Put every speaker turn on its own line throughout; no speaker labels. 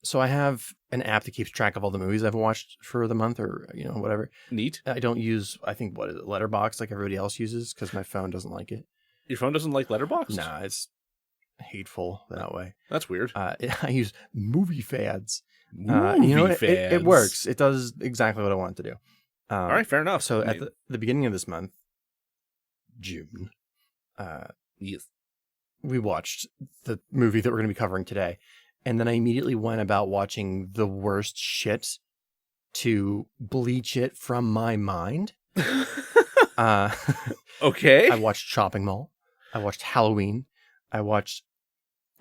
So I have an app that keeps track of all the movies I've watched for the month or, whatever.
Neat.
I don't use, I think, what is it, Letterboxd like everybody else uses because my phone doesn't like it.
Your phone doesn't like Letterboxd?
Nah, it's hateful that way.
That's weird.
I use Movie Fads.
Movie Fads.
It works. It does exactly what I want it to do.
All right, fair enough.
So at the beginning of this month, June,
yes.
we watched the movie that we're going to be covering today. And then I immediately went about watching the worst shit to bleach it from my mind.
Okay.
I watched Shopping Mall. I watched Halloween. And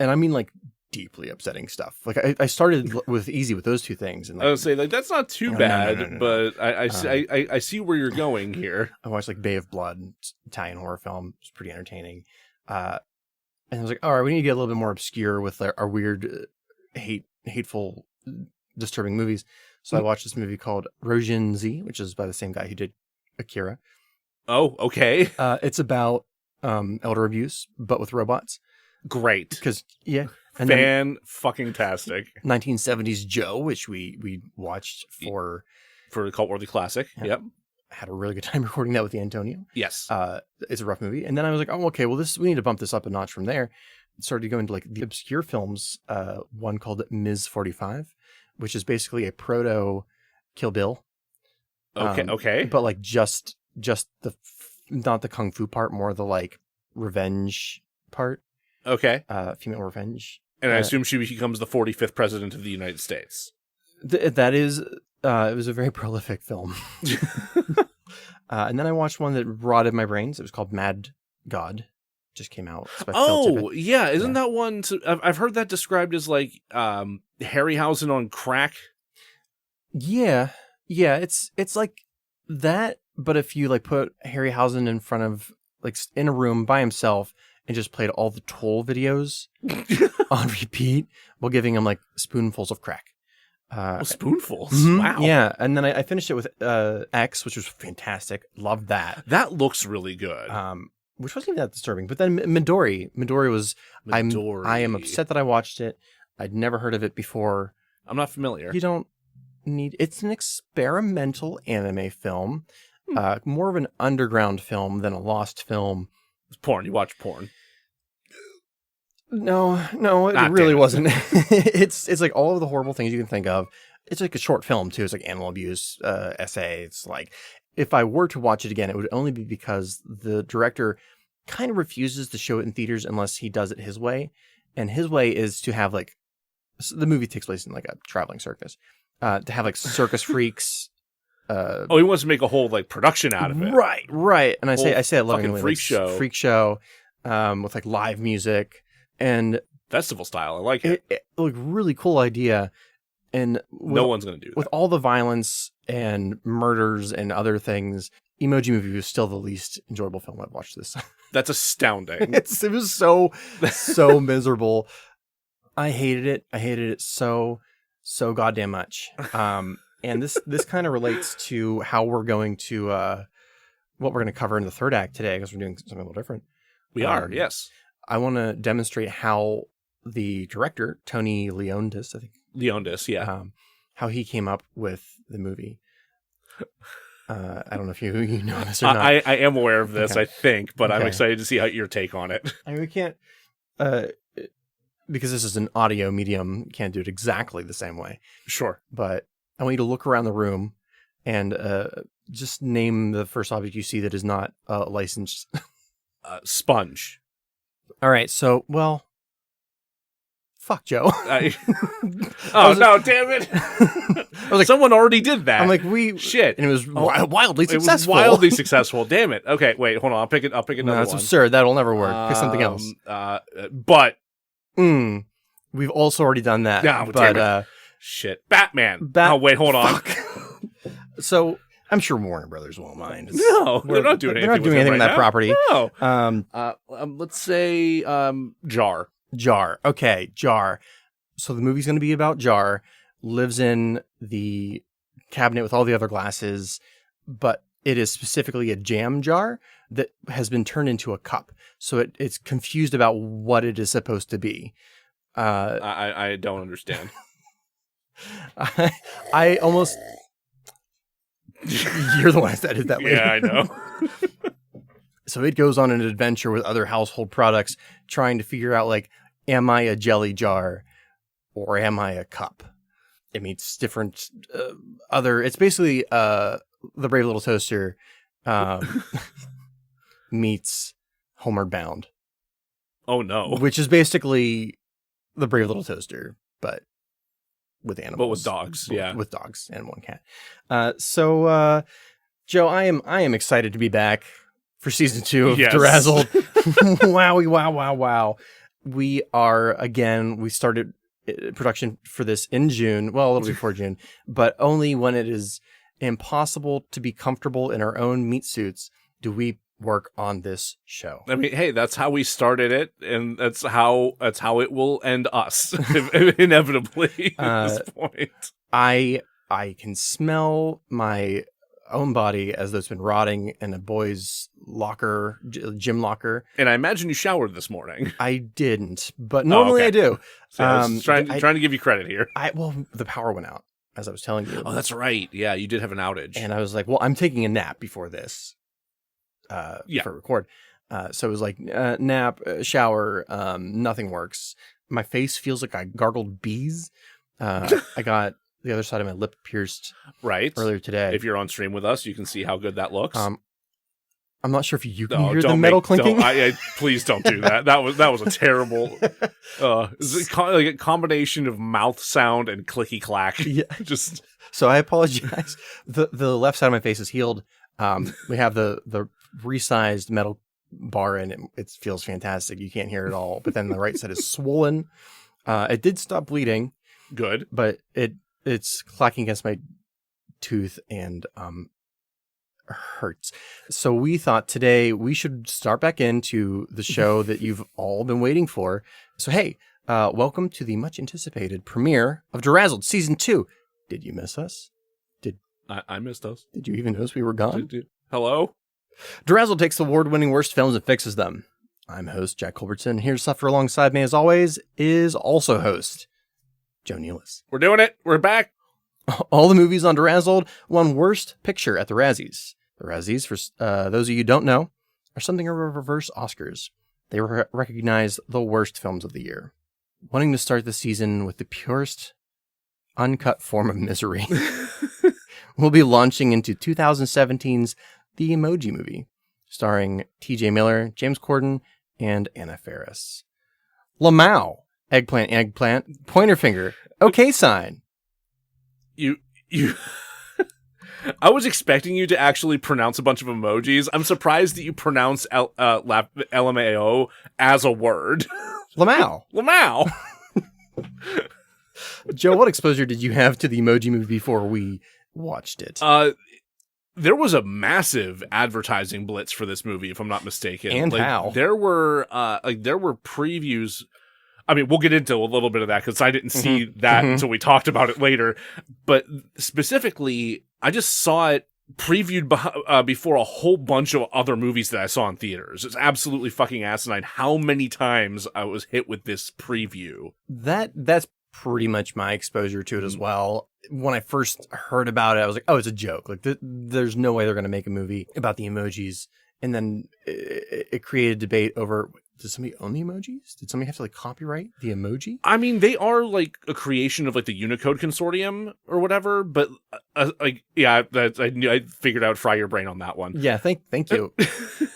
I mean like deeply upsetting stuff. Like I started with those two things. And like,
I would say like that's not too bad, but I see where you're going here.
I watched like Bay of Blood, Italian horror film. It's pretty entertaining. And I was like, all right, we need to get a little bit more obscure with our weird, hateful, disturbing movies. So I watched this movie called Rojin Z, which is by the same guy who did Akira.
Oh, okay.
It's about elder abuse, but with robots.
Great.
Because, yeah.
Fan-fucking-tastic.
1970s Joe, which we watched for
a cult-worthy classic.
Yeah.
Yep.
Had a really good time recording that with Antonio.
Yes.
It's a rough movie. And then I was like, oh, okay, well, we need to bump this up a notch from there. Started to go into like the obscure films, one called Ms. 45, which is basically a proto Kill Bill.
Okay.
But like just not the kung fu part, more the like revenge part.
Okay.
Female revenge.
And I assume she becomes the 45th president of the United States.
That is, it was a very prolific film. And then I watched one that rotted my brains. It was called Mad God. Just came out.
Yeah. Isn't that one? I've heard that described as like Harryhausen on crack.
Yeah. It's like that, but if you like put Harryhausen in front of like in a room by himself and just played all the Toll videos on repeat while giving him like spoonfuls of crack.
Spoonfuls?
Mm-hmm,
wow.
Yeah. And then I finished it with X, which was fantastic. Loved that.
That looks really good.
Which wasn't even that disturbing. But then Midori was...
Midori.
I am upset that I watched it. I'd never heard of it before.
I'm not familiar.
You don't need... It's an experimental anime film. More of an underground film than a lost film.
It's porn. You watch porn.
No, it really wasn't. It's like all of the horrible things you can think of. It's like a short film too. It's like animal abuse essay. It's like if I were to watch it again, it would only be because the director kind of refuses to show it in theaters unless he does it his way. And his way is to have like the movie takes place in like a traveling circus. To have like circus freaks.
He wants to make a whole like production out of it.
Right. And I say it lovingly.
Freak
show with like live music. And
festival style. I like it.
Like really cool idea. And
no one's going to do that.
With all the violence and murders and other things, Emoji Movie was still the least enjoyable film I've watched this.
That's astounding.
It was so miserable. I hated it so goddamn much. And this kind of relates to how we're going to what we're going to cover in the third act today, because we're doing something a little different.
We are, yes.
I want to demonstrate how the director, Tony Leondis, I think.
Leondis, yeah.
How he came up with the movie. I don't know if you know this or not.
I am aware of this,
okay.
I think, but I'm excited to see your take on it.
I mean, we can't, because this is an audio medium, can't do it exactly the same way.
Sure.
But I want you to look around the room and just name the first object you see that is not licensed.
Sponge.
All right, so, well, fuck Joe.
No, damn it.
I was like,
someone already did that.
I'm like,
shit.
And it was wildly successful.
It was wildly successful. Damn it. Okay, wait, hold on. I'll pick another one.
That's absurd. That'll never work. Pick something else.
But.
We've also already done that.
No,
but,
damn it. Shit. Batman. Oh, wait, hold on.
So, I'm sure Warner Brothers won't mind.
No, they're not doing anything
with that property.
No. Let's say Jar.
Jar. Okay, Jar. So the movie's going to be about Jar. Lives in the cabinet with all the other glasses, but it is specifically a jam jar that has been turned into a cup. So it's confused about what it is supposed to be.
I don't understand.
I almost... You're the one that did that later.
Yeah, I know.
So it goes on an adventure with other household products, trying to figure out, like, am I a jelly jar or am I a cup? It meets different it's basically the Brave Little Toaster meets Homeward Bound.
Oh, no.
Which is basically the Brave Little Toaster, but with animals.
But with dogs, yeah.
With dogs and one cat. So, Joe, I am excited to be back for season 2 of DeRazzled. Wow. We started production for this in June, well, a little before June, but only when it is impossible to be comfortable in our own meat suits do we work on this show.
I mean, hey, that's how we started it, and that's how it will end us inevitably at this point.
I can smell my own body as though it's been rotting in a boy's locker, gym locker.
And I imagine you showered this morning.
I didn't, but normally I do.
So I was trying to give you credit here.
Well, the power went out, as I was telling you.
Oh, that's right. Yeah, you did have an outage.
And I was like, well, I'm taking a nap before this. For record. So it was like nap, shower, nothing works. My face feels like I gargled bees. I got the other side of my lip pierced earlier today.
If you're on stream with us, you can see how good that looks.
I'm not sure if you can hear the metal clinking.
Please don't do that. That was a terrible like a combination of mouth sound and clicky clack.
Yeah. So I apologize. The left side of my face is healed. We have the resized metal bar and it feels fantastic. You can't hear it all, but then the right side is swollen. It did stop bleeding.
Good.
But it's clacking against my tooth and hurts. So we thought today we should start back into the show that you've all been waiting for. So hey, welcome to the much anticipated premiere of DeRazzled Season 2. Did you miss us?
I missed us.
Did you even notice we were gone?
Hello?
DeRazzled takes the award-winning worst films and fixes them. I'm host Jack Culbertson. Here to suffer alongside me, as always, is also host Joe Nealis.
We're doing it. We're back.
All the movies on DeRazzled won Worst Picture at the Razzies. The Razzies, for those of you who don't know, are something of a reverse Oscars. They recognize the worst films of the year. Wanting to start the season with the purest, uncut form of misery, we'll be launching into 2017's The Emoji Movie, starring T.J. Miller, James Corden, and Anna Faris. Lamau, eggplant, pointer finger, okay sign.
You I was expecting you to actually pronounce a bunch of emojis. I'm surprised that you pronounce LMAO as a word.
Lamau.
Lamau.
Joe, what exposure did you have to the Emoji Movie before we watched it?
There was a massive advertising blitz for this movie, if I'm not mistaken.
And how?
There were previews. I mean, we'll get into a little bit of that because I didn't see that until we talked about it later. But specifically, I just saw it previewed before a whole bunch of other movies that I saw in theaters. It's absolutely fucking asinine how many times I was hit with this preview.
That's pretty much my exposure to it as well. When I first heard about it, I was like, oh, it's a joke. Like, there's no way they're going to make a movie about the emojis. And then it created debate over, does somebody own the emojis? Did somebody have to, like, copyright the emoji?
I mean, they are, like, a creation of, like, the Unicode Consortium or whatever, but, I figured I would fry your brain on that one.
Yeah, thank you.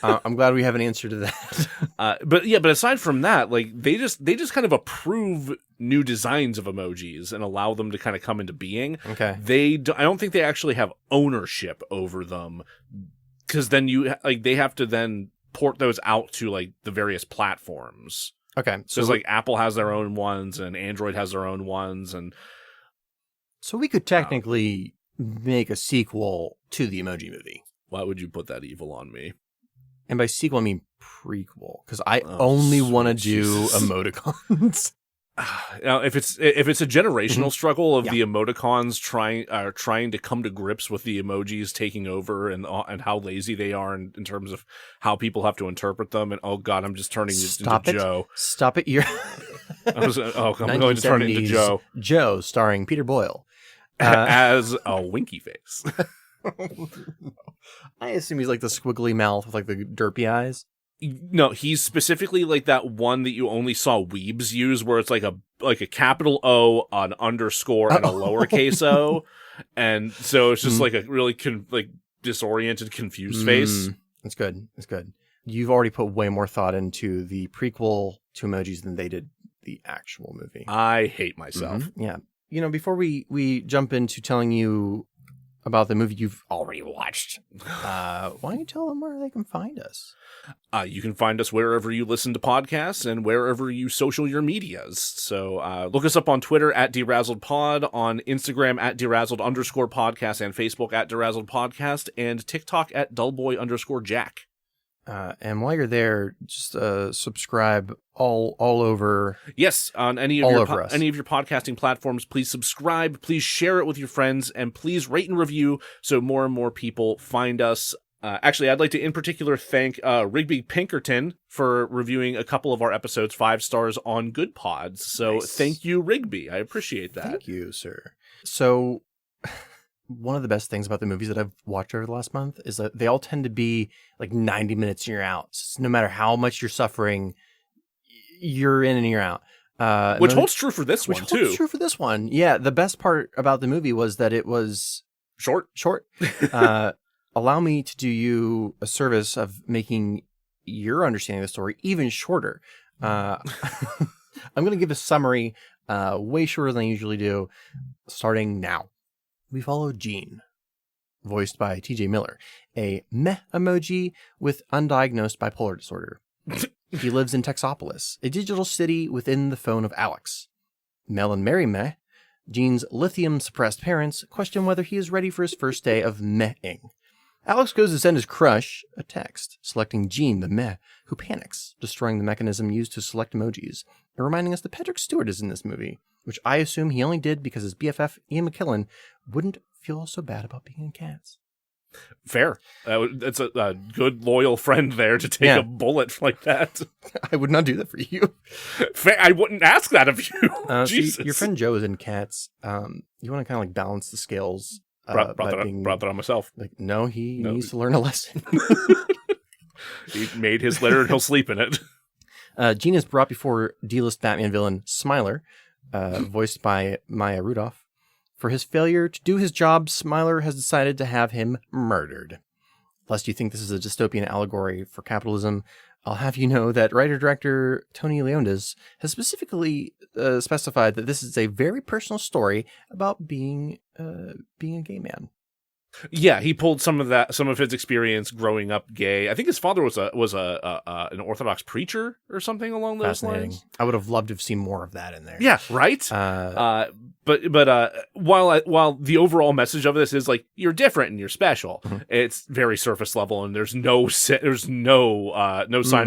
I'm glad we have an answer to that.
But aside from that, like, they just kind of approve new designs of emojis and allow them to kind of come into being.
Okay.
I don't think they actually have ownership over them, because then they have to then port those out to, like, the various platforms.
Okay.
So it's like Apple has their own ones and Android has their own ones, and
so we could technically make a sequel to the Emoji Movie.
Why would you put that evil on me?
And by sequel, I mean prequel, because I only want to do emoticons.
Now, if it's a generational struggle of the emoticons trying to come to grips with the emojis taking over and how lazy they are in terms of how people have to interpret them, and oh god, I'm just turning into Joe.
Stop it! You're
I'm going to turn it into
1970s
Joe.
Joe, starring Peter Boyle.
As a winky face.
I assume he's like the squiggly mouth with like the derpy eyes.
No, he's specifically like that one that you only saw weebs use, where it's like a capital O, an underscore, and a lowercase o, and so it's just like a really disoriented, confused face.
That's good. That's good. You've already put way more thought into the prequel to Emojis than they did the actual movie.
I hate myself.
Yeah. You know, before we jump into telling you about the movie you've already watched, why don't you tell them where they can find us?
You can find us wherever you listen to podcasts and wherever you social your medias. So look us up on Twitter at DeRazzledPod, on Instagram at DeRazzled_podcast, and Facebook at DeRazzledPodcast, and TikTok at Dullboy_Jack.
And while you're there, just subscribe all over.
Yes, on any of your podcasting platforms, please subscribe, please share it with your friends, and please rate and review so more and more people find us. Actually, I'd like to in particular thank Rigby Pinkerton for reviewing a couple of our episodes 5 stars on Good Pods. So nice. Thank you, Rigby. I appreciate that.
Thank you, sir. So one of the best things about the movies that I've watched over the last month is that they all tend to be like 90 minutes and you're out. So no matter how much you're suffering, you're in and you're out.
Which holds true for this one, too.
Holds true for this one. Yeah, the best part about the movie was that it was
short.
Allow me to do you a service of making your understanding of the story even shorter. I'm going to give a summary way shorter than I usually do, starting now. We follow Gene, voiced by TJ Miller, a meh emoji with undiagnosed bipolar disorder. He lives in Textopolis, a digital city within the phone of Alex. Mel and Mary Meh, Gene's lithium-suppressed parents, question whether he is ready for his first day of mehing. Alex goes to send his crush a text, selecting Gene, the meh, who panics, destroying the mechanism used to select emojis, and reminding us that Patrick Stewart is in this movie, which I assume he only did because his BFF, Ian McKellen, wouldn't feel so bad about being in Cats.
Fair. That's a good, loyal friend there to take a bullet like that.
I would not do that for you.
Fair. I wouldn't ask that of you. Jesus.
So your friend Joe is in Cats. You want to kind of like balance the scales.
Brought that on myself.
Like, no, he needs to learn a lesson.
He made his litter and he'll sleep in it.
Gene is brought before D-list Batman villain Smiler, voiced by Maya Rudolph. For his failure to do his job, Smiler has decided to have him murdered. Lest you think this is a dystopian allegory for capitalism, I'll have you know that writer-director Tony Leondas has specifically specified that this is a very personal story about being a gay man.
Yeah, he pulled some of his experience growing up gay. I think his father was an Orthodox preacher or something along those lines.
I would have loved to have seen more of that in there.
Yeah, right. But while the overall message of this is like you're different and you're special, it's very surface level, and there's no sign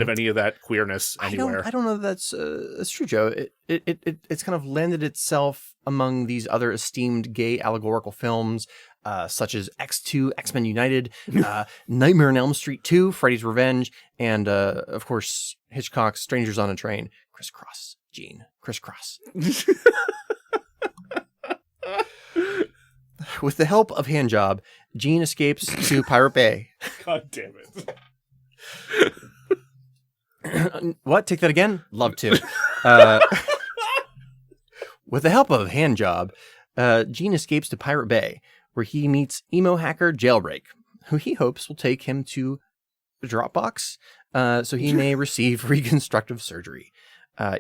of any of that queerness anywhere.
I don't know that that's true, Joe. It's kind of landed itself among these other esteemed gay allegorical films. Such as X2, X-Men United, Nightmare on Elm Street 2, Freddy's Revenge, and, of course, Hitchcock's Strangers on a Train. Crisscross, Gene. Crisscross. With the help of Handjob, Gene escapes to Pirate Bay.
God damn
it. What? Take that again? Love to. With the help of Handjob, Gene escapes to Pirate Bay, where he meets emo hacker Jailbreak, who he hopes will take him to Dropbox so he may receive reconstructive surgery.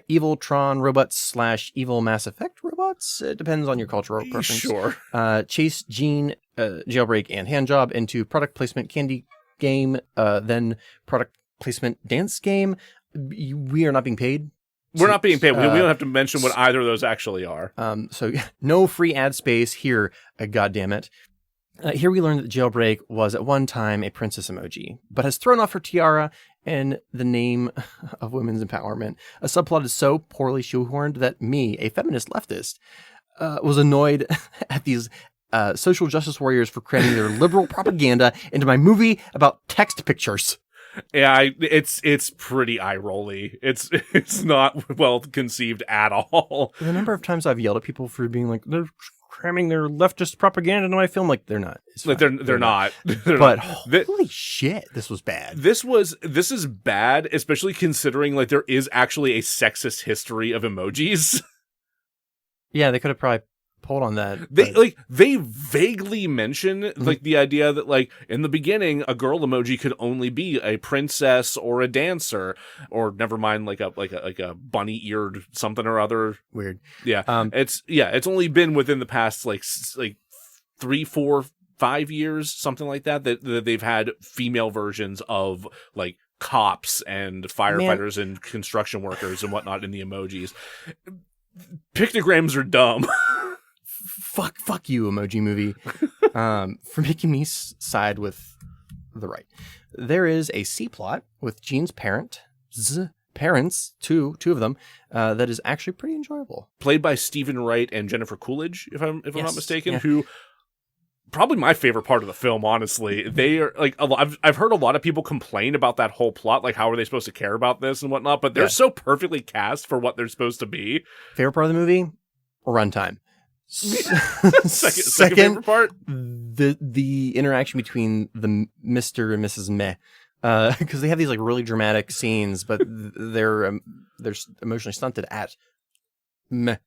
Evil Tron robots / evil Mass Effect robots? It depends on your cultural preference.
Sure.
Chase Gene, Jailbreak, and Handjob into product placement candy game, then product placement dance game. We are not being paid.
We're not being paid. We don't have to mention what either of those actually are.
So no free ad space here, goddammit. Here we learn that Jailbreak was at one time a princess emoji, but has thrown off her tiara in the name of women's empowerment. A subplot is so poorly shoehorned that me, a feminist leftist, was annoyed at these social justice warriors for cramming their liberal propaganda into my movie about text pictures.
Yeah, it's pretty eye-rolly. It's not well conceived at all.
The number of times I've yelled at people for being like, they're cramming their leftist propaganda into my film, like they're not.
Like they're not.
But holy shit, this was bad.
This is bad, especially considering like there is actually a sexist history of emojis.
Yeah, they could have probably pulled on that.
They vaguely mention like the idea that like in the beginning a girl emoji could only be a princess or a dancer, or never mind like a bunny eared something or other.
Weird.
Yeah. It's only been within the past like 3, 4, 5 years, something like that they've had female versions of like cops and firefighters and construction workers and whatnot in the emojis. Pictograms are dumb.
Fuck you, Emoji Movie, for making me side with the right. There is a C plot with Jean's parents, two of them, that is actually pretty enjoyable.
Played by Stephen Wright and Jennifer Coolidge, if I'm not mistaken,
yeah.
Who probably my favorite part of the film. Honestly, they are like I've heard a lot of people complain about that whole plot, like how are they supposed to care about this and whatnot, but they're so perfectly cast for what they're supposed to be.
Favorite part of the movie? Runtime.
Second favorite part,
the interaction between the Mr. and Mrs. Meh, because they have these like really dramatic scenes, but they're emotionally stunted at meh.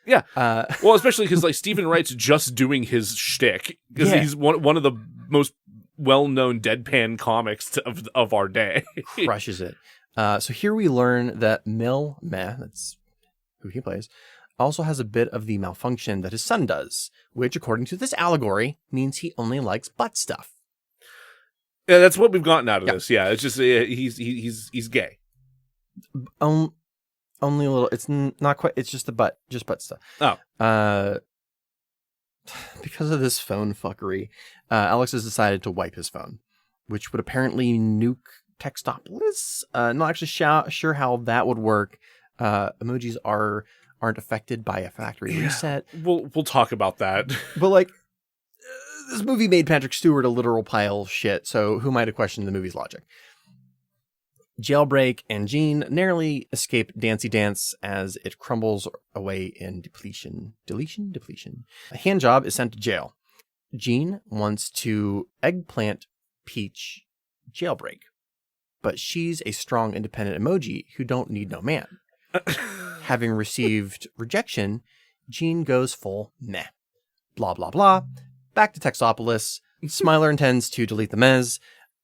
Yeah, well, especially because like Stephen Wright's just doing his shtick because he's one of the most well-known deadpan comics of our day.
Crushes it. So here we learn that Mel Meh, that's who he plays, also has a bit of the malfunction that his son does, which, according to this allegory, means he only likes butt stuff.
Yeah, that's what we've gotten out of this. Yeah, it's just he's gay.
Only a little. It's not quite. It's just butt stuff.
Oh.
Because of this phone fuckery, Alex has decided to wipe his phone, which would apparently nuke Textopolis. Not actually sure how that would work. Emojis aren't affected by a factory reset.
We'll talk about that.
But like, this movie made Patrick Stewart a literal pile of shit, so who am I to question the movie's logic? Jailbreak and Jean narrowly escape Dancy Dance as it crumbles away in depletion. A handjob is sent to jail. Jean wants to eggplant Peach Jailbreak, but she's a strong, independent emoji who don't need no man. Having received rejection, Jean goes full meh. Blah, blah, blah. Back to Textopolis. Smiler intends to delete the mez.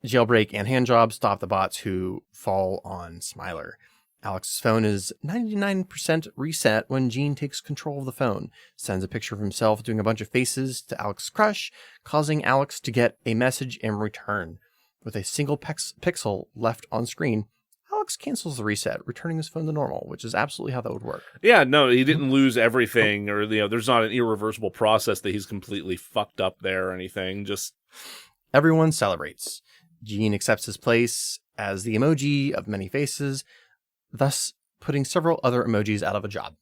Jailbreak and handjob stop the bots who fall on Smiler. Alex's phone is 99% reset when Jean takes control of the phone, sends a picture of himself doing a bunch of faces to Alex's crush, causing Alex to get a message in return. With a single pixel left on screen, Alex cancels the reset, returning his phone to normal, which is absolutely how that would work.
Yeah, no, he didn't lose everything, or there's not an irreversible process that he's completely fucked up there or anything. Just
everyone celebrates. Jean accepts his place as the emoji of many faces, thus putting several other emojis out of a job.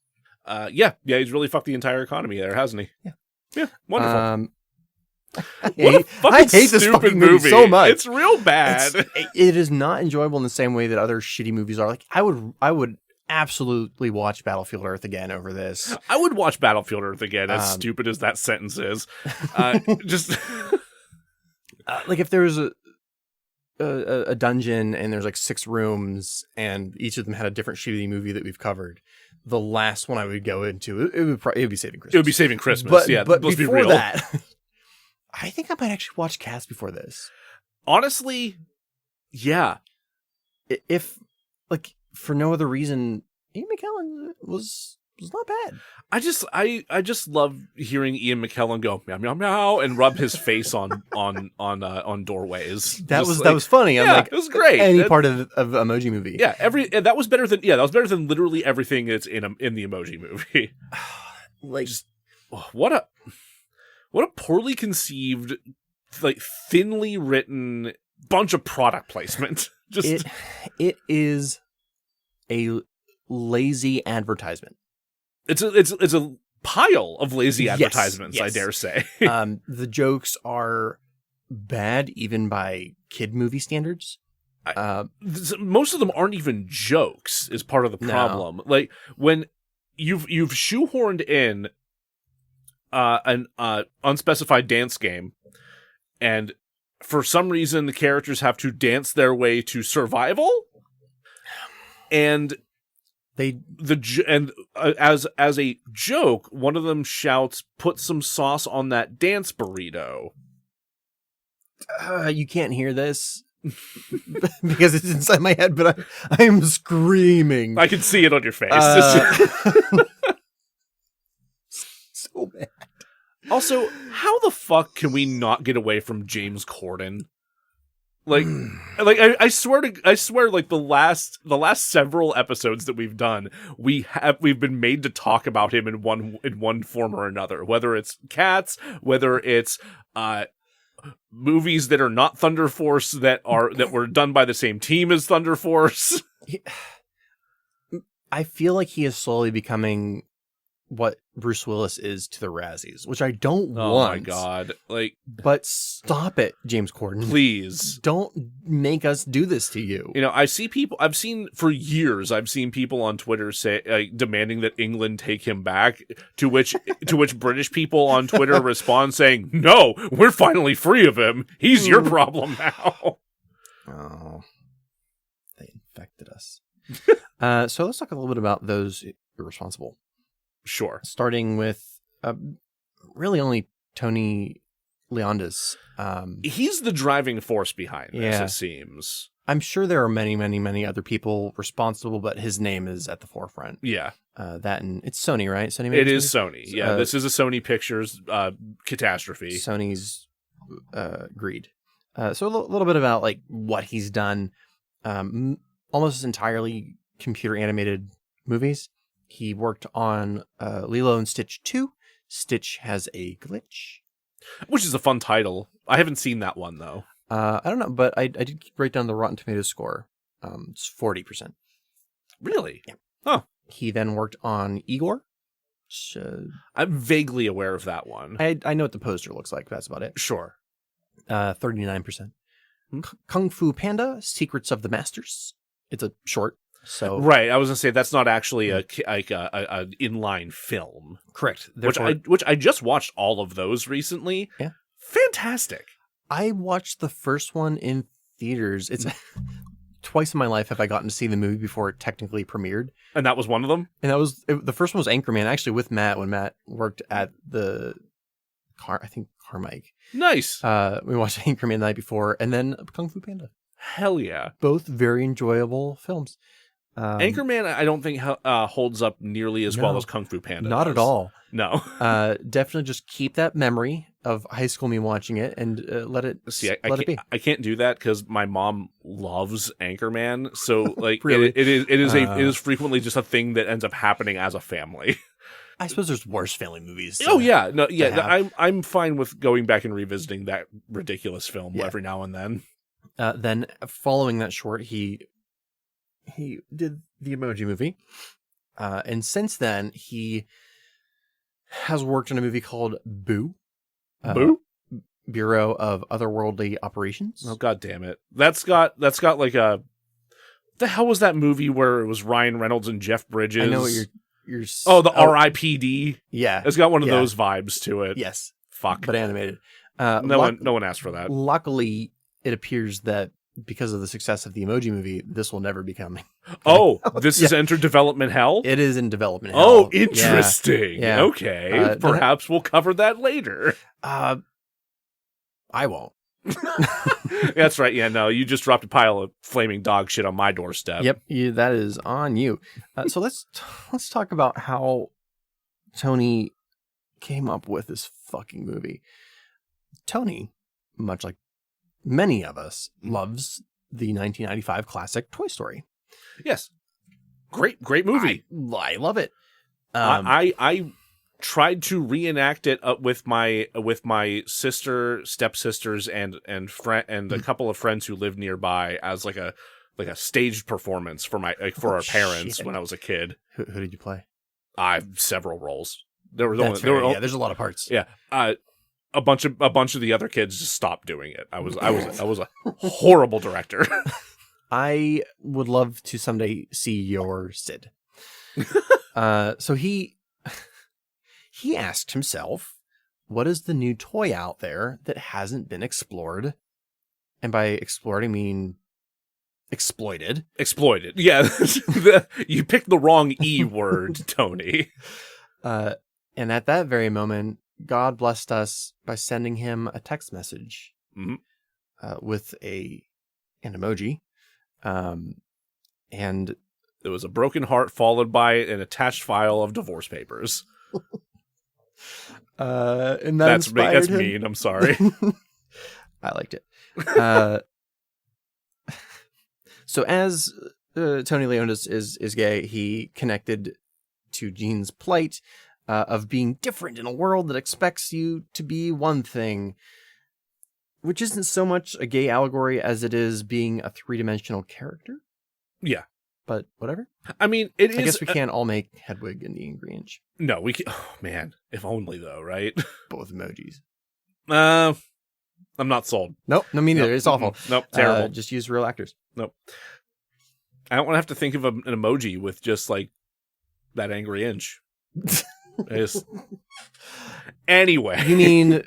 Yeah, he's really fucked the entire economy there, hasn't he? Yeah, wonderful.
I hate this fucking movie so much.
It's real bad.
It is not enjoyable in the same way that other shitty movies are. Like I would absolutely watch Battlefield Earth again over this.
I would watch Battlefield Earth again, as stupid as that sentence is. Just
like if there was a dungeon and there's like 6 rooms and each of them had a different shitty movie that we've covered, the last one I would go into it would be Saving Christmas.
It would be Saving Christmas.
But
let's
before
be real.
that, I think I might actually watch Cats before this.
Honestly, yeah.
If like for no other reason, Ian McKellen was not bad.
I just love hearing Ian McKellen go meow meow meow and rub his face on doorways.
That was funny. I'm like,
it was great.
Any part of Emoji Movie.
Yeah, that was better than literally everything that's in the Emoji Movie.
Like,
just, what a poorly conceived, like thinly written bunch of product placement. Just
it is a lazy advertisement.
It's a pile of lazy advertisements,
yes.
I dare say.
The jokes are bad even by kid movie standards.
Most of them aren't even jokes is part of the problem. No. Like when you've shoehorned in an unspecified dance game, and for some reason the characters have to dance their way to survival, and as a joke, one of them shouts, "Put some sauce on that dance burrito."
You can't hear this because it's inside my head, but I'm screaming.
I can see it on your face.
So bad.
Also, how the fuck can we not get away from James Corden? I swear, like the last several episodes that we've done, we've been made to talk about him in one form or another. Whether it's Cats, whether it's movies that are not Thunder Force that were done by the same team as Thunder Force.
I feel like he is slowly becoming what Bruce Willis is to the Razzies, which I don't want.
Oh my god.
But stop it, James Corden.
Please.
Don't make us do this to you.
You know, I've seen people on Twitter say, demanding that England take him back, to which British people on Twitter respond saying, "No, we're finally free of him. He's your problem now."
Oh. They infected us. So let's talk a little bit about those irresponsible.
Sure.
Starting with really only Tony Leondas.
He's the driving force behind this, it seems.
I'm sure there are many, many, many other people responsible, but his name is at the forefront.
Yeah.
That and it's Sony, right? Sony.
It is Sony. Yeah, this is a Sony Pictures catastrophe.
Sony's greed. So a little bit about like what he's done. Almost entirely computer animated movies. He worked on Lilo and Stitch 2. Stitch has a glitch.
Which is a fun title. I haven't seen that one, though.
I don't know, but I did write down the Rotten Tomatoes score. It's 40%.
Really?
Yeah.
Huh.
He then worked on Igor. Which,
I'm vaguely aware of that one.
I know what the poster looks like. That's about it.
Sure.
39%. Kung Fu Panda, Secrets of the Masters. It's a short. So
right, I was gonna say that's not actually a inline film.
Correct.
Which I just watched all of those recently.
Yeah,
fantastic.
I watched the first one in theaters. It's twice in my life have I gotten to see the movie before it technically premiered,
and that was one of them.
And the first one was Anchorman, actually with Matt when Matt worked at the Carmike.
Nice.
We watched Anchorman the night before, and then Kung Fu Panda.
Hell yeah!
Both very enjoyable films.
Anchorman, I don't think holds up nearly as well as Kung Fu Panda.
Not at all.
No.
Definitely just keep that memory of high school me watching it and let it be.
I can't do that because my mom loves Anchorman, so like
really?
it is frequently just a thing that ends up happening as a family.
I suppose there's worse family movies.
I'm fine with going back and revisiting that ridiculous film every now and then.
Then following that short, he did the Emoji Movie. And since then, he has worked on a movie called Boo.
Boo?
Bureau of Otherworldly Operations.
Oh, God damn it. That's got like a... The hell was that movie where it was Ryan Reynolds and Jeff Bridges? I
know what you're
the R.I.P.D.
Yeah.
It's got one of those vibes to it.
Yes.
Fuck.
But animated.
No one asked for that.
Luckily, it appears that because of the success of the Emoji Movie, this will never be coming.
Oh, this is entered development hell?
It is in development hell.
Oh, interesting.
Yeah.
Okay. Perhaps we'll cover that later.
I won't.
That's right. Yeah, no, you just dropped a pile of flaming dog shit on my doorstep.
Yep, that is on you. So let's talk about how Tony came up with this fucking movie. Tony, much like many of us, loves the 1995 classic Toy Story.
Yes. Great movie.
I love it.
I tried to reenact it with my sister, stepsisters, and a couple of friends who lived nearby as like a staged performance for our parents when I was a kid.
Who did you play?
Several roles.
There's a lot of parts.
Yeah. A bunch of the other kids just stopped doing it. I was a horrible director.
I would love to someday see your Sid. So he asked himself, what is the new toy out there that hasn't been explored? And by explored, I mean exploited.
Exploited. Yeah. You picked the wrong E word, Tony.
And at that very moment, God blessed us by sending him a text message with an emoji. And
it was a broken heart followed by an attached file of divorce papers.
And that's him.
Mean. I'm sorry.
I liked it. So as Tony Leonis is gay, he connected to Gene's plight of being different in a world that expects you to be one thing, which isn't so much a gay allegory as it is being a three-dimensional character.
Yeah.
But whatever.
I mean,
I guess we can't all make Hedwig and the Angry Inch.
No, we can't. Oh, man. If only, though, right?
But with emojis.
I'm not sold.
Nope. No, me neither. It's awful.
Nope. Terrible.
Just use real actors.
Nope. I don't want to have to think of an emoji with just, like, that Angry Inch. Anyway.
You mean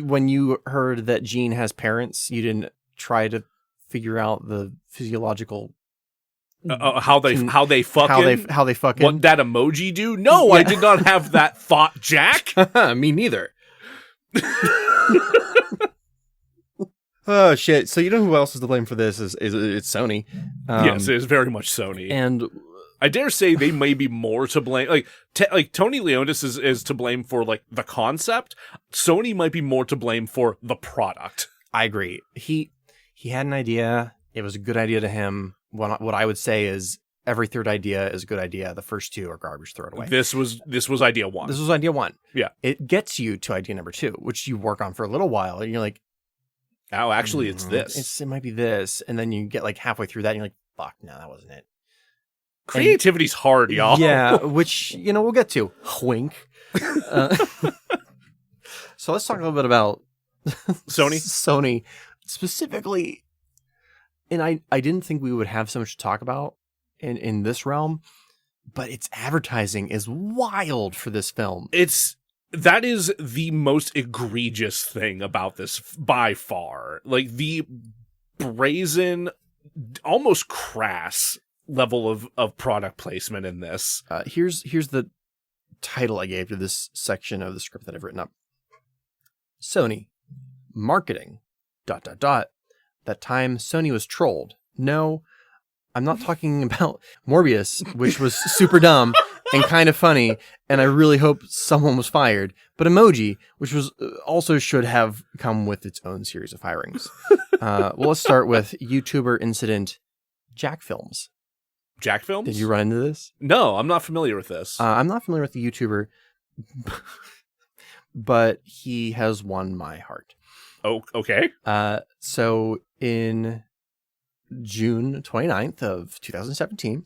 when you heard that Gene has parents, you didn't try to figure out the physiological
how they fucking
how they fucking
what that emoji do? No, yeah. I did not have that thought, Jack.
Me neither. Oh shit! So you know who else is to blame for this? Is it's Sony?
Yes, it is very much Sony,
and
I dare say they may be more to blame. Like Tony Leonis is to blame for like the concept. Sony might be more to blame for the product.
I agree. He had an idea. It was a good idea to him. What I would say is every third idea is a good idea. The first two are garbage. Throw it away.
This was idea one.
This was idea one.
Yeah.
It gets you to idea number two, which you work on for a little while, and you're like,
oh, actually, it's this.
It might be this, and then you get like halfway through that, and you're like, fuck, no, that wasn't it.
Creativity's hard, y'all.
Yeah, which we'll get to. Wink. So let's talk a little bit about
Sony.
Sony specifically. And I didn't think we would have so much to talk about in this realm, but its advertising is wild for this film.
That is the most egregious thing about this by far. Like the brazen, almost crass level of product placement in this.
Here's the title I gave to this section of the script that I've written up. Sony marketing ... That time Sony was trolled. No, I'm not talking about Morbius, which was super dumb and kind of funny, and I really hope someone was fired. But Emoji, which was also should have come with its own series of firings. Well, let's start with YouTuber incident Jack Films.
Jack Films?
Did you run into this?
No, I'm not familiar with this.
I'm not familiar with the YouTuber, but he has won my heart.
Oh, okay.
So in June 29th of 2017,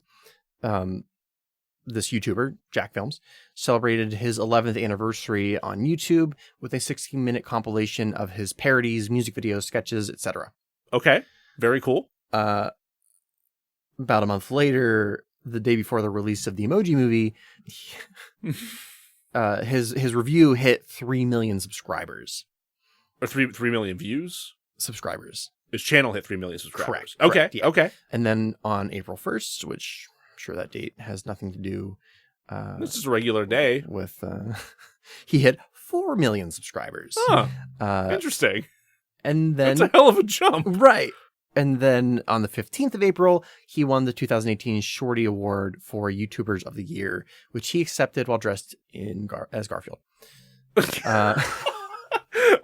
this YouTuber, Jack Films, celebrated his 11th anniversary on YouTube with a 16-minute compilation of his parodies, music videos, sketches, etc.
Okay. Very cool.
About a month later, the day before the release of the Emoji Movie, his review hit 3 million subscribers.
Or 3 million views?
Subscribers.
His channel hit 3 million subscribers.
Correct.
Okay.
Yeah.
Okay.
And then on April 1st, which I'm sure that date has nothing to do.
This is a regular day.
With he hit 4 million subscribers.
Huh. Interesting.
And then
that's a hell of a jump.
Right. And then on the 15th of April, he won the 2018 Shorty Award for YouTubers of the Year, which he accepted while dressed as Garfield.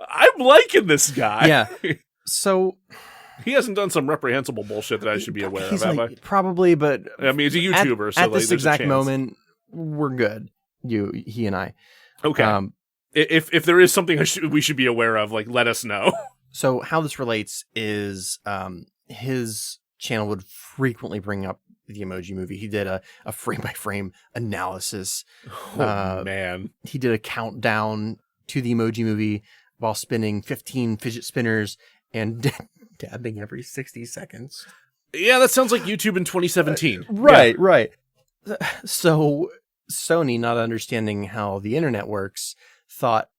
I'm liking this guy.
Yeah. So
he hasn't done some reprehensible bullshit that I should be aware of, have I?
Probably, but
I mean, he's a YouTuber, so
at
like,
this exact moment, we're good. He and I.
Okay. If there is something we should be aware of, like, let us know.
So how this relates is his channel would frequently bring up the Emoji Movie. He did a frame-by-frame analysis.
Oh, man.
He did a countdown to the Emoji Movie while spinning 15 fidget spinners and dabbing every 60 seconds.
Yeah, that sounds like YouTube in 2017.
Right, right. So Sony, not understanding how the internet works, thought,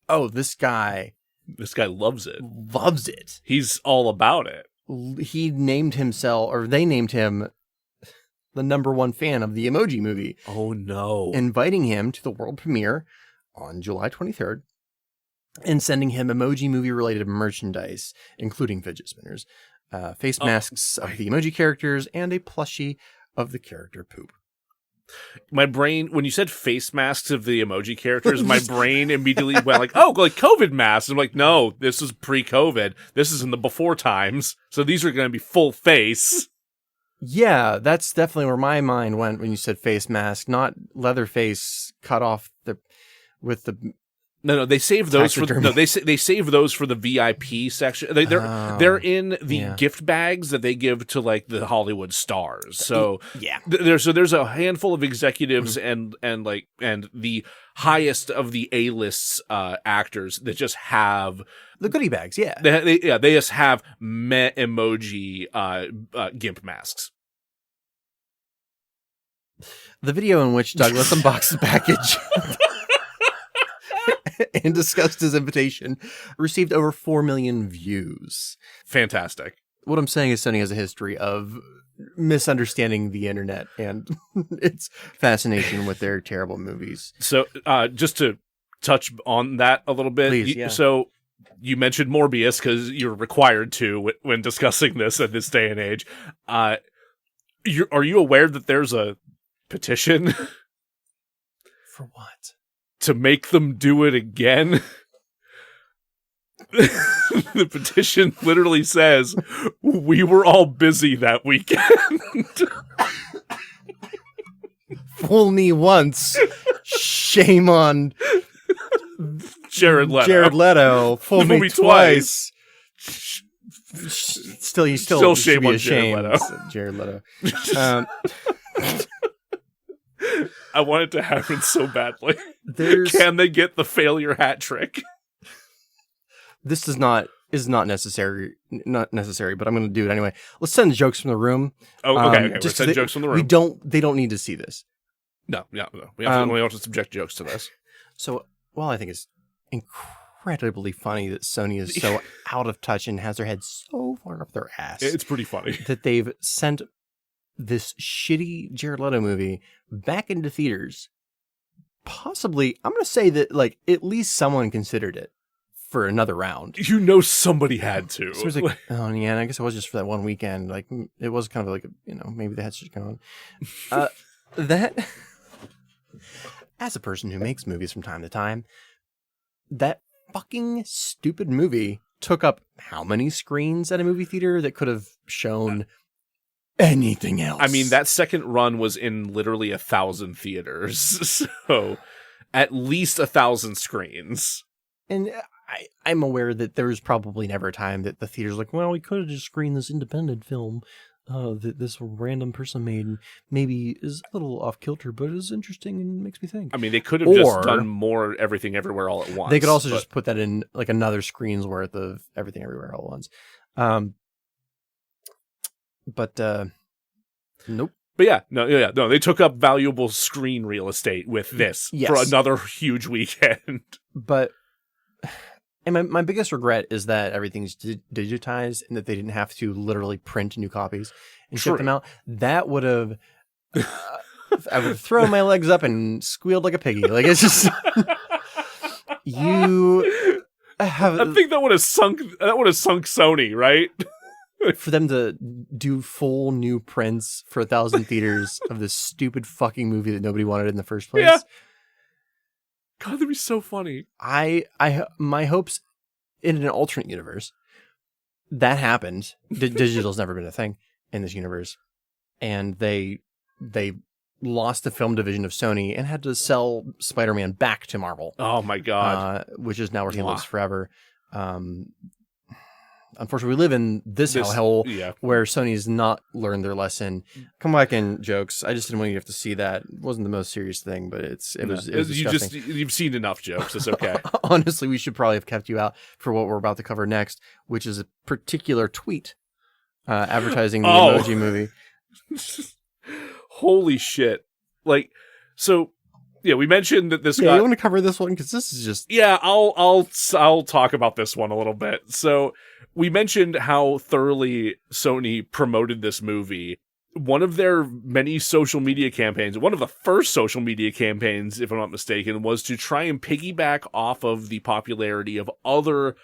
oh, this guy
loves it.
Loves it.
He's all about it.
He named himself, or they named him, the #1 fan of the Emoji Movie.
Oh, no.
Inviting him to the world premiere on July 23rd and sending him Emoji Movie-related merchandise, including fidget spinners, face masks of the emoji characters, and a plushie of the character Poop.
My brain, when you said face masks of the emoji characters, my brain immediately went like, oh, like COVID masks. I'm like, no, this is pre-COVID. This is in the before times. So these are going to be full face.
Yeah, that's definitely where my mind went when you said face mask, not Leatherface cut off with the...
No, they save those for they save those for the VIP section. They're in the gift bags that they give to like the Hollywood stars. So
yeah,
there's a handful of executives and the highest of the A-list actors that just have
the goodie bags. Yeah,
they just have emoji gimp masks.
The video in which Douglas unboxed the package and discussed his invitation received over 4 million views.
Fantastic.
What I'm saying is Sony has a history of misunderstanding the internet and its fascination with their terrible movies.
So just to touch on that a little bit.
Please, yeah.
So you mentioned Morbius because you're required to when discussing this at this day and age. Are you aware that there's a petition?
For what?
To make them do it again? The petition literally says, we were all busy that weekend.
Fool me once, shame on
Jared Leto.
Fool me twice. Still shame on Jared Leto.
I want it to happen so badly. Can they get the failure hat trick?
This is not necessary, but I'm going to do it anyway. Let's send jokes from the room.
Oh, okay. Just send jokes from the room.
They don't need to see this.
No. We have to subject jokes to this.
So, well, I think it's incredibly funny that Sony is so out of touch and has their head so far up their ass.
It's pretty funny
that they've sent this shitty Jared Leto movie back into theaters. Possibly, I'm going to say that like at least someone considered it for another round.
You know, somebody had to.
So it was like, oh yeah, I guess it was just for that one weekend. Like it was kind of like, maybe they had shit going on. That, as a person who makes movies from time to time, that fucking stupid movie took up how many screens at a movie theater that could have shown anything else?
I mean, that second run was in literally 1,000 theaters, so at least 1,000 screens.
And I'm aware that there was probably never a time that the theater's like, well, we could have just screened this independent film that this random person made, and maybe is a little off kilter, but is interesting and makes me think.
I mean, they could have just done more Everything Everywhere All at Once.
They could also just put that in like another screen's worth of Everything Everywhere All at Once. But nope.
But no, they took up valuable screen real estate with this for another huge weekend.
But and my biggest regret is that everything's digitized and that they didn't have to literally print new copies and ship them out. That would have I would have thrown my legs up and squealed like a piggy. Like it's just I
think that would have sunk Sony, right?
For them to do full new prints for 1,000 theaters of this stupid fucking movie that nobody wanted in the first place.
Yeah. God, that'd be so funny.
My hopes in an alternate universe that happened. Digital's never been a thing in this universe, and they lost the film division of Sony and had to sell Spider-Man back to Marvel.
Oh my God.
Which is now where he lives forever. unfortunately, we live in this hellhole
yeah.
where Sony's not learned their lesson. Come back in, jokes. I just didn't want you to have to see that. It wasn't the most serious thing, but it was disgusting.
You've seen enough jokes. It's okay.
Honestly, we should probably have kept you out for what we're about to cover next, which is a particular tweet advertising the Emoji Movie.
Holy shit. Like, so... Yeah, we mentioned that this guy...
you want to cover this one? Because this is just...
Yeah, I'll talk about this one a little bit. So, we mentioned how thoroughly Sony promoted this movie. One of their many social media campaigns, one of the first social media campaigns, if I'm not mistaken, was to try and piggyback off of the popularity of other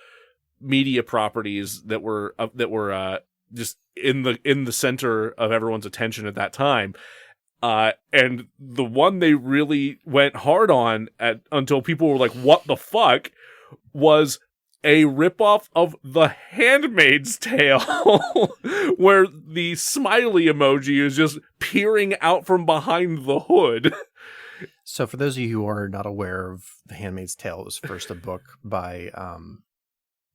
media properties that were just in the center of everyone's attention at that time. And the one they really went hard on until people were like, what the fuck, was a ripoff of The Handmaid's Tale, where the smiley emoji is just peering out from behind the hood.
So for those of you who are not aware of The Handmaid's Tale, it was first a book by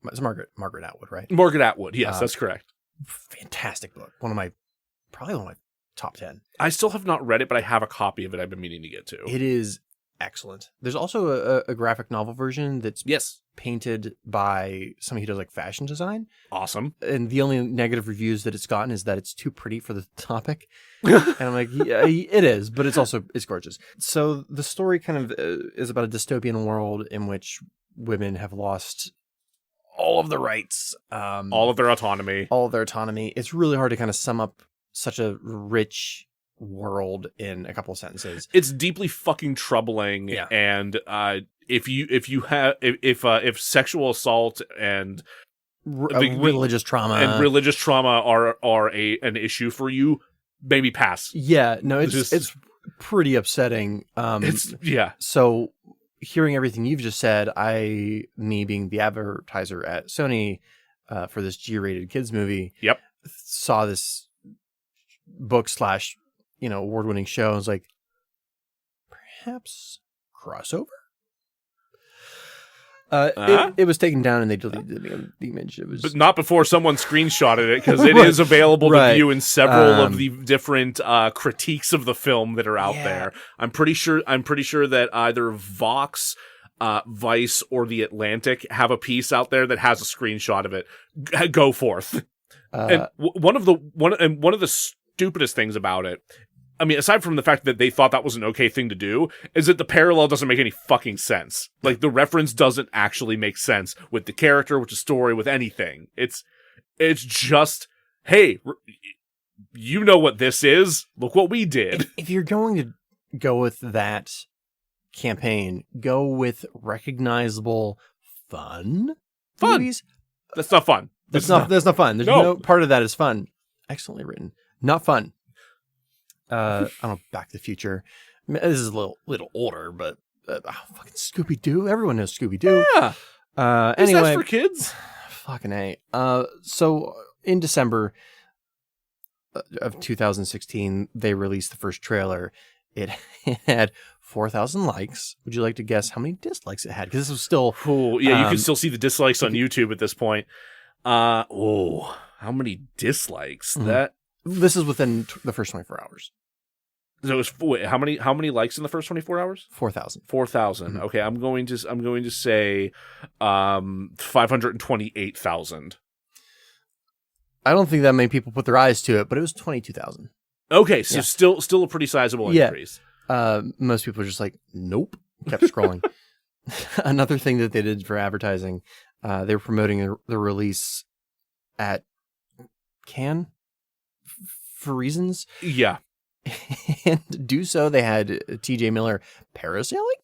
it's Margaret Atwood, right?
Margaret Atwood, yes, that's correct.
Fantastic book. Probably one of my top 10.
I still have not read it, but I have a copy of it I've been meaning to get to.
It is excellent. There's also a graphic novel version that's painted by somebody who does like fashion design.
Awesome.
And the only negative reviews that it's gotten is that it's too pretty for the topic. And I'm like, yeah, it is, but it's gorgeous. So the story kind of is about a dystopian world in which women have lost all of the rights,
all of their autonomy.
It's really hard to kind of sum up such a rich world in a couple of sentences.
It's deeply fucking troubling. Yeah. And if sexual assault and
religious trauma
are an issue for you, maybe pass.
Yeah, no, it's pretty upsetting. So hearing everything you've just said, me being the advertiser at Sony for this G-rated kids movie, saw this book / award-winning show. I was like, perhaps crossover? It was taken down and they deleted the image.
But not before someone screenshotted it, because it is available to view in several of the different critiques of the film that are out there. I'm pretty sure that either Vox, Vice, or The Atlantic have a piece out there that has a screenshot of it. Go forth. And one of the stupidest things about it, I mean, aside from the fact that they thought that was an okay thing to do, is that the parallel doesn't make any fucking sense. Like, the reference doesn't actually make sense with the character, with the story, with anything. It's just, hey, you know what this is? Look what we did.
If you're going to go with that campaign, go with recognizable fun movies.
That's not fun.
That's not fun. There's no part of that is fun. Excellently written. Not fun. I don't know, Back to the Future. This is a little older, but fucking Scooby-Doo. Everyone knows Scooby-Doo.
Yeah.
Anyway,
is that for kids?
Fucking A. So in December of 2016, they released the first trailer. It had 4,000 likes. Would you like to guess how many dislikes it had? Because this was still...
Cool. Yeah, you can still see the dislikes on YouTube at this point. How many dislikes?
Mm-hmm. This is within the first 24 hours.
So it was, how many likes in the first 24 hours?
4,000.
4,000. Mm-hmm. Okay, I'm going to say 528,000.
I don't think that many people put their eyes to it, but it was 22,000.
Okay, so still a pretty sizable increase.
Most people are just like, nope, kept scrolling. Another thing that they did for advertising, they were promoting the release at Cannes for reasons.
Yeah.
And to do so, they had TJ Miller parasailing?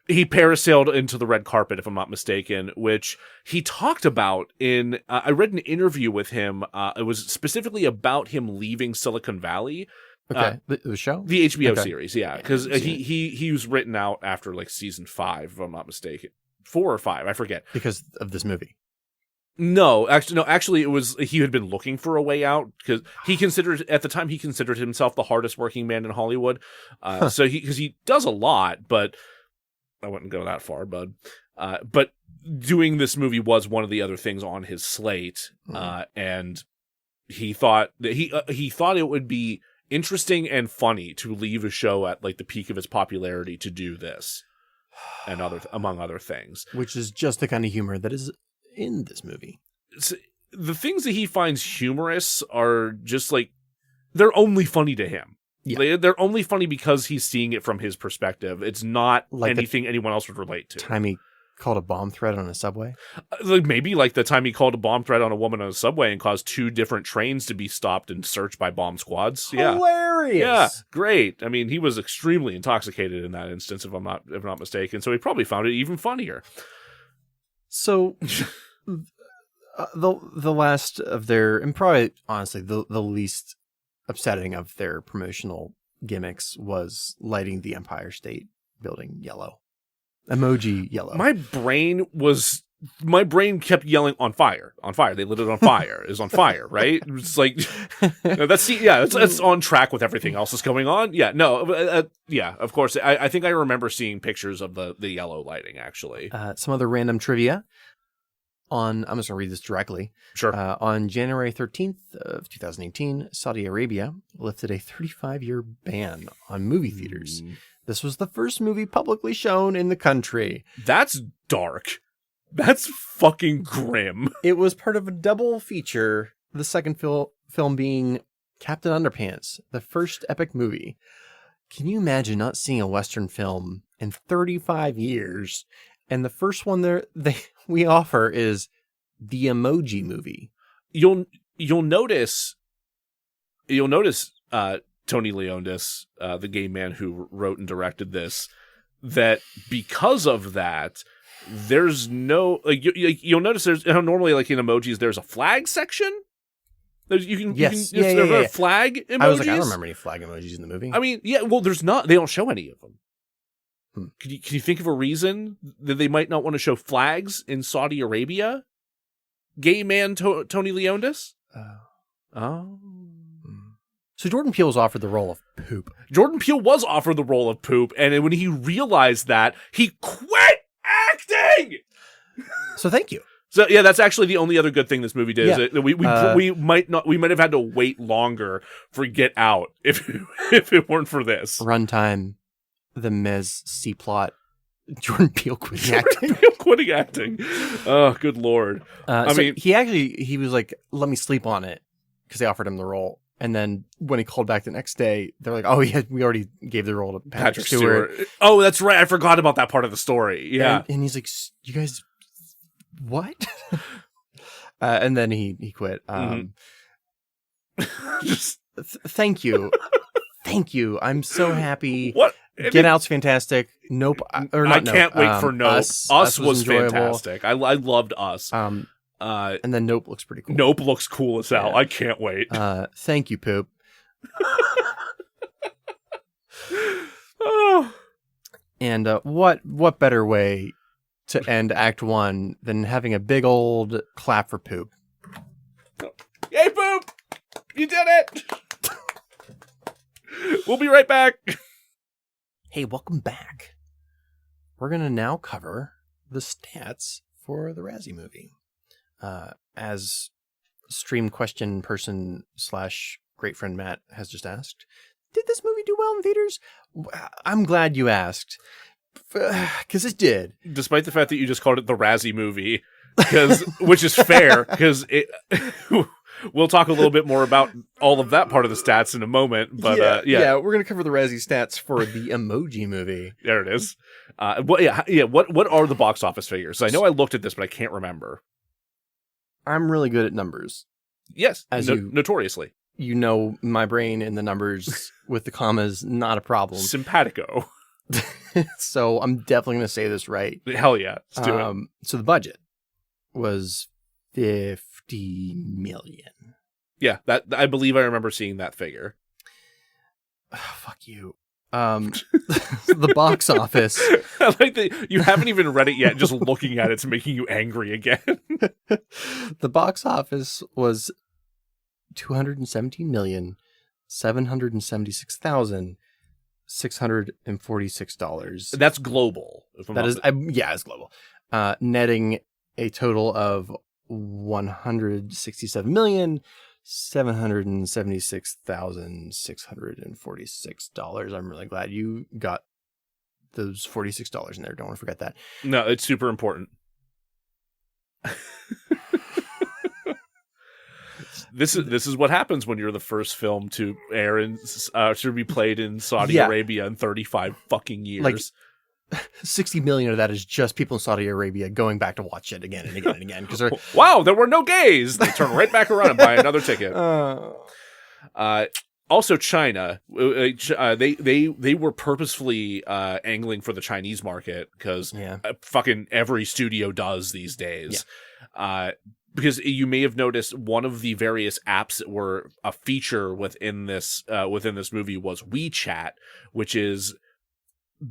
He parasailed into the red carpet, if I'm not mistaken, which he talked about in... I read an interview with him. It was specifically about him leaving Silicon Valley.
Okay, the show?
The HBO series, yeah. Because he was written out after like season 5, if I'm not mistaken. 4 or 5, I forget.
Because of this movie.
No, actually, it was he had been looking for a way out because he considered himself the hardest working man in Hollywood. So because he does a lot, but I wouldn't go that far, bud. But doing this movie was one of the other things on his slate, and he thought that he thought it would be interesting and funny to leave a show at like the peak of its popularity to do this, and among other things,
which is just the kind of humor that is in this movie.
The things that he finds humorous are just like, they're only funny to him. Yeah. They're only funny because he's seeing it from his perspective. It's not like anything anyone else would relate to.
Time he called a bomb threat on a subway?
Maybe like the time he called a bomb threat on a woman on a subway and caused 2 different trains to be stopped and searched by bomb squads.
Hilarious.
Yeah, great. I mean, he was extremely intoxicated in that instance, if I'm not mistaken. So he probably found it even funnier.
So the last of their, and probably honestly the least upsetting of their promotional gimmicks, was lighting the Empire State Building yellow. Emoji yellow. My brain kept yelling on fire. They lit it on fire. It was on fire, right? It's like, that's on track with everything else that's going on. Yeah, no, yeah, of course. I think I remember seeing pictures of the yellow lighting, actually. Some other random trivia. I'm just going to read this directly.
Sure.
On January 13th of 2018, Saudi Arabia lifted a 35-year ban on movie theaters. This was the first movie publicly shown in the country.
That's dark. That's fucking grim.
It was part of a double feature, the second film being Captain Underpants, the first epic movie. Can you imagine not seeing a Western film in 35 years? And the first one we offer is the Emoji Movie.
You'll notice Tony Leondis, the gay man who wrote and directed this, that because of that, there's no, like, you'll notice there's, normally like in emojis there's a flag section. There's a flag emojis.
I was like, I don't remember any flag emojis in the movie.
I mean, yeah, well, there's not. They don't show any of them. Can you think of a reason that they might not want to show flags in Saudi Arabia? Gay man Tony Leondis?
So Jordan Peele was offered the role of Poop.
Jordan Peele was offered the role of Poop, and when he realized that, he quit acting!
So thank you.
So yeah, that's actually the only other good thing this movie did. Yeah. Is that we might have had to wait longer for Get Out if it weren't for this.
Runtime, the Mez C plot, Jordan Peele quitting acting.
Oh, good lord!
I mean, he was like, "Let me sleep on it," because they offered him the role. And then when he called back the next day, they're like, "Oh yeah, we already gave the role to Patrick Stewart."
Oh, that's right. I forgot about that part of the story. Yeah,
and he's like, "You guys, what?" And then he quit. Thank you. I'm so happy.
What?
Get Out's fantastic. Nope.
I can't wait for Nope. Us was fantastic. I loved Us.
And then Nope looks pretty cool.
Nope looks cool as hell. Yeah. I can't wait.
Thank you, Poop.
Oh.
And what better way to end Act 1 than having a big old clap for Poop?
Yay, Poop! You did it! We'll be right back.
Hey, welcome back. We're going to now cover the stats for the Razzie movie. As stream question person / great friend Matt has just asked, did this movie do well in theaters? I'm glad you asked, because it did.
Despite the fact that you just called it the Razzie movie, which is fair, because we'll talk a little bit more about all of that part of the stats in a moment. But
yeah, we're gonna cover the Razzie stats for the Emoji Movie.
There it is. What are the box office figures? I know I looked at this, but I can't remember.
I'm really good at numbers.
Yes, notoriously.
You know, my brain and the numbers with the commas, not a problem.
Simpatico.
So I'm definitely going to say this right.
Hell yeah. Let's do it.
So the budget was $50 million.
Yeah, that I believe I remember seeing that figure.
Fuck you. The box office.
I like that you haven't even read it yet. Just looking at it's making you angry again.
The box office was $217,776,646.
That's global.
It's global. netting a total of $167,776,646. I'm really glad you got those $46 in there. Don't want to forget that.
No, it's super important. This is what happens when you're the first film to air in to be played in Saudi Arabia in 35 fucking years.
Like 60 million of that is just people in Saudi Arabia going back to watch it again and again and again because
wow, there were no gays. They turn right back around and buy another ticket. Also, China, they were purposefully angling for the Chinese market because fucking every studio does these days. Yeah. Because you may have noticed one of the various apps that were a feature within this movie was WeChat, which is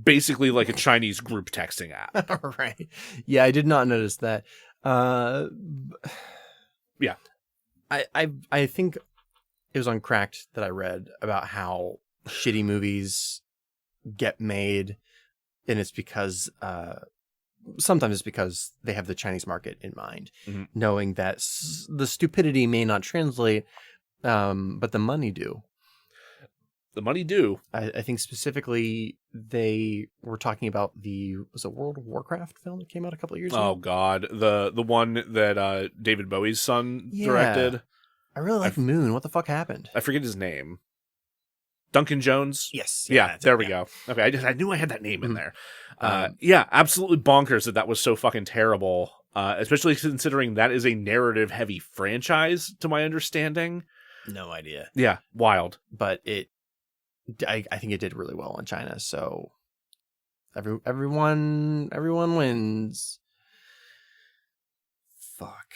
basically like a Chinese group texting app.
Right. Yeah, I did not notice that.
Yeah.
I think it was on Cracked that I read about how shitty movies get made, and it's because sometimes it's because they have the Chinese market in mind, knowing that the stupidity may not translate, but the money do.
The money do.
I think specifically they were talking about was it World of Warcraft film that came out a couple of years ago?
Oh God, the one that David Bowie's son directed.
I really like Moon. What the fuck happened?
I forget his name. Duncan Jones?
Yes.
Yeah, there we go. Okay, I knew I had that name in there. Yeah, absolutely bonkers that was so fucking terrible, especially considering that is a narrative-heavy franchise, to my understanding.
No idea.
Yeah, wild.
But I think it did really well in China, so everyone wins. Fuck.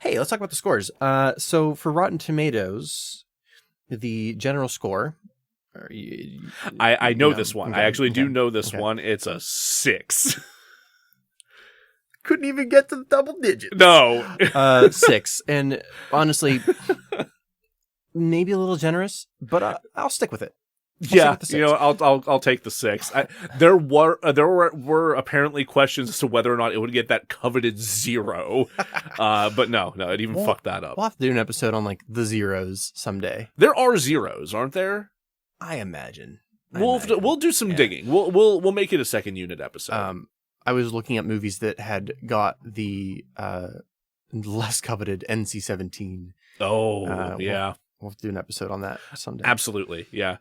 Hey, let's talk about the scores. So for Rotten Tomatoes, the general score.
I know this one. Okay, I actually do know this one. It's a 6.
Couldn't even get to the double digits.
No.
6. And honestly, maybe a little generous, but I'll stick with it.
I'll take the 6. There were apparently questions as to whether or not it would get that coveted 0, but no, it even fucked that up.
We'll have to do an episode on like the zeros someday.
There are zeros, aren't there?
I imagine.
We'll do some digging. We'll make it a second unit episode.
I was looking at movies that had got the less coveted NC-17.
Oh, yeah.
We'll have to do an episode on that someday.
Absolutely, yeah.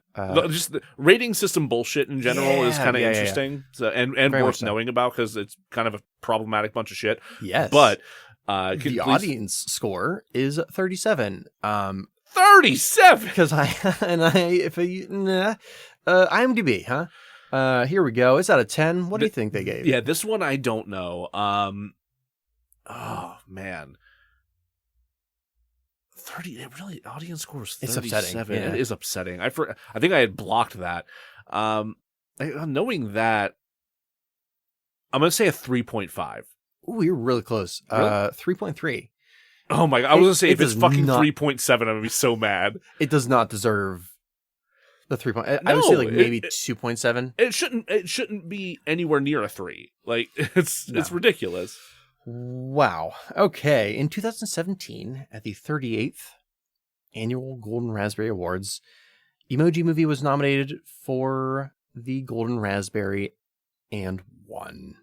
Just the rating system bullshit in general is kind of interesting, so, and worth knowing about because it's kind of a problematic bunch of shit.
Yes,
but
the audience score is 37.
37
because IMDb, huh? Here we go. It's out of 10. What do you think they gave?
Yeah, this one I don't know. Oh man. 30. It really audience score is 37.
It's upsetting. Yeah.
It is upsetting. I think I had blocked that. Knowing that, I'm gonna say a 3.5.
Ooh, you're really close.
Really?
3.3.
Oh my god! I was gonna say if it's fucking 3.7, I'm gonna be so mad.
It does not deserve the 3. I would say like maybe 2.7.
It shouldn't be anywhere near a 3. Like it's ridiculous.
Wow. Okay. In 2017, at the 38th annual Golden Raspberry Awards, Emoji Movie was nominated for the Golden Raspberry and won.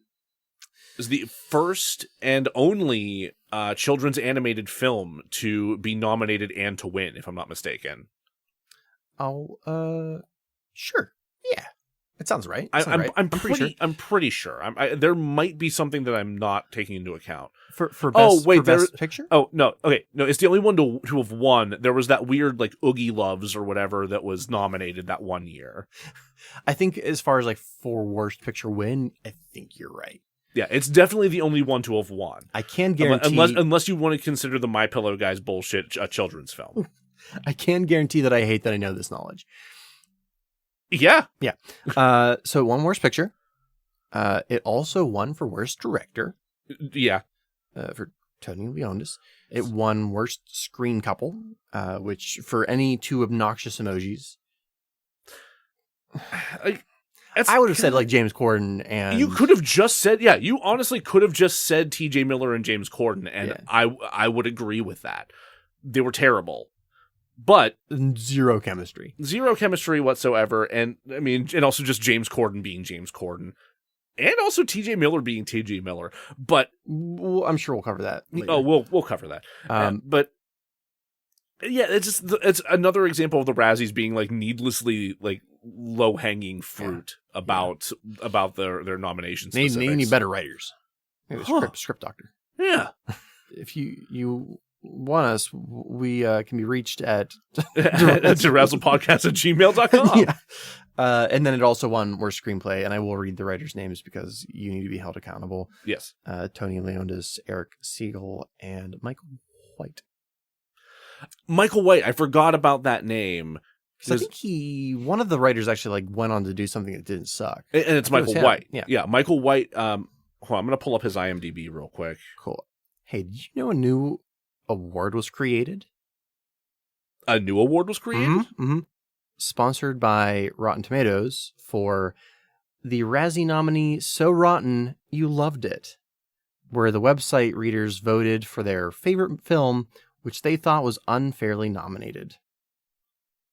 It was the first and only children's animated film to be nominated and to win, if I'm not mistaken.
Sure. Yeah. It sounds right.
I'm pretty sure. There might be something that I'm not taking into account.
For best picture?
Oh, no. Okay. No, it's the only one to have won. There was that weird, like, Oogie Loves or whatever that was nominated that one year.
I think as far as, like, for worst picture win, I think you're right.
Yeah, it's definitely the only one to have won.
I can guarantee...
Unless you want to consider the My Pillow Guys bullshit a children's film.
I can guarantee that I hate that I know this knowledge.
Yeah.
Yeah. So it won Worst Picture. It also won for Worst Director.
Yeah.
For Tony Leondis. It won Worst Screen Couple, which for any two obnoxious emojis. I would have said like James Corden, and
you could have just said, you honestly could have just said TJ Miller and James Corden, and I would agree with that. They were terrible. But
zero chemistry
whatsoever. And I mean, and also just James Corden being James Corden. And also TJ Miller being TJ Miller. But
I'm sure we'll cover that later.
Oh, we'll cover that. But yeah, it's another example of the Razzies being like needlessly like low-hanging fruit about their nominations.
They need better writers. Maybe script doctor.
Yeah.
If you want us, we can be reached at
DeRazzledpodcast@gmail.com.
Yeah. And then it also won worst screenplay, and I will read the writers' names because you need to be held accountable.
Yes.
Tony Leondis, Eric Siegel, and Michael White.
Michael White, I forgot about that name.
I think one of the writers actually like went on to do something that didn't suck.
And it's Michael White.
Yeah.
Michael White. Hold on, I'm going to pull up his IMDb real quick.
Cool. Hey, did you know a new award was created?
A new award was created?
Mm-hmm. Sponsored by Rotten Tomatoes for the Razzie nominee So Rotten You Loved It, where the website readers voted for their favorite film, which they thought was unfairly nominated.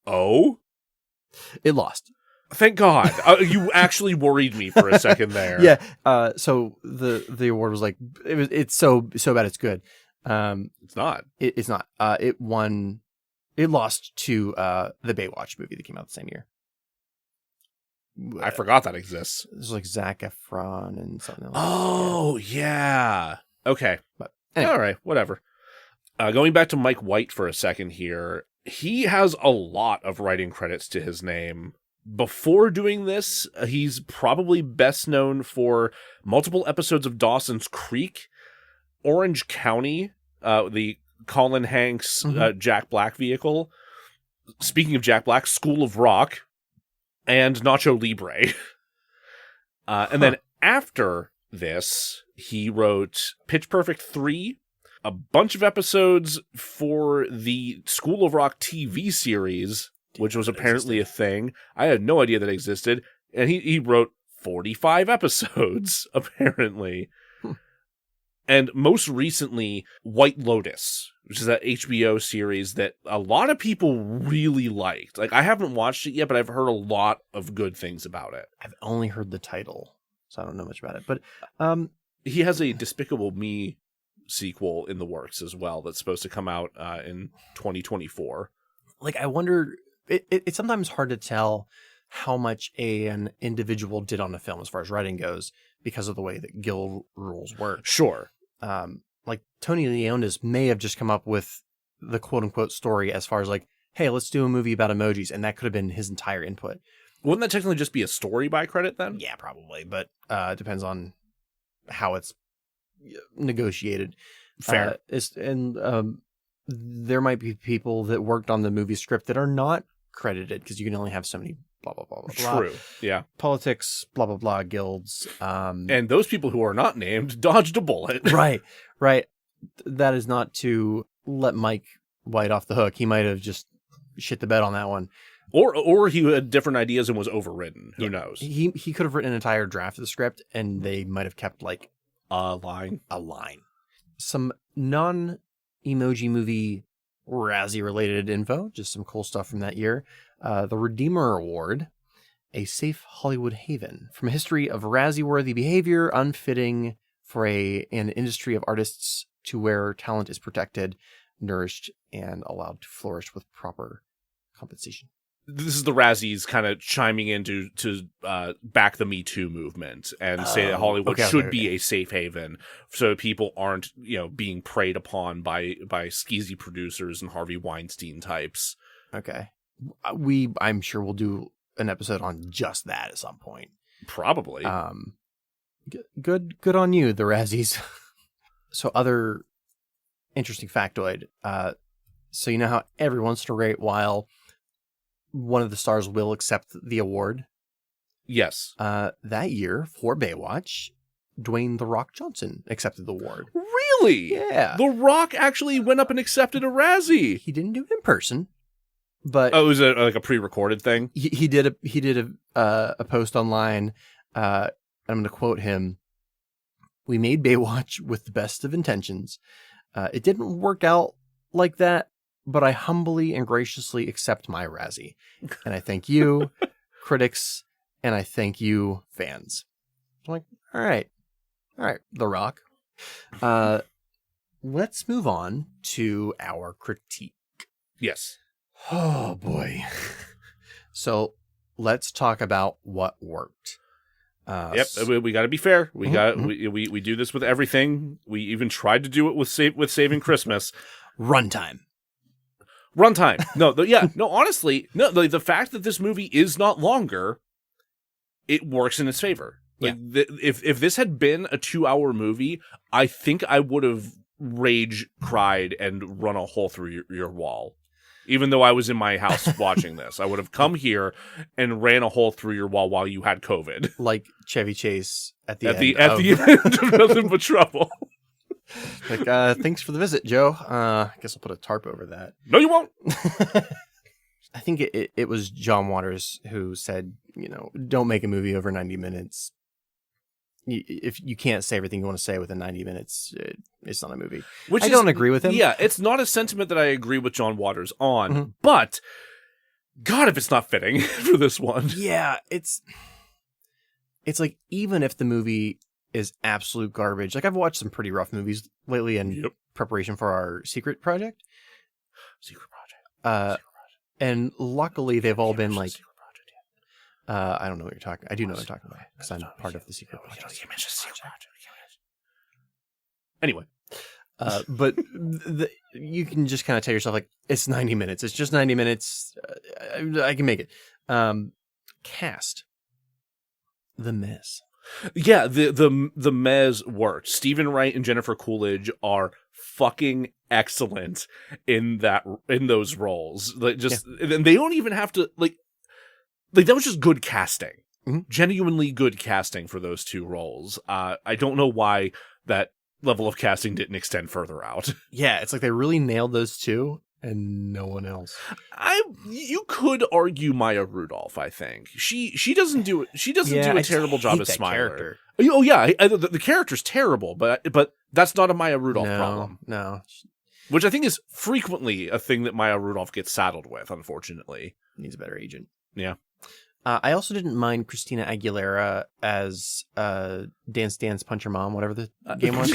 Oh?
It lost.
Thank God. You actually worried me for a second there.
Yeah. So the award was like, it's so bad it's good.
It's not.
It's not. It won. It lost to the Baywatch movie that came out the same year.
I forgot that exists.
It was like Zac Efron and something else.
Oh, yeah. Okay.
But anyway.
All right, whatever. Going back to Mike White for a second here, he has a lot of writing credits to his name. Before doing this, he's probably best known for multiple episodes of Dawson's Creek, Orange County, the Colin Hanks, Jack Black vehicle. Speaking of Jack Black, School of Rock, and Nacho Libre. And then after this, he wrote Pitch Perfect 3, a bunch of episodes for the School of Rock TV series, which was apparently a thing. I had no idea that existed. And he wrote 45 episodes, apparently. And most recently, White Lotus, which is that HBO series that a lot of people really liked. Like, I haven't watched it yet, but I've heard a lot of good things about it.
I've only heard the title, so I don't know much about it. But
he has a Despicable Me sequel in the works as well that's supposed to come out in 2024.
Like, I wonder, it's sometimes hard to tell how much an individual did on a film as far as writing goes because of the way that guild rules work.
Sure.
Like Tony Leondis may have just come up with the quote unquote story as far as like, hey, let's do a movie about emojis. And that could have been his entire input.
Wouldn't that technically just be a story by credit then?
Yeah, probably. But it depends on how it's negotiated.
Fair.
There might be people that worked on the movie script that are not credited because you can only have so many blah, blah, blah, blah, blah.
True. Yeah.
Politics, blah, blah, blah, guilds.
And those people who are not named dodged a bullet.
Right. That is not to let Mike White off the hook. He might have just shit the bed on that one.
Or he had different ideas and was overridden. Who knows?
He could have written an entire draft of the script and they might have kept like
a line.
Some non-Emoji Movie Razzie related info, just some cool stuff from that year. The Redeemer Award, a safe Hollywood haven from a history of Razzie-worthy behavior, unfitting for an industry of artists to where talent is protected, nourished, and allowed to flourish with proper compensation.
This is the Razzies kind of chiming in to back the Me Too movement and say that Hollywood should be a safe haven so people aren't, being preyed upon by skeezy producers and Harvey Weinstein types.
Okay. I'm sure we'll do an episode on just that at some point.
Probably.
Good on you, the Razzies. So other interesting factoid. So you know how every once in a great while one of the stars will accept the award?
Yes.
That year for Baywatch, Dwayne "The Rock" Johnson accepted the award.
Really?
Yeah.
The Rock actually went up and accepted a Razzie.
He didn't do it in person. But
it was like a pre-recorded thing.
He did a post online. I'm going to quote him. "We made Baywatch with the best of intentions. It didn't work out like that, but I humbly and graciously accept my Razzie. And I thank you, critics, and I thank you, fans." I'm like, all right, The Rock. Let's move on to our critique.
Yes.
Oh, boy. So let's talk about what worked.
Yep, we got to be fair. We we do this with everything. We even tried to do it with Saving Christmas.
Runtime.
No. Honestly, no. The fact that this movie is not longer, it works in its favor. Like, if this had been a 2-hour movie, I think I would have rage cried and run a hole through your wall. Even though I was in my house watching this, I would have come here and ran a hole through your wall while you had COVID.
Like Chevy Chase at the
end of Nothing But Trouble.
Like, thanks for the visit, Joe. I guess I'll put a tarp over that.
No, you won't.
I think it was John Waters who said, don't make a movie over 90 minutes. If you can't say everything you want to say within 90 minutes, it's not a movie. I don't agree with him.
Yeah, it's not a sentiment that I agree with John Waters on, but God, if it's not fitting for this one.
Yeah, it's like, even if the movie is absolute garbage, like I've watched some pretty rough movies lately in preparation for our secret project. And luckily they've all been like, I don't know what you're talking. I do know what I'm talking about because I'm part of the secret project.
Anyway,
but you can just kind of tell yourself like, it's 90 minutes. It's just 90 minutes. I can make it. Cast. The Miz.
Yeah, the Miz worked. Stephen Wright and Jennifer Coolidge are fucking excellent in those roles. Like, and they don't even have to like that was just good casting. Genuinely good casting for those two roles. I don't know why that level of casting didn't extend further out.
Yeah, it's like they really nailed those two and no one else.
You could argue Maya Rudolph. I think she doesn't do a terrible job as Smiler.
Character.
Oh yeah, the character's terrible, but that's not a Maya Rudolph problem.
No,
which I think is frequently a thing that Maya Rudolph gets saddled with. Unfortunately,
needs a better agent.
Yeah.
I also didn't mind Christina Aguilera as Dance Dance Punch Your Mom, whatever the game was.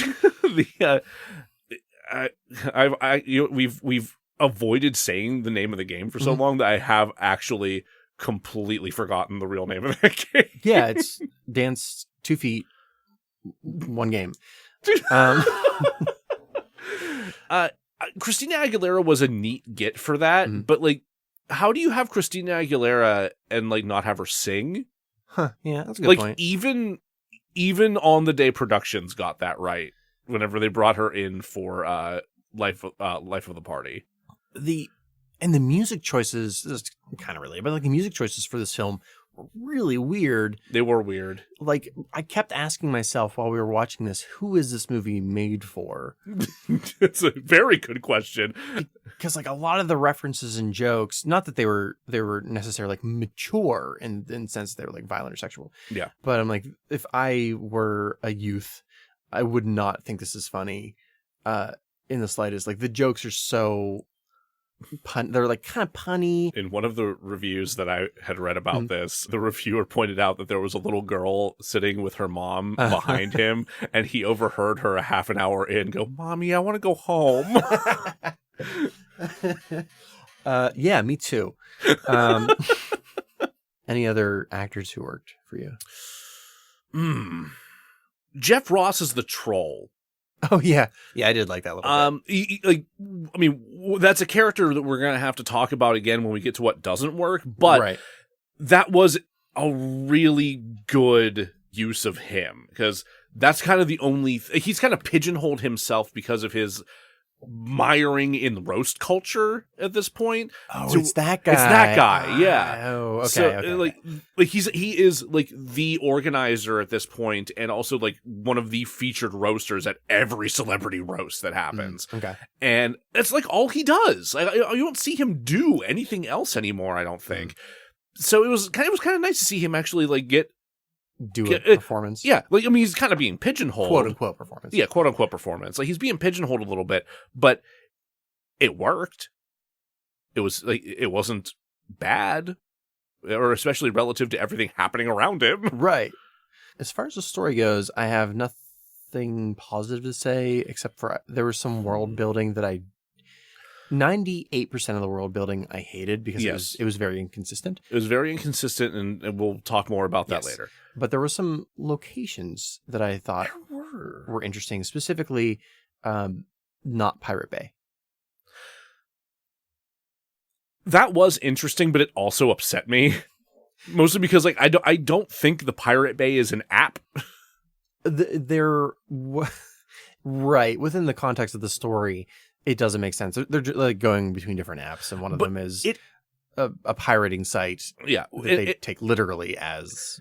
We've avoided saying the name of the game for so long that I have actually completely forgotten the real name of that game.
Yeah, it's Dance 2 Feet, 1 game.
Christina Aguilera was a neat get for that, but like, how do you have Christina Aguilera and like not have her sing?
Huh? Yeah, that's a good point.
Even On the Day Productions got that right whenever they brought her in for Life of the Party.
The music choices, this is kind of related, but like the music choices for this film were really weird.
They were weird.
Like, I kept asking myself while we were watching this, who is this movie made for?
It's a very good question.
Because like a lot of the references and jokes, not that they were necessarily like mature in the sense that they were like violent or sexual.
Yeah.
But I'm like, if I were a youth, I would not think this is funny in the slightest. Like, the jokes are so they're like kind of punny.
In one of the reviews that I had read about this, the reviewer pointed out that there was a little girl sitting with her mom behind him, and he overheard her a half an hour in go, "Mommy, I want to go home."
Yeah, me too. Any other actors who worked for you?
Jeff Ross is the troll.
Oh yeah, I did like that little bit.
I mean, that's a character that we're gonna have to talk about again when we get to what doesn't work. But that was a really good use of him, because that's kind of the only. He's kind of pigeonholed himself because of his miring in roast culture at this point.
Oh,
So
it's that guy.
It's that guy, yeah.
Oh, okay.
So,
okay.
like he is like the organizer at this point, and also like one of the featured roasters at every celebrity roast that happens.
Okay.
And it's like all he does. You don't see him do anything else anymore, I don't think. So it was kind of nice to see him actually like
do a performance.
Yeah, like I mean, he's kind of being pigeonholed,
quote unquote performance.
Yeah, quote unquote performance. Like he's being pigeonholed a little bit, but it worked. It was like it wasn't bad, or especially relative to everything happening around him.
Right. As far as the story goes, I have nothing positive to say except for there was some world building that 98% of the world building I hated because it was very inconsistent.
It was very inconsistent, and we'll talk more about that later.
But there were some locations that I thought were interesting, specifically not Pirate Bay.
That was interesting, but it also upset me. Mostly because like I don't think the Pirate Bay is an app.
They're right within the context of the story. It doesn't make sense. They're like going between different apps, and one of them is a pirating site.
Yeah,
that they take literally as,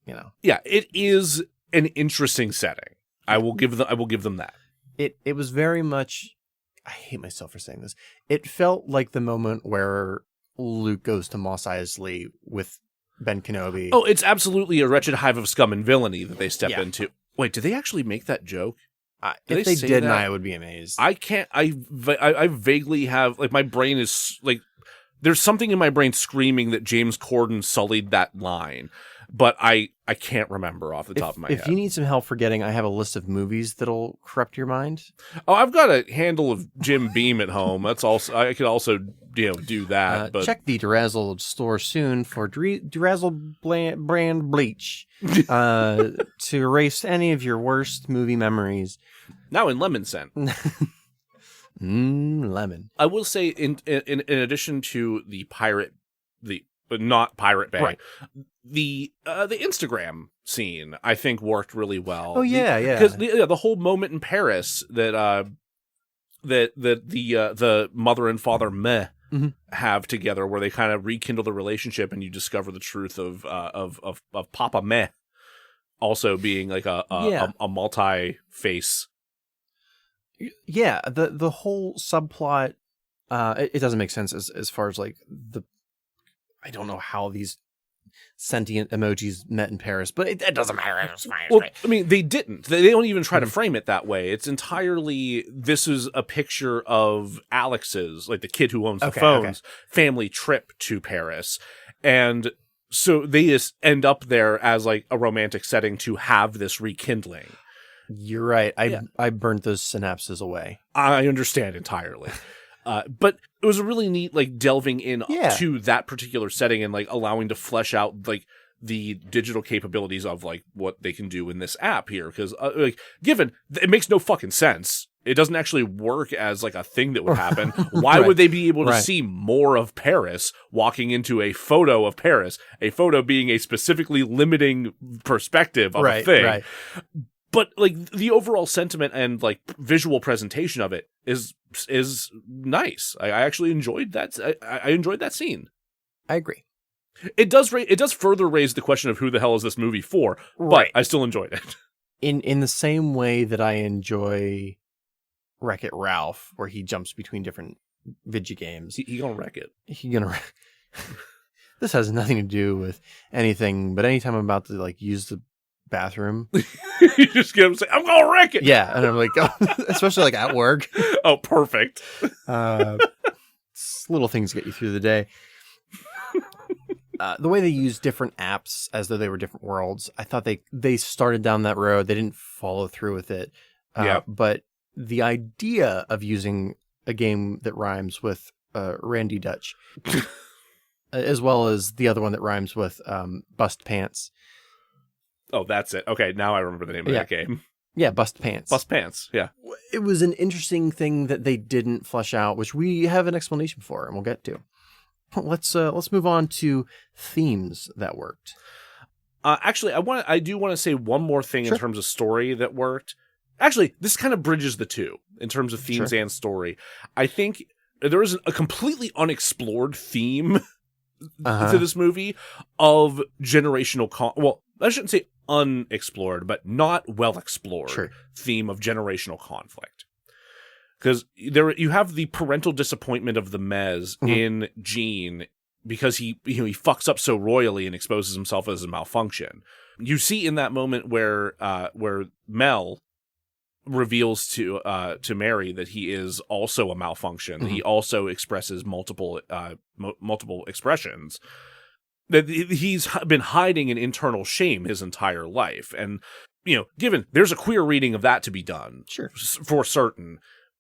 you know.
Yeah, it is an interesting setting. I will give them that.
It was very much. I hate myself for saying this. It felt like the moment where Luke goes to Mos Eisley with Ben Kenobi.
Oh, it's absolutely a wretched hive of scum and villainy that they step into. Wait, did they actually make that joke?
If they didn't, I would be amazed.
I can't. I vaguely have like my brain is like there's something in my brain screaming that James Corden sullied that line, but I can't remember off the top of my head.
If you need some help forgetting, I have a list of movies that'll corrupt your mind.
Oh, I've got a handle of Jim Beam at home. That's also I could also do that. But
check the DeRazzled store soon for DeRazzled brand bleach to erase any of your worst movie memories.
Now in lemon scent.
Lemon.
I will say in addition to but not Pirate Bay.
Right.
The Instagram scene I think worked really well.
Oh yeah,
because the whole moment in Paris that the mother and father have together, where they kind of rekindle the relationship, and you discover the truth of Papa Meh also being like a multi-face.
Yeah, the whole subplot it doesn't make sense as far as like I don't know how these sentient emojis met in Paris, but it doesn't matter.
Well, I mean, they didn't. They don't even try to frame it that way. It's entirely, this is a picture of Alex's, like the kid who owns the phones, family trip to Paris. And so they just end up there as like a romantic setting to have this rekindling.
You're right. I burnt those synapses away.
I understand entirely. But it was a really neat, like, delving in to that particular setting and, like, allowing to flesh out, like, the digital capabilities of, like, what they can do in this app here. Because, like, given, it makes no fucking sense. It doesn't actually work as, like, a thing that would happen. Why would they be able to see more of Paris walking into a photo of Paris? A photo being a specifically limiting perspective of a thing. Right. But like the overall sentiment and like visual presentation of it is nice. I actually enjoyed that. I enjoyed that scene.
I agree.
It does further raise the question of who the hell is this movie for, but I still enjoyed it.
In the same way that I enjoy Wreck-It Ralph, where he jumps between different video games.
He gonna wreck it.
This has nothing to do with anything, but anytime I'm about to like use the bathroom,
you just get him say, "I'm gonna wreck it."
Yeah, and I'm like, especially like at work.
Oh, perfect.
Little things get you through the day. The way they use different apps as though they were different worlds, I thought they started down that road. They didn't follow through with it. But the idea of using a game that rhymes with Randy Dutch, as well as the other one that rhymes with Bust Pants.
Oh, that's it. Okay, now I remember the name of that game.
Yeah, Bust Pants.
Bust Pants, yeah.
It was an interesting thing that they didn't flesh out, which we have an explanation for, and we'll get to. Let's move on to themes that worked.
Actually, I do want to say one more thing in terms of story that worked. Actually, this kind of bridges the two. in terms of themes and story. I think there is a completely unexplored theme to this movie of generational well, I shouldn't say unexplored, but not well explored theme of generational conflict. Because you have the parental disappointment of the Mez in Gene because he fucks up so royally and exposes himself as a malfunction. You see in that moment where Mel reveals to Mary that he is also a malfunction. He also expresses multiple expressions. That he's been hiding an internal shame his entire life, and given there's a queer reading of that to be done, for certain,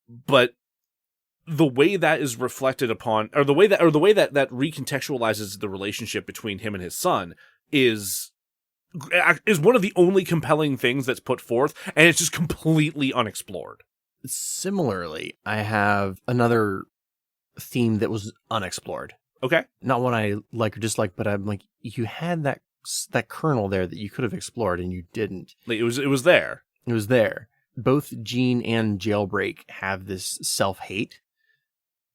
but the way that is reflected upon, or the way that recontextualizes the relationship between him and his son is one of the only compelling things that's put forth, and it's just completely unexplored.
Similarly, I have another theme that was unexplored.
Okay.
Not one I like or dislike, but I'm like, you had that kernel there that you could have explored and you didn't.
It was there.
It was there. Both Gene and Jailbreak have this self-hate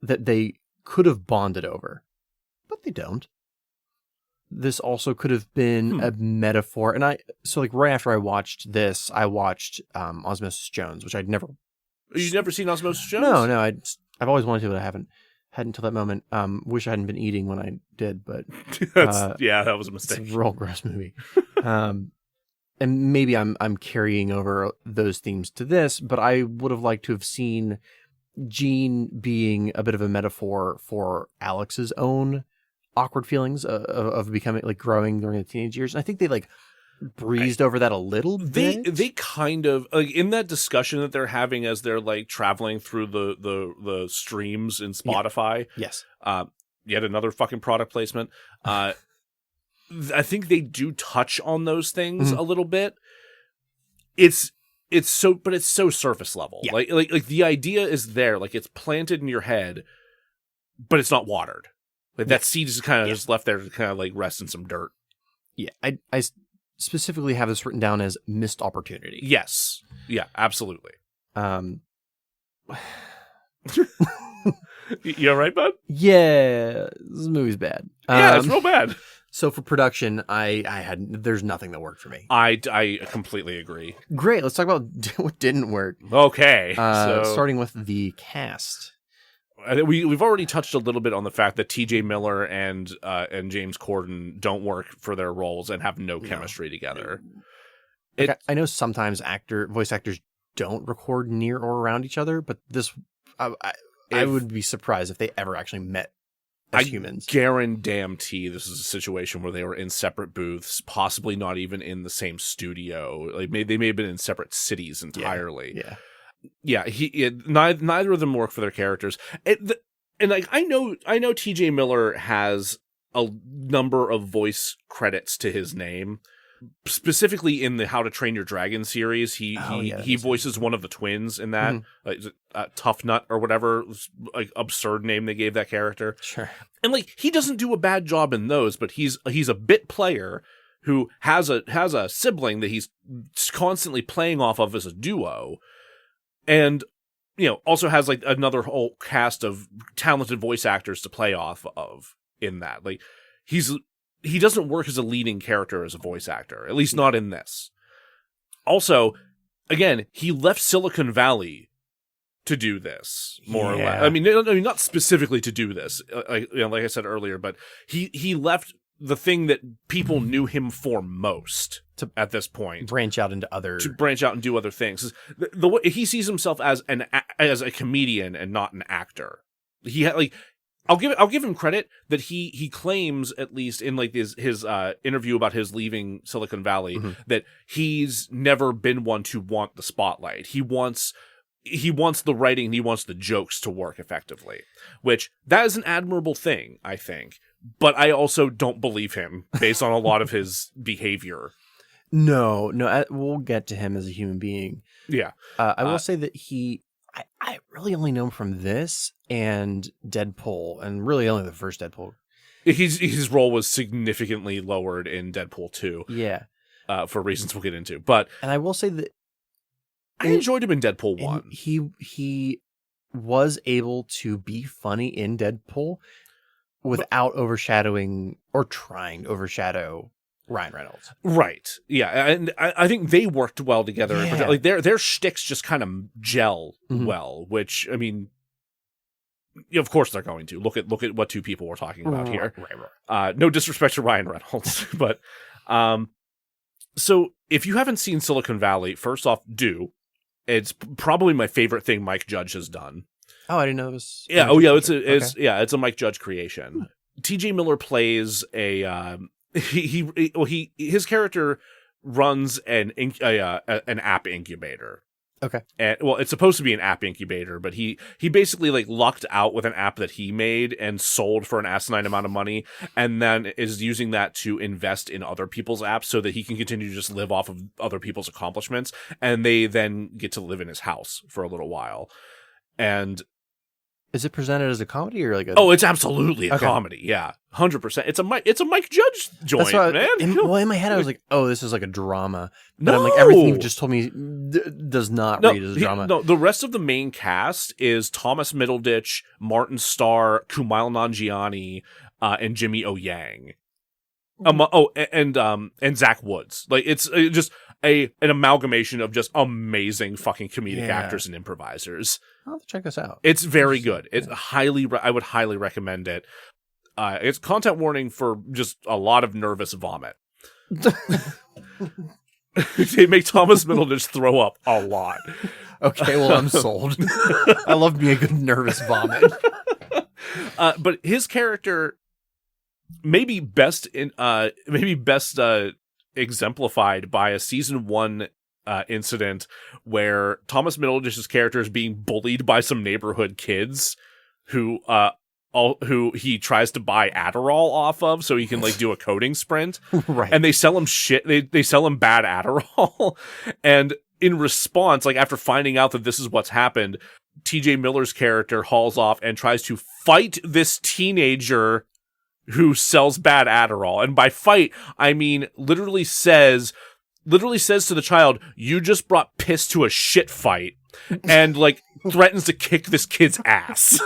that they could have bonded over, but they don't. This also could have been a metaphor. And so right after I watched this, I watched Osmosis Jones, which I'd never...
You've never seen Osmosis Jones?
No, I've always wanted to, but I hadn't until that moment. Wish I hadn't been eating when I did, but...
that was a mistake.
It's a real gross movie. And maybe I'm carrying over those themes to this, but I would have liked to have seen Gene being a bit of a metaphor for Alex's own awkward feelings of becoming, like, growing during the teenage years. And I think they breezed over that a little bit. They
kind of, like, in that discussion that they're having as they're traveling through the streams in Spotify.
Yeah. Yes.
Yet another fucking product placement. I think they do touch on those things a little bit. It's so surface level.
Yeah.
Like the idea is there, like it's planted in your head, but it's not watered. Like that seed is kind of just left there to kind of rest in some dirt.
Yeah, I specifically have this written down as missed opportunity.
Yes. Yeah, absolutely. You all right, bud?
Yeah, this movie's bad.
Yeah, it's real bad.
So for production, there's nothing that worked for me.
I completely agree.
Great, let's talk about what didn't work.
Okay,
starting with the cast.
We've already touched a little bit on the fact that T.J. Miller and James Corden don't work for their roles and have no chemistry together.
I know sometimes voice actors don't record near or around each other, but this I would be surprised if they ever actually met as humans.
Guarantee this is a situation where they were in separate booths, possibly not even in the same studio. Like they may have been in separate cities entirely. Yeah. Neither of them work for their characters. And I know T.J. Miller has a number of voice credits to his name. Specifically in the How to Train Your Dragon series, he voices one of the twins in that, Tough Nut or whatever, absurd name they gave that character.
Sure.
And he doesn't do a bad job in those, but he's a bit player who has a sibling that he's constantly playing off of as a duo, and also has another whole cast of talented voice actors to play off of in that. He doesn't work as a leading character as a voice actor, at least not in this. Also, again, he left Silicon Valley to do this, more or less. I mean, not specifically to do this, like I said earlier, but he left the thing that people knew him for most at this point.
Branch out and do other things.
The way he sees himself as a comedian and not an actor. I'll give him credit that he claims, at least in his interview about his leaving Silicon Valley, that he's never been one to want the spotlight. He wants the writing, and he wants the jokes to work effectively, which that is an admirable thing, I think. But I also don't believe him based on a lot of his behavior.
No, we'll get to him as a human being.
Yeah.
I will say that I really only know him from this and Deadpool, and really only the first Deadpool.
His role was significantly lowered in Deadpool 2.
Yeah.
For reasons we'll get into. And
I will say that
I enjoyed him in Deadpool 1.
He was able to be funny in Deadpool without overshadowing or trying to overshadow Ryan Reynolds.
Right. Yeah. And I think they worked well together.
Yeah.
Like their shticks just kind of gel well, which, I mean, of course they're going to. Look at what two people we're talking about here.
Right.
No disrespect to Ryan Reynolds, but so if you haven't seen Silicon Valley, first off, do. It's probably my favorite thing Mike Judge has done.
Oh, I didn't know it was.
Yeah. Oh, yeah. It's a Mike Judge creation. T.J. Miller plays a his character runs an app incubator.
Okay.
And, well, it's supposed to be an app incubator, but he basically like lucked out with an app that he made and sold for an asinine amount of money, and then is using that to invest in other people's apps so that he can continue to just live off of other people's accomplishments, and they then get to live in his house for a little while. And
is it presented as a comedy or like a?
Oh, it's absolutely a comedy. Yeah, 100%. It's a Mike Judge joint, man.
In my head, I was like, "Oh, this is like a drama." But I'm like, everything you've just told me does not read as a drama.
No, the rest of the main cast is Thomas Middleditch, Martin Starr, Kumail Nanjiani, and Jimmy O Yang. And Zach Woods. Like it's just an amalgamation of just amazing fucking comedic actors and improvisers.
I'll have to check this out.
It's very good. It's I would highly recommend it. It's content warning for just a lot of nervous vomit. They make Thomas Middleditch throw up a lot.
Okay, well, I'm sold. I love me a good nervous vomit.
But his character maybe best exemplified by a season 1 incident where Thomas Middleditch's character is being bullied by some neighborhood kids who he tries to buy Adderall off of so he can like do a coding sprint.
Right.
And they sell him shit. They sell him bad Adderall. And in response, like after finding out that this is what's happened, TJ Miller's character hauls off and tries to fight this teenager who sells bad Adderall. And by fight, I mean literally says to the child, "You just brought piss to a shit fight," and like threatens to kick this kid's ass.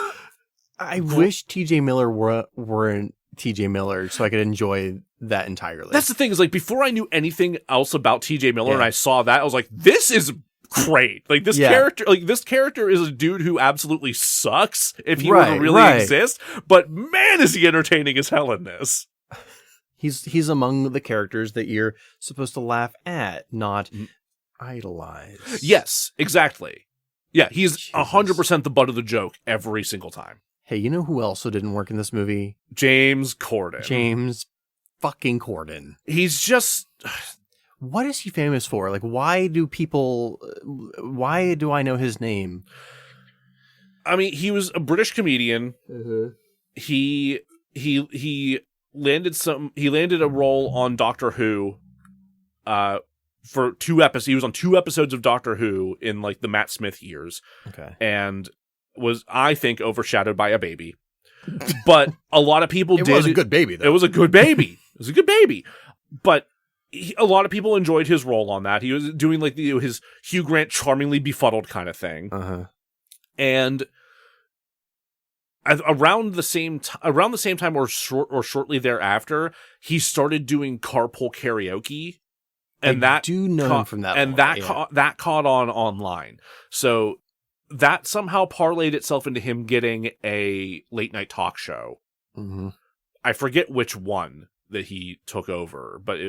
I wish TJ Miller weren't TJ Miller so I could enjoy that entirely.
That's the thing, is like before I knew anything else about TJ Miller and I saw that, I was like, this is great. Like this character is a dude who absolutely sucks if he were to really exist, but man is he entertaining as hell in this.
He's among the characters that you're supposed to laugh at, not idolize.
Yes, exactly. Yeah, he's 100% the butt of the joke every single time.
Hey, you know who else didn't work in this movie?
James Corden.
James fucking Corden.
He's just...
What is he famous for? Like, why do I know his name?
I mean, he was a British comedian.
Mm-hmm.
He landed a role on Doctor Who for 2 episodes. He was on 2 episodes of Doctor Who in like the Matt Smith years.
Okay.
And was, I think, overshadowed by a baby. But a lot of people did.
It was a good baby, though.
It was a good baby. But a lot of people enjoyed his role on that. He was doing like his Hugh Grant charmingly befuddled kind of thing.
Uh-huh.
And around the same time or shortly thereafter, he started doing carpool karaoke. And
I do know him from that.
And that caught on online. So that somehow parlayed itself into him getting a late night talk show.
Mm-hmm.
I forget which one that he took over, but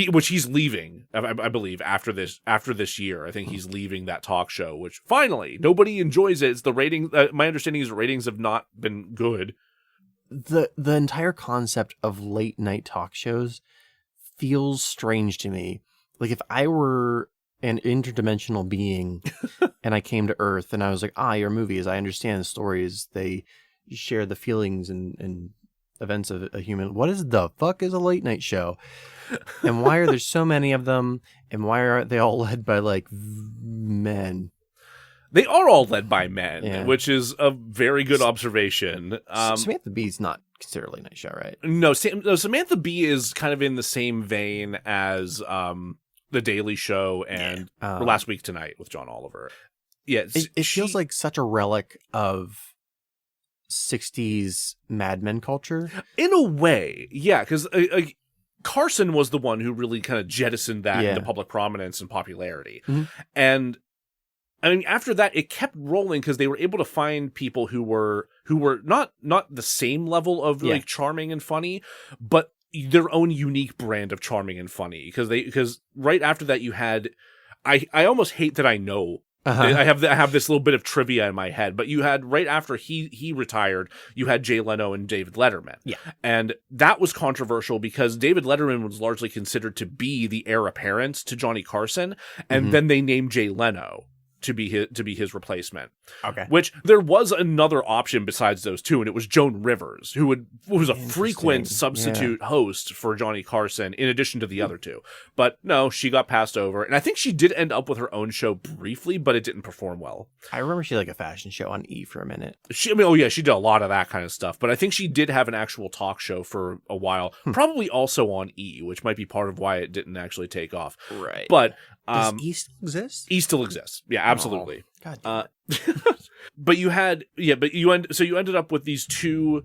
which he's leaving, I believe, after this year. I think he's leaving that talk show, which finally nobody enjoys it. It's the rating. My understanding is the ratings have not been good.
The entire concept of late night talk shows feels strange to me. Like if I were an interdimensional being and I came to Earth and I was like, your movies, I understand the stories. They share the feelings and events of a human. What is the fuck is a late night show? And why are there so many of them? And why aren't they all led by like men?
They are all led by men, which is a very good observation.
Samantha Bee's not considered a late night show, right?
No, Samantha Bee is kind of in the same vein as The Daily Show and Last Week Tonight with John Oliver. Yeah,
it feels like such a relic of 60s Mad Men culture.
In a way, yeah, because Carson was the one who really kind of jettisoned that into public prominence and popularity.
Mm-hmm.
And I mean, after that, it kept rolling because they were able to find people who were not the same level of like charming and funny, but their own unique brand of charming and funny. Because right after that, you had, I almost hate that I know. I have this little bit of trivia in my head, but you had right after he retired, you had Jay Leno and David Letterman.
Yeah. And
that was controversial because David Letterman was largely considered to be the heir apparent to Johnny Carson, and then they named Jay Leno to be his replacement.
Okay.
Which there was another option besides those two, and it was Joan Rivers, who was a frequent substitute host for Johnny Carson in addition to the other two. But no, she got passed over, and I think she did end up with her own show briefly, but it didn't perform well.
I remember she had like a fashion show on E for a minute.
She did a lot of that kind of stuff, but I think she did have an actual talk show for a while, probably also on E, which might be part of why it didn't actually take off.
Right.
But
does E still exist?
E still exists. Yeah, absolutely.
Oh, God.
But you ended up with these two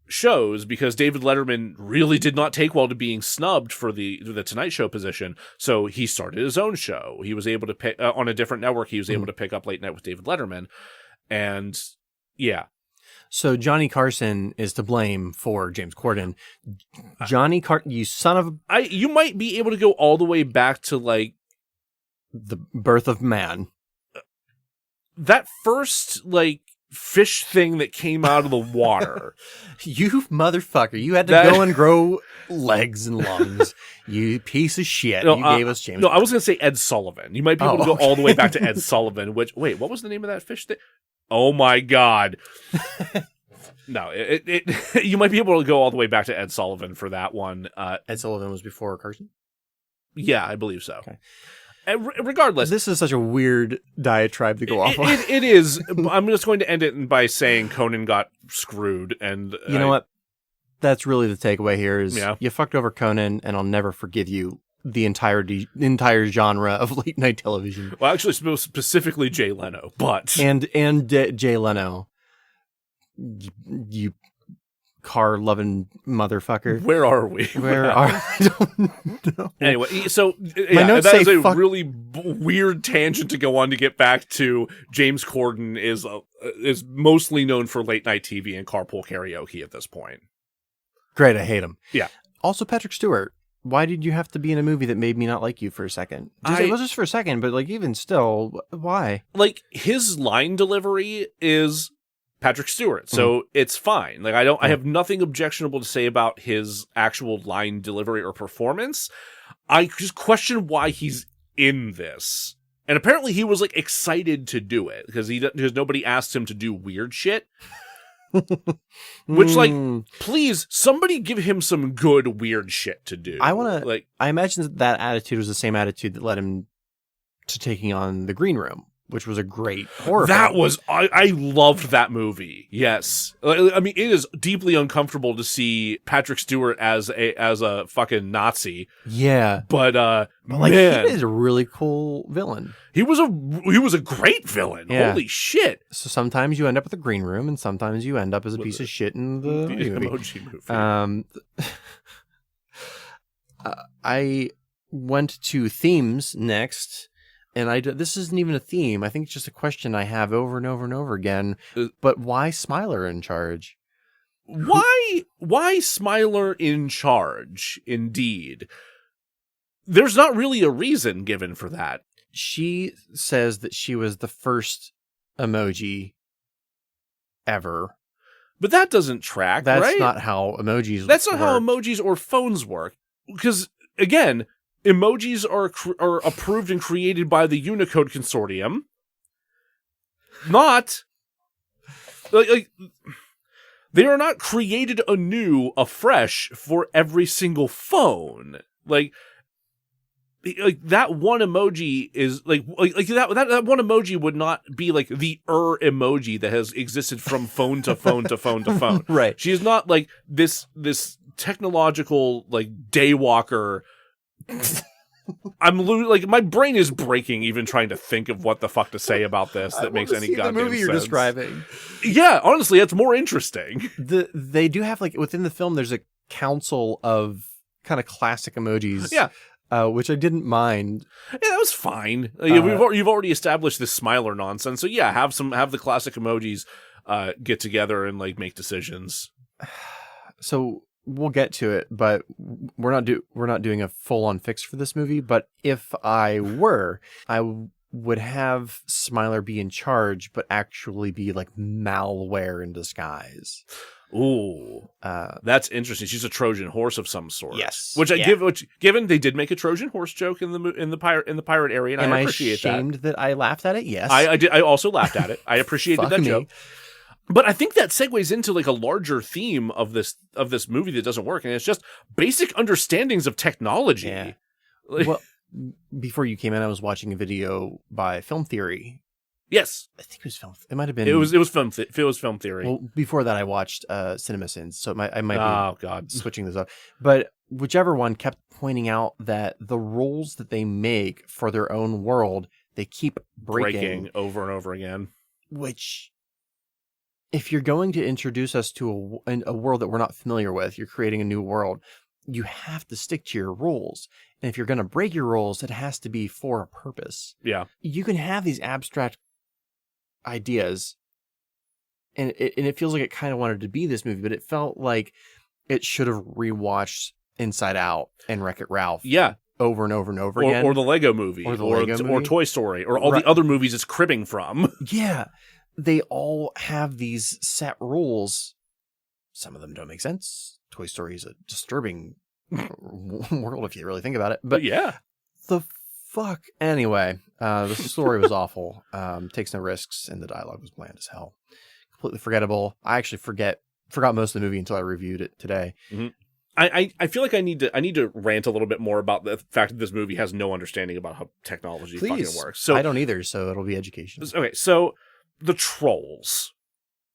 shows because David Letterman really did not take well to being snubbed for the Tonight Show position. So he started his own show. He was able to pick on a different network. He was able to pick up Late Night with David Letterman, and yeah.
So Johnny Carson is to blame for James Corden. Johnny Carson, you son of a...
You might be able to go all the way back to like
the birth of man.
That first like fish thing that came out of the water.
You motherfucker. You had to go and grow legs and lungs. You piece of shit.
No,
you gave us James.
No, I was going to say Ed Sullivan. You might be able to go all the way back to Ed Sullivan, which, wait, what was the name of that fish thing? Oh my God. No, you might be able to go all the way back to Ed Sullivan for that one.
Ed Sullivan was before Carson?
Yeah, I believe so.
Okay.
And regardless,
this is such a weird diatribe to go off on.
It is. I'm just going to end it by saying Conan got screwed, and
you know what? That's really the takeaway here: is you fucked over Conan, and I'll never forgive you. The entire genre of late night television.
Well, actually, specifically Jay Leno, but
and Jay Leno, you car loving motherfucker.
Where are we?
I don't know.
Anyway, so that is a really weird tangent to go on to get back to James Corden is mostly known for late night TV and carpool karaoke at this point.
Great, I hate him.
Yeah.
Also, Patrick Stewart. Why did you have to be in a movie that made me not like you for a second? It was just for a second, but like even still, why?
Like his line delivery is Patrick Stewart, so it's fine. Like I have nothing objectionable to say about his actual line delivery or performance. I just question why he's in this. And apparently he was like excited to do it because nobody asked him to do weird shit. Which, like, please, somebody give him some good weird shit to do.
I imagine that attitude was the same attitude that led him to taking on The Green Room, which was a great horror film.
I loved that movie. Yes. I mean, it is deeply uncomfortable to see Patrick Stewart as a fucking Nazi.
Yeah.
But
like,
man,
he is a really cool villain.
He was a great villain. Yeah. Holy shit.
So sometimes you end up with The Green Room and sometimes you end up as a piece of shit in the
Emoji Movie.
I went to themes next. And this isn't even a theme. I think it's just a question I have over and over and over again. But why Smiler in charge?
Why Smiler in charge? Indeed. There's not really a reason given for that.
She says that she was the first emoji ever.
But that doesn't track,
That's
right?
not how emojis work.
That's not how emojis or phones work. Because, again, emojis are approved and created by the Unicode Consortium. Not like they are not created anew, afresh for every single phone. Like that one emoji is like that one emoji would not be like the emoji that has existed from phone to phone to phone to phone.
Right.
She is not like this technological like daywalker like my brain is breaking even trying to think of what the fuck to say about this that makes any goddamn sense. The movie you're
describing.
Yeah, honestly, it's more interesting.
They do have, like, within the film, there's a council of kind of classic emojis.
Yeah.
Which I didn't mind.
Yeah, that was fine. You've already established this smiler nonsense, so yeah, have the classic emojis get together and like make decisions.
So we'll get to it, but we're not doing a full-on fix for this movie. But if I were, I would have Smiler be in charge, but actually be like malware in disguise.
Ooh, that's interesting. She's a Trojan horse of some sort.
Yes,
given they did make a Trojan horse joke in the pirate area, and I appreciate that. Am I ashamed
that I laughed at it? Yes,
I did. I also laughed at it. I appreciated that joke. But I think that segues into like a larger theme of this movie that doesn't work, and it's just basic understandings of technology.
Yeah. Well, before you came in, I was watching a video by Film Theory.
Yes,
I think it was film. It might have been.
It was film. It was Film Theory.
Well, before that, I watched CinemaSins, so I might be
oh god
switching this up. But whichever one kept pointing out that the rules that they make for their own world, they keep breaking
over and over again.
Which, if you're going to introduce us to a world that we're not familiar with, you're creating a new world, you have to stick to your rules. And if you're going to break your rules, it has to be for a purpose.
Yeah.
You can have these abstract ideas, and it feels like it kind of wanted to be this movie, but it felt like it should have rewatched Inside Out and Wreck-It Ralph.
Yeah.
Over and over and over again.
Or the Lego movie. Or Toy Story. Or all the other movies it's cribbing from.
Yeah. They all have these set rules. Some of them don't make sense. Toy Story is a disturbing world if you really think about it. But
yeah.
The fuck? Anyway, the story was awful. Takes no risks, and the dialogue was bland as hell. Completely forgettable. I actually forgot most of the movie until I reviewed it today.
Mm-hmm. I feel like I need to rant a little bit more about the fact that this movie has no understanding about how technology fucking works. So
I don't either, so it'll be education.
Okay, so the trolls.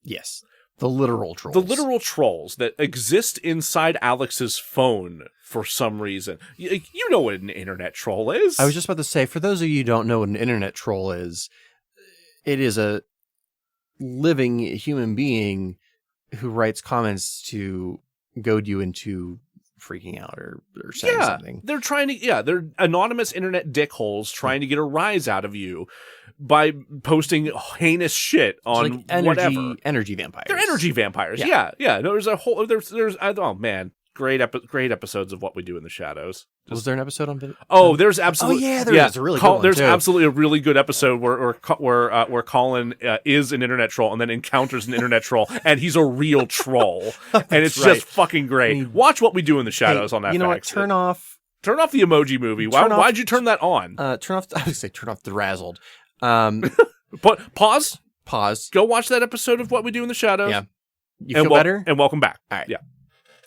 Yes. The literal trolls.
The literal trolls that exist inside Alex's phone for some reason. You know what an internet troll is.
I was just about to say, for those of you who don't know what an internet troll is, it is a living human being who writes comments to goad you into freaking out or saying something.
They're anonymous internet dickholes trying to get a rise out of you by posting heinous shit on
like
whatever.
Energy vampires.
They're energy vampires. Yeah. No, there's a whole there's oh man, great episodes of What We Do in the Shadows.
Was there an episode on video?
Oh, there's absolutely.
Oh yeah, there's a really good one.
There's
too.
absolutely a really good episode where Colin is an internet troll and then encounters an internet troll and he's a real troll and it's just fucking great. Watch What We Do in the Shadows on FX.
You know what? Turn off
the Emoji Movie. Why'd you turn that on?
Turn off. I would say turn off DeRazzled.
But pause.
Go
watch that episode of What We Do in the Shadows.
Yeah. You feel better?
And welcome back.
All right.
Yeah.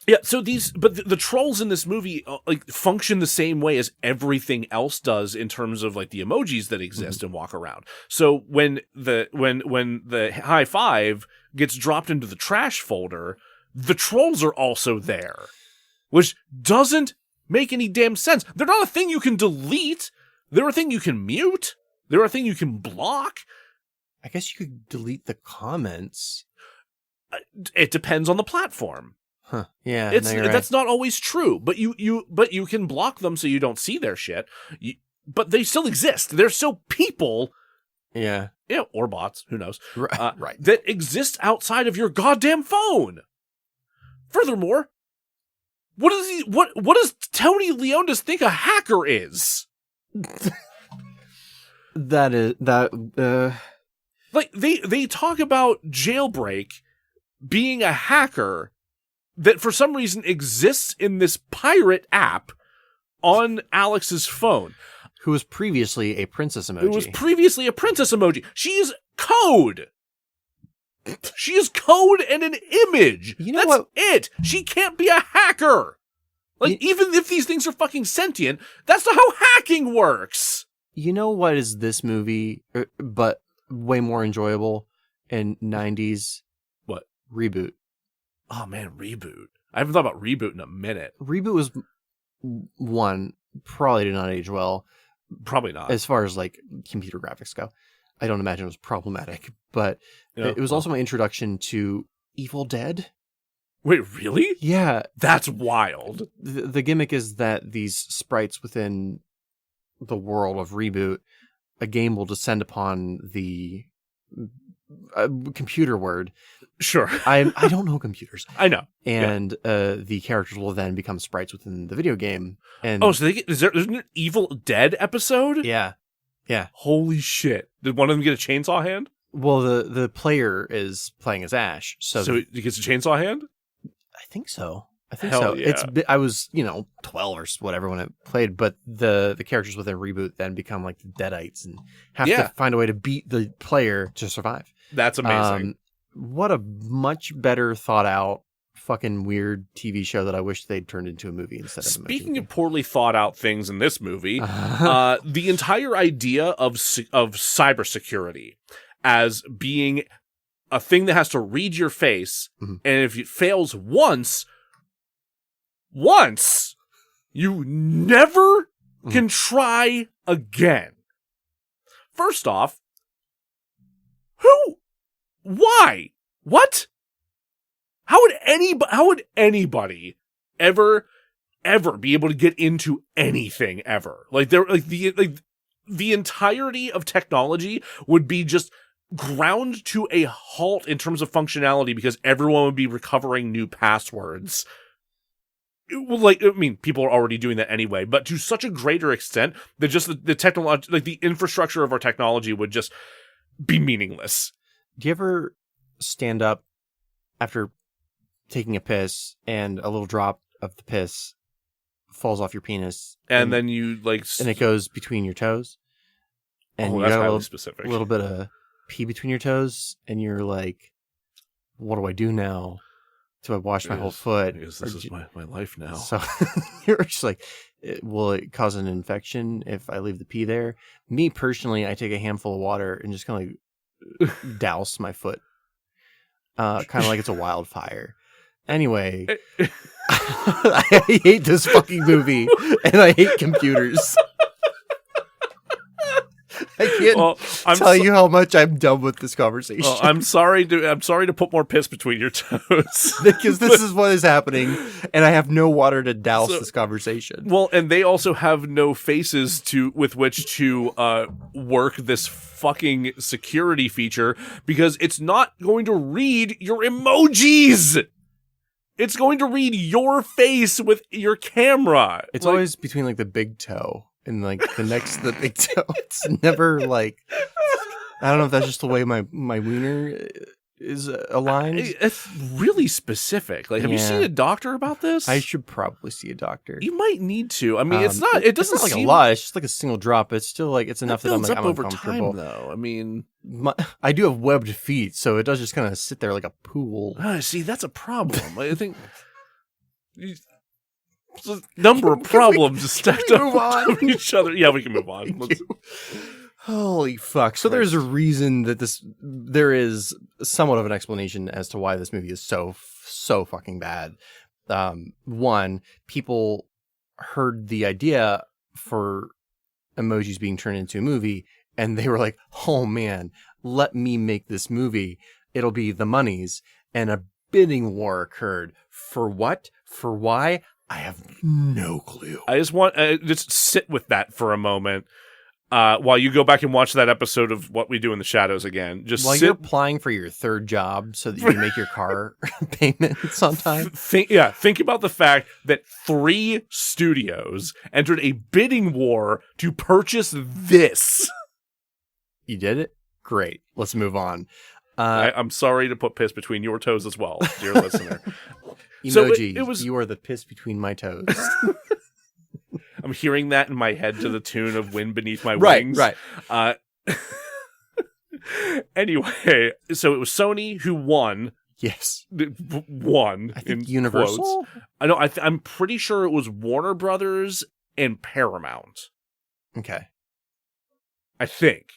Yeah, so the trolls in this movie like function the same way as everything else does in terms of like the emojis that exist and walk around. So when the high five gets dropped into the trash folder, the trolls are also there, which doesn't make any damn sense. They're not a thing you can delete. They're a thing you can mute. They're a thing you can block.
I guess you could delete the comments.
It depends on the platform.
Huh. Yeah,
that's not always true, but you can block them so you don't see their shit. But they still exist. They're still people.
Yeah.
Yeah, or bots, who knows.
Right.
That exist outside of your goddamn phone. Furthermore, what does Tony Leonis think a hacker is? Like they talk about Jailbreak being a hacker that for some reason exists in this pirate app on Alex's phone.
Who was previously a princess emoji. She is code. She is code and an image. You know
That's
what?
it. She can't be a hacker. Like, even if these things are fucking sentient, that's not how hacking works.
You know what is this movie, but way more enjoyable in 90s?
What?
Reboot.
Oh man, Reboot. I haven't thought about Reboot in a minute.
Reboot was one, probably did not age well.
Probably not.
As far as like computer graphics go. I don't imagine it was problematic, but it was also my introduction to Evil Dead.
Wait, really?
Yeah.
That's wild.
The gimmick is that these sprites within the world of Reboot, a game will descend upon the computer word.
Sure.
I don't know computers.
I know.
And the characters will then become sprites within the video game. And
so there's an Evil Dead episode?
Yeah. Yeah.
Holy shit. Did one of them get a chainsaw hand?
Well, the player is playing as Ash. So
he gets a chainsaw hand?
I think so.
Hell
so.
Yeah.
I was, 12 or whatever when I played, but the characters within Reboot then become like the Deadites and have to find a way to beat the player to survive.
That's amazing.
What a much better thought out fucking weird TV show that I wish they'd turned into a movie instead of a movie.
Speaking of poorly thought out things in this movie, the entire idea of cybersecurity as being a thing that has to read your face, and if it fails once, you never can try again. First off, who? Why? What? How would anybody ever be able to get into anything ever? Like the entirety of technology would be just ground to a halt in terms of functionality because everyone would be recovering new passwords. People are already doing that anyway, but to such a greater extent that just the technology, like the infrastructure of our technology would just be meaningless.
Do you ever stand up after taking a piss and a little drop of the piss falls off your penis
and then you
and it goes between your toes and you
that's
got
highly specific.
A little bit of pee between your toes and you're like, what do I do now? Do I wash my whole foot?
Because this is my life now.
So you're just like, will it cause an infection if I leave the pee there? Me personally, I take a handful of water and just kind of like douse my foot. Kind of like it's a wildfire. Anyway, I hate this fucking movie and I hate computers. I can't tell you how much I'm done with this conversation.
Well, I'm sorry to put more piss between your toes.
Because this is what is happening, and I have no water to douse this conversation.
Well, and they also have no faces with which to work this fucking security feature because it's not going to read your emojis. It's going to read your face with your camera.
It's always between like the big toe and like the big toe. It's never like, I don't know if that's just the way my wiener is aligned.
It's really specific. Like, have you seen a doctor about this?
I should probably see a doctor.
You might need to. I mean, it doesn't
like
seem
a lot. It's just like a single drop. It's still like, it's enough that I'm like, I'm
over
uncomfortable.
time, though. I mean,
I do have webbed feet, so it does just kind of sit there like a pool.
See, that's a problem. I think there's a number of problems stacked up on each other. Yeah, we can move on.
Holy fuck. So there's a reason that there is somewhat of an explanation as to why this movie is so fucking bad. One, people heard the idea for emojis being turned into a movie and they were like, oh man, let me make this movie. It'll be the monies. And a bidding war occurred. For what? For why? I have no clue.
I just want just sit with that for a moment. While you go back and watch that episode of What We Do in the Shadows again,
while you're applying for your third job so that you can make your car payments on time.
Think about the fact that 3 studios entered a bidding war to purchase this.
You did it? Great. Let's move on.
I'm sorry to put piss between your toes as well, dear listener.
Emoji, so you are the piss between my toes.
I'm hearing that in my head to the tune of Wind Beneath My Wings.
Right.
Anyway, so it was Sony who won.
Yes.
Won.
I think Universal?
Quotes. I know. I'm pretty sure it was Warner Brothers and Paramount.
Okay.
I think.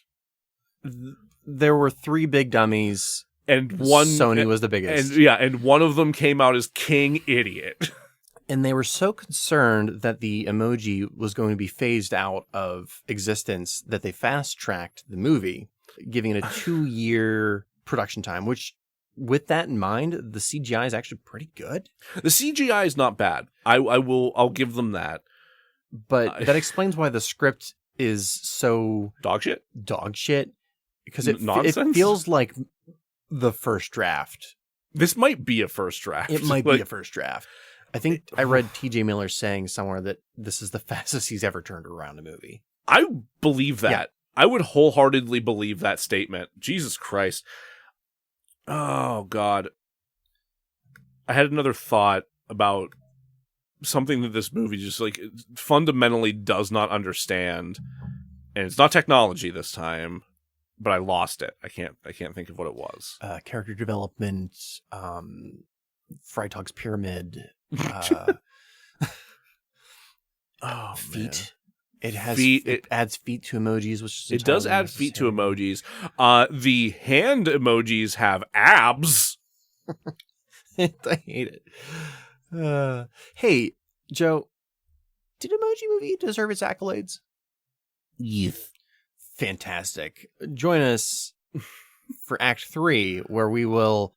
There were 3 big dummies.
And one...
Sony was the biggest.
And one of them came out as King Idiot.
And they were so concerned that the emoji was going to be phased out of existence that they fast-tracked the movie, giving it a 2-year production time, which, with that in mind, the CGI is actually pretty good.
The CGI is not bad. I'll give them that.
But that explains why the script is so...
Dog shit?
Because it
Nonsense?
feels like the first draft.
This might be a first draft.
It might be a first draft. I think I read TJ Miller saying somewhere that this is the fastest he's ever turned around a movie.
I believe that. Yeah. I would wholeheartedly believe that statement. Jesus Christ. Oh, God. I had another thought about something that this movie just like fundamentally does not understand. And it's not technology this time, but I lost it. I can't think of what it was.
Character development, Freitag's pyramid, feet. Man. It has feet. It adds feet to emojis, which is
it does add feet to emojis. The hand emojis have abs.
I hate it. Hey, Joe, did Emoji Movie deserve its accolades?
Yes.
Fantastic. Join us for Act 3, where we will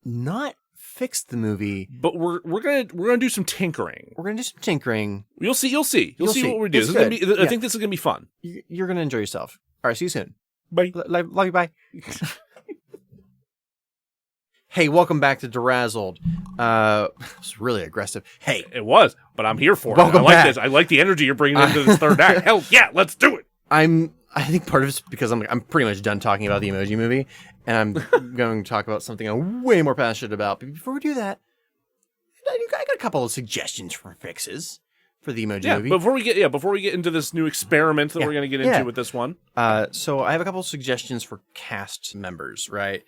not fix the movie,
but we're gonna do some tinkering.
We're gonna do some tinkering.
You'll see what we do. I think this is gonna be fun.
You're gonna enjoy yourself. All right, see you soon.
Bye.
Love you. Bye. Hey, welcome back to DeRazzled. It was really aggressive. Hey,
it was, but I'm here for
welcome
it. I like
back.
This. I like the energy you're bringing into this third act. Hell yeah, let's do it.
I think part of it's because I'm pretty much done talking about the Emoji Movie, and I'm going to talk about something I'm way more passionate about. But before we do that, I got a couple of suggestions for fixes for the Emoji Movie.
Before we get into this new experiment that we're going to get into with this one.
So I have a couple of suggestions for cast members, right?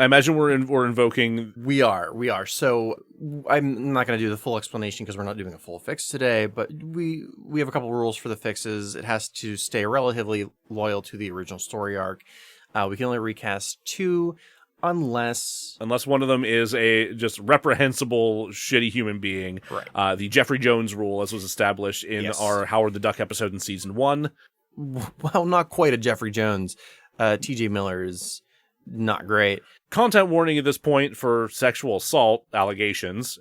I imagine we're invoking...
We are. So I'm not going to do the full explanation because we're not doing a full fix today, but we have a couple rules for the fixes. It has to stay relatively loyal to the original story arc. We can only recast 2 unless
one of them is a just reprehensible, shitty human being.
Right.
The Jeffrey Jones rule, as was established in our Howard the Duck episode in season 1.
Well, not quite a Jeffrey Jones. TJ Miller is not great.
Content warning at this point for sexual assault allegations.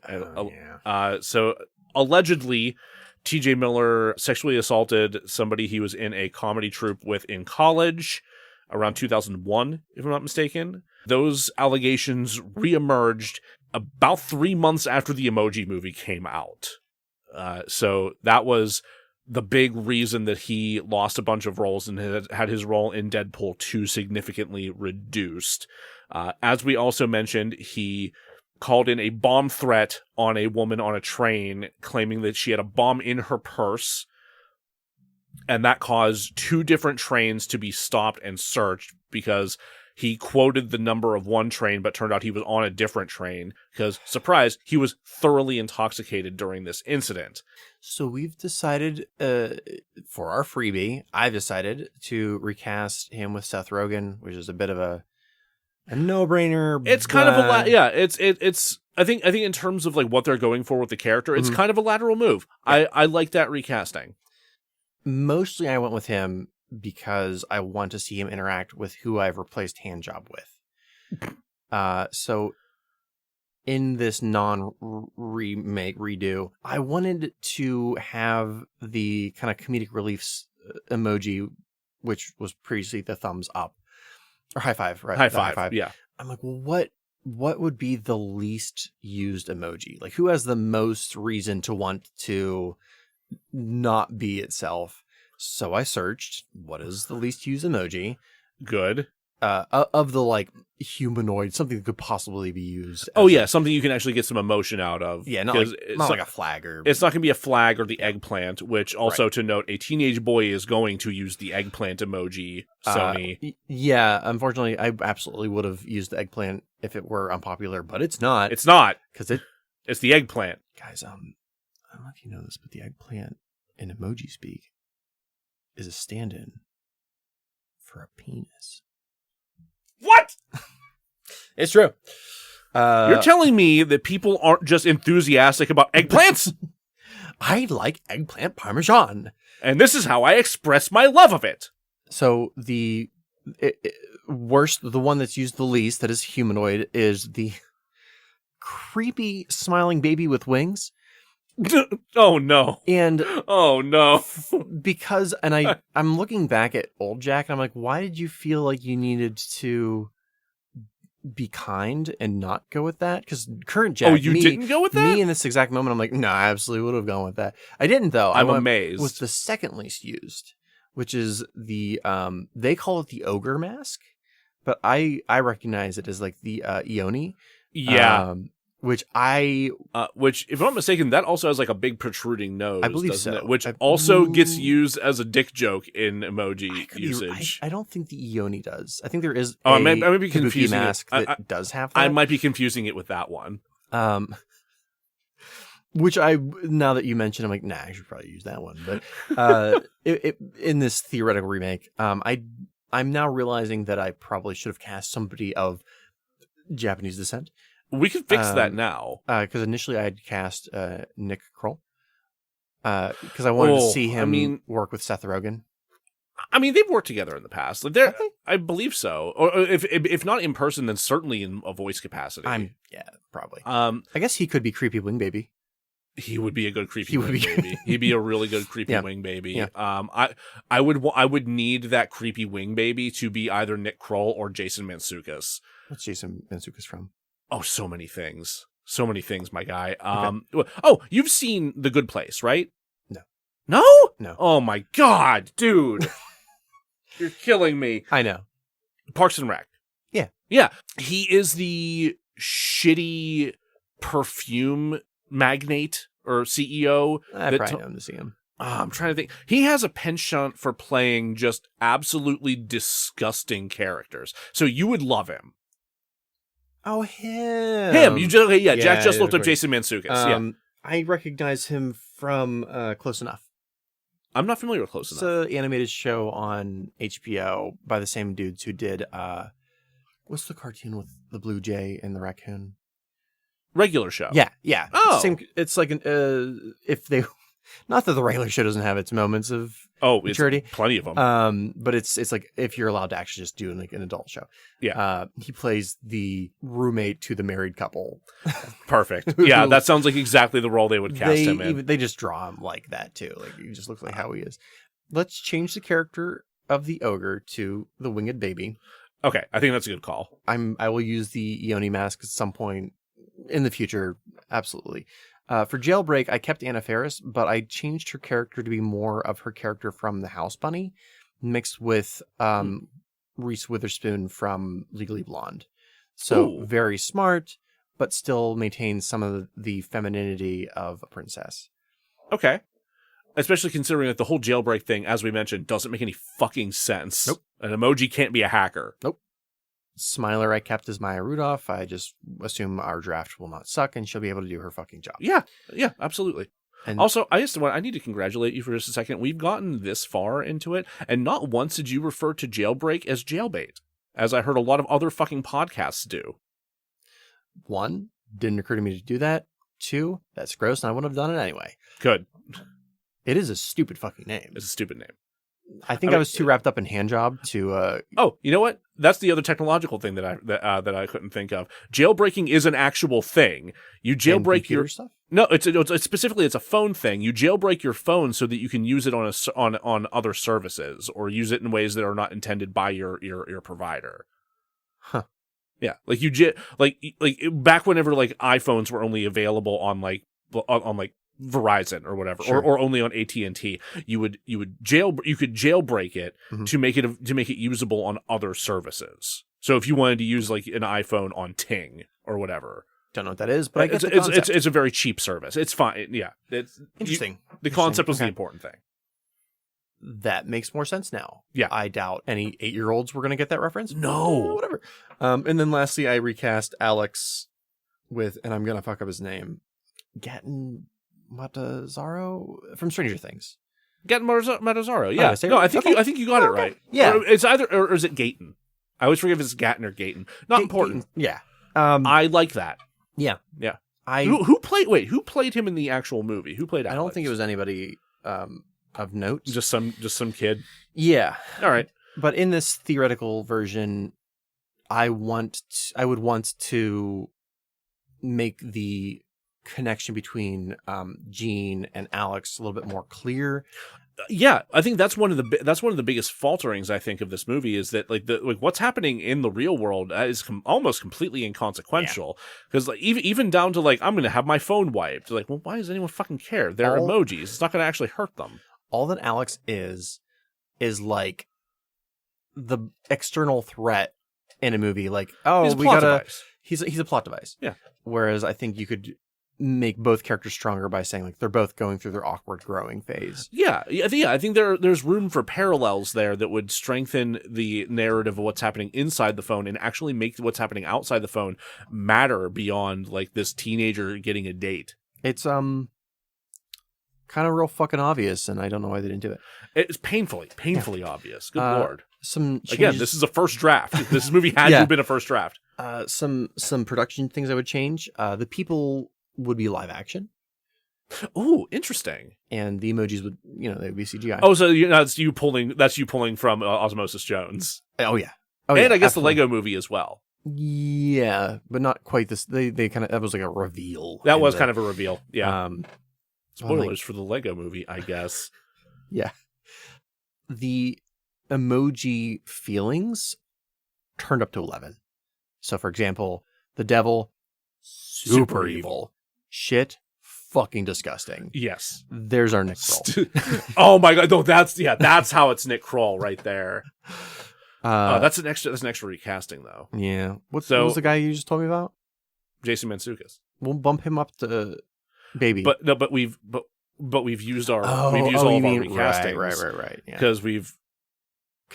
So allegedly, TJ Miller sexually assaulted somebody he was in a comedy troupe with in college around 2001, if I'm not mistaken. Those allegations reemerged about 3 months after the Emoji Movie came out. So that was the big reason that he lost a bunch of roles and had his role in Deadpool 2 significantly reduced. As we also mentioned, he called in a bomb threat on a woman on a train, claiming that she had a bomb in her purse, and that caused 2 different trains to be stopped and searched because he quoted the number of one train, but turned out he was on a different train because, surprise, he was thoroughly intoxicated during this incident.
So we've decided, for our freebie, I've decided to recast him with Seth Rogen, which is a bit of a no-brainer.
It's kind of it's. I think in terms of like what they're going for with the character, it's kind of a lateral move. Yeah. I like that recasting.
Mostly, I went with him because I want to see him interact with who I've replaced Handjob with. So in this non-remake redo, I wanted to have the kind of comedic relief emoji, which was previously the thumbs up. Or high five, right?
High five, yeah.
I'm like, well, what would be the least used emoji? Like, who has the most reason to want to not be itself? So I searched, what is the least used emoji?
Good.
Of the, like, humanoid, something that could possibly be used.
Something you can actually get some emotion out of.
Yeah, not like a flag.
It's not going to be a flag or the eggplant, which also to note, a teenage boy is going to use the eggplant emoji, Sony.
Yeah, unfortunately, I absolutely would have used the eggplant if it were unpopular, but it's not.
It's not.
Because
it's the eggplant.
Guys, I don't know if you know this, but the eggplant in emoji speak is a stand-in for a penis.
What?
It's true.
You're telling me that people aren't just enthusiastic about eggplants?
I like eggplant parmesan.
And this is how I express my love of it.
So the worst, the one that's used the least, that is humanoid, is the creepy smiling baby with wings.
Oh no.
And
oh no.
because, and I'm looking back at old Jack and I'm like, why did you feel like you needed to be kind and not go with that? Because current Jack,
didn't go with that?
Me in this exact moment, I'm like, no, I absolutely would have gone with that. I didn't though.
I'm amazed.
Was the second least used, which is the they call it the ogre mask, but I recognize it as like the Ioni.
Yeah.
Which
if I'm not mistaken, that also has like a big protruding nose.
I believe
doesn't
so.
it? Which also gets used as a dick joke in emoji usage.
I don't think the Ioni does. I think there is
I might be confusing
mask that does have that.
I might be confusing it with that one.
Which now that you mention, I'm like, nah, I should probably use that one. But in this theoretical remake, I'm now realizing that I probably should have cast somebody of Japanese descent.
We could fix that now.
Because initially I had cast Nick Kroll. Because I wanted to see him work with Seth Rogen.
I mean, they've worked together in the past. Like, I believe so. Or if not in person, then certainly in a voice capacity.
Probably. I guess he could be creepy wing baby.
He would be a good creepy wing baby. He'd be a really good creepy wing baby. Yeah. I would need that creepy wing baby to be either Nick Kroll or Jason Mantzoukas.
What's Jason Mantzoukas from?
Oh, so many things. So many things, my guy.
Okay.
Oh, you've seen The Good Place, right?
No.
No?
No.
Oh my God, dude. You're killing me.
I know.
Parks and Rec.
Yeah.
Yeah. He is the shitty perfume magnate or CEO.
I probably know him to see him.
I'm trying to think. He has a penchant for playing just absolutely disgusting characters. So you would love him.
Oh, him.
Jack just looked up Jason Mantzoukas.
I recognize him from Close Enough.
I'm not familiar with Close Enough.
It's an animated show on HBO by the same dudes who did, what's the cartoon with the blue jay and the raccoon?
Regular Show.
Yeah.
Oh.
It's like, if they... Not that the regular show doesn't have its moments of maturity.
Plenty of them.
But it's like if you're allowed to actually just do like an adult show.
Yeah.
He plays the roommate to the married couple.
Perfect. Yeah, that sounds like exactly the role they would cast him in.
They just draw him like that too. Like he just looks like how he is. Let's change the character of the ogre to the winged baby.
Okay, I think that's a good call.
I will use the Ioni mask at some point in the future. Absolutely. For Jailbreak, I kept Anna Faris, but I changed her character to be more of her character from The House Bunny, mixed with Reese Witherspoon from Legally Blonde. So very smart, but still maintains some of the femininity of a princess.
Okay. Especially considering that the whole Jailbreak thing, as we mentioned, doesn't make any fucking sense.
Nope.
An emoji can't be a hacker.
Nope. Smiler I kept as Maya Rudolph. I just assume our draft will not suck and she'll be able to do her fucking job.
Yeah, absolutely.
And
also, I need to congratulate you for just a second. We've gotten this far into it, and not once did you refer to Jailbreak as jailbait, as I heard a lot of other fucking podcasts do.
1, didn't occur to me to do that. 2, that's gross and I wouldn't have done it anyway.
Good.
It is a stupid fucking name.
It's a stupid name.
I think I was too wrapped up in handjob to.
Oh, you know what? That's the other technological thing that I couldn't think of. Jailbreaking is an actual thing. You jailbreak your
stuff.
No, it's specifically it's a phone thing. You jailbreak your phone so that you can use it on other services or use it in ways that are not intended by your provider.
Huh.
Yeah, like like back whenever like iPhones were only available on Verizon or whatever,
sure.
or only on AT&T, you could jailbreak it to make it usable on other services. So if you wanted to use like an iPhone on Ting or whatever,
don't know what that is, but I get the
concept. It's a very cheap service. It's fine. Yeah, it's
interesting.
The concept was the important thing.
That makes more sense now.
Yeah,
I doubt any 8-year-olds were going to get that reference.
No,
whatever. And then lastly, I recast Alex with, and I'm going to fuck up his name, Gatton Matazzaro from Stranger Things.
Gatton Matazzaro. Yeah. I think you got it right.
Yeah.
Or it's either or is it Gayton? I always forget if it's Gatton or Gayton. Not important.
Yeah.
I like that.
Yeah.
Yeah. Who played him in the actual movie? Who played Alex?
I don't think it was anybody of note.
Just some kid.
Yeah.
All right.
But in this theoretical version, I would want to make the connection between Gene and Alex a little bit more clear.
Yeah, I think that's one of the biggest falterings I think of this movie is that like what's happening in the real world is almost completely inconsequential because like even down to like I'm going to have my phone wiped. Like, well, why does anyone fucking care? They're emojis. It's not going to actually hurt them.
All that Alex is like the external threat in a movie. Like, oh, he's a plot device.
Yeah.
Whereas I think you could make both characters stronger by saying like they're both going through their awkward growing phase.
Yeah. I think there's room for parallels there that would strengthen the narrative of what's happening inside the phone and actually make what's happening outside the phone matter beyond like this teenager getting a date.
It's kind of real fucking obvious, and I don't know why they didn't do it.
It's painfully obvious. Good Lord.
Some changes.
Again, this is a first draft. This movie had to have been a first draft.
Some production things I would change. The people would be live action.
Oh, interesting.
And the emojis would, they would be CGI.
Oh, so that's you pulling from Osmosis Jones.
Oh yeah.
And I guess the Lego movie as well.
Yeah, but not quite this. They kind of, that was like a reveal.
That was kind of a reveal. Yeah. Spoilers
like,
for the Lego movie, I guess.
Yeah. The emoji feelings turned up to 11. So for example, the devil, super evil. Shit, fucking disgusting.
Yes.
There's our Nick Kroll.
Oh my god, no, that's how it's Nick Kroll right there. That's an extra recasting though.
Yeah. What was the guy you just told me about?
Jason Mantzoukas.
We'll bump him up to baby.
But we've used all of our recastings.
Right. Yeah.
Because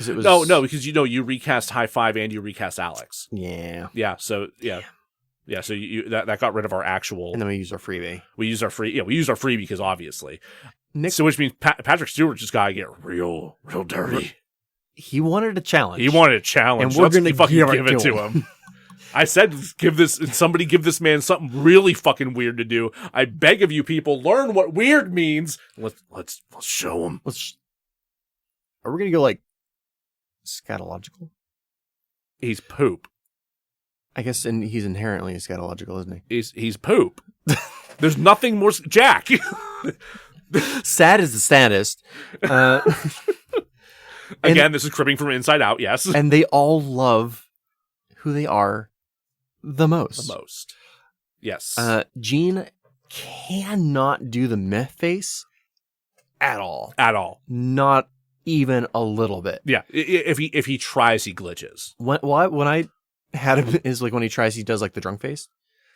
it was because you recast High Five and you recast Alex.
Yeah.
Yeah. So yeah. Yeah, so that got rid of our actual,
and then we used our freebie.
We used our freebie because obviously, so which means Patrick Stewart just gotta get real dirty.
He wanted a challenge,
and
we're gonna fucking give it to him.
I said, give this man something really fucking weird to do. I beg of you, people, learn what weird means. Let's show him.
Are we gonna go like scatological?
He's poop.
I guess, and he's inherently scatological, isn't
he? He's poop. There's nothing more. Jack.
Sad is the saddest.
Again, this is cribbing from Inside Out. Yes,
and they all love who they are the most.
Yes.
Gene cannot do the meh face at all. Not even a little bit.
Yeah. If he tries, he glitches.
When I had him is like when he tries, he does like the drunk face.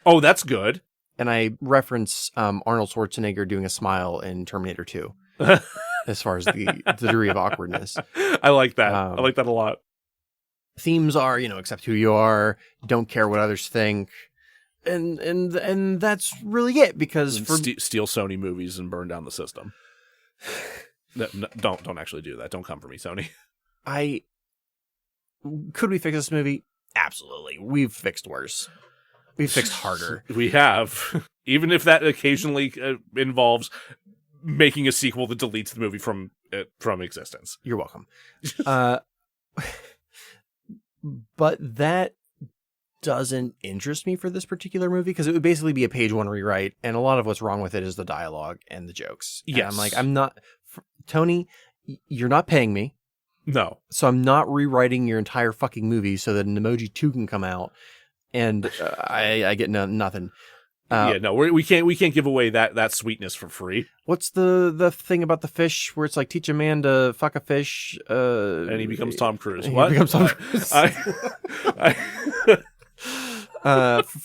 Oh, that's good.
And I reference Arnold Schwarzenegger doing a smile in Terminator 2 as far as the degree of awkwardness.
I like that. I like that a lot.
Themes are, accept who you are, don't care what others think. And that's really it because
steal Sony movies and burn down the system. No, don't actually do that. Don't come for me, Sony.
Could we fix this movie? Absolutely. We've fixed worse. We've fixed harder.
We have. Even if that occasionally involves making a sequel that deletes the movie from existence.
You're welcome. But that doesn't interest me for this particular movie because it would basically be a page one rewrite, and a lot of what's wrong with it is the dialogue and the jokes.
Yes.
And I'm not... Tony, you're not paying me.
No.
So I'm not rewriting your entire fucking movie so that an Emoji 2 can come out and I get nothing.
We can't give away that sweetness for free.
What's the thing about the fish where it's like teach a man to fuck a fish
and he becomes Tom Cruise. What?
He becomes Tom Cruise.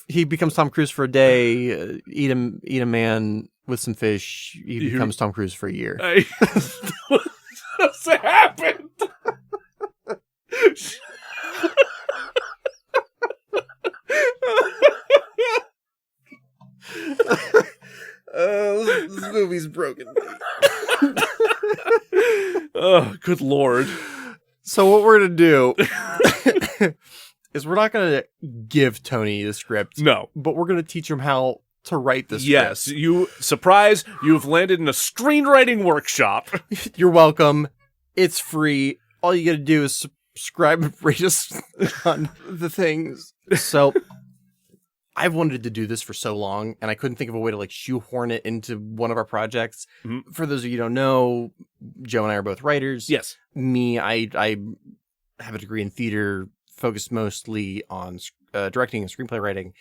He becomes Tom Cruise for a day, eat a man with some fish, he becomes Tom Cruise for a year.
What's happened?
This movie's broken.
Oh, good Lord.
So what we're going to do is we're not going to give Tony the script.
No.
But we're going to teach him how to write this
Yes,
script.
you've landed in a screenwriting workshop.
You're welcome. It's free. All you gotta do is subscribe and rate us on the things. So I've wanted to do this for so long, and I couldn't think of a way to like shoehorn it into one of our projects.
Mm-hmm.
For those of you who don't know, Joe and I are both writers.
Yes.
Me, I have a degree in theater, focused mostly on directing and screenplay writing,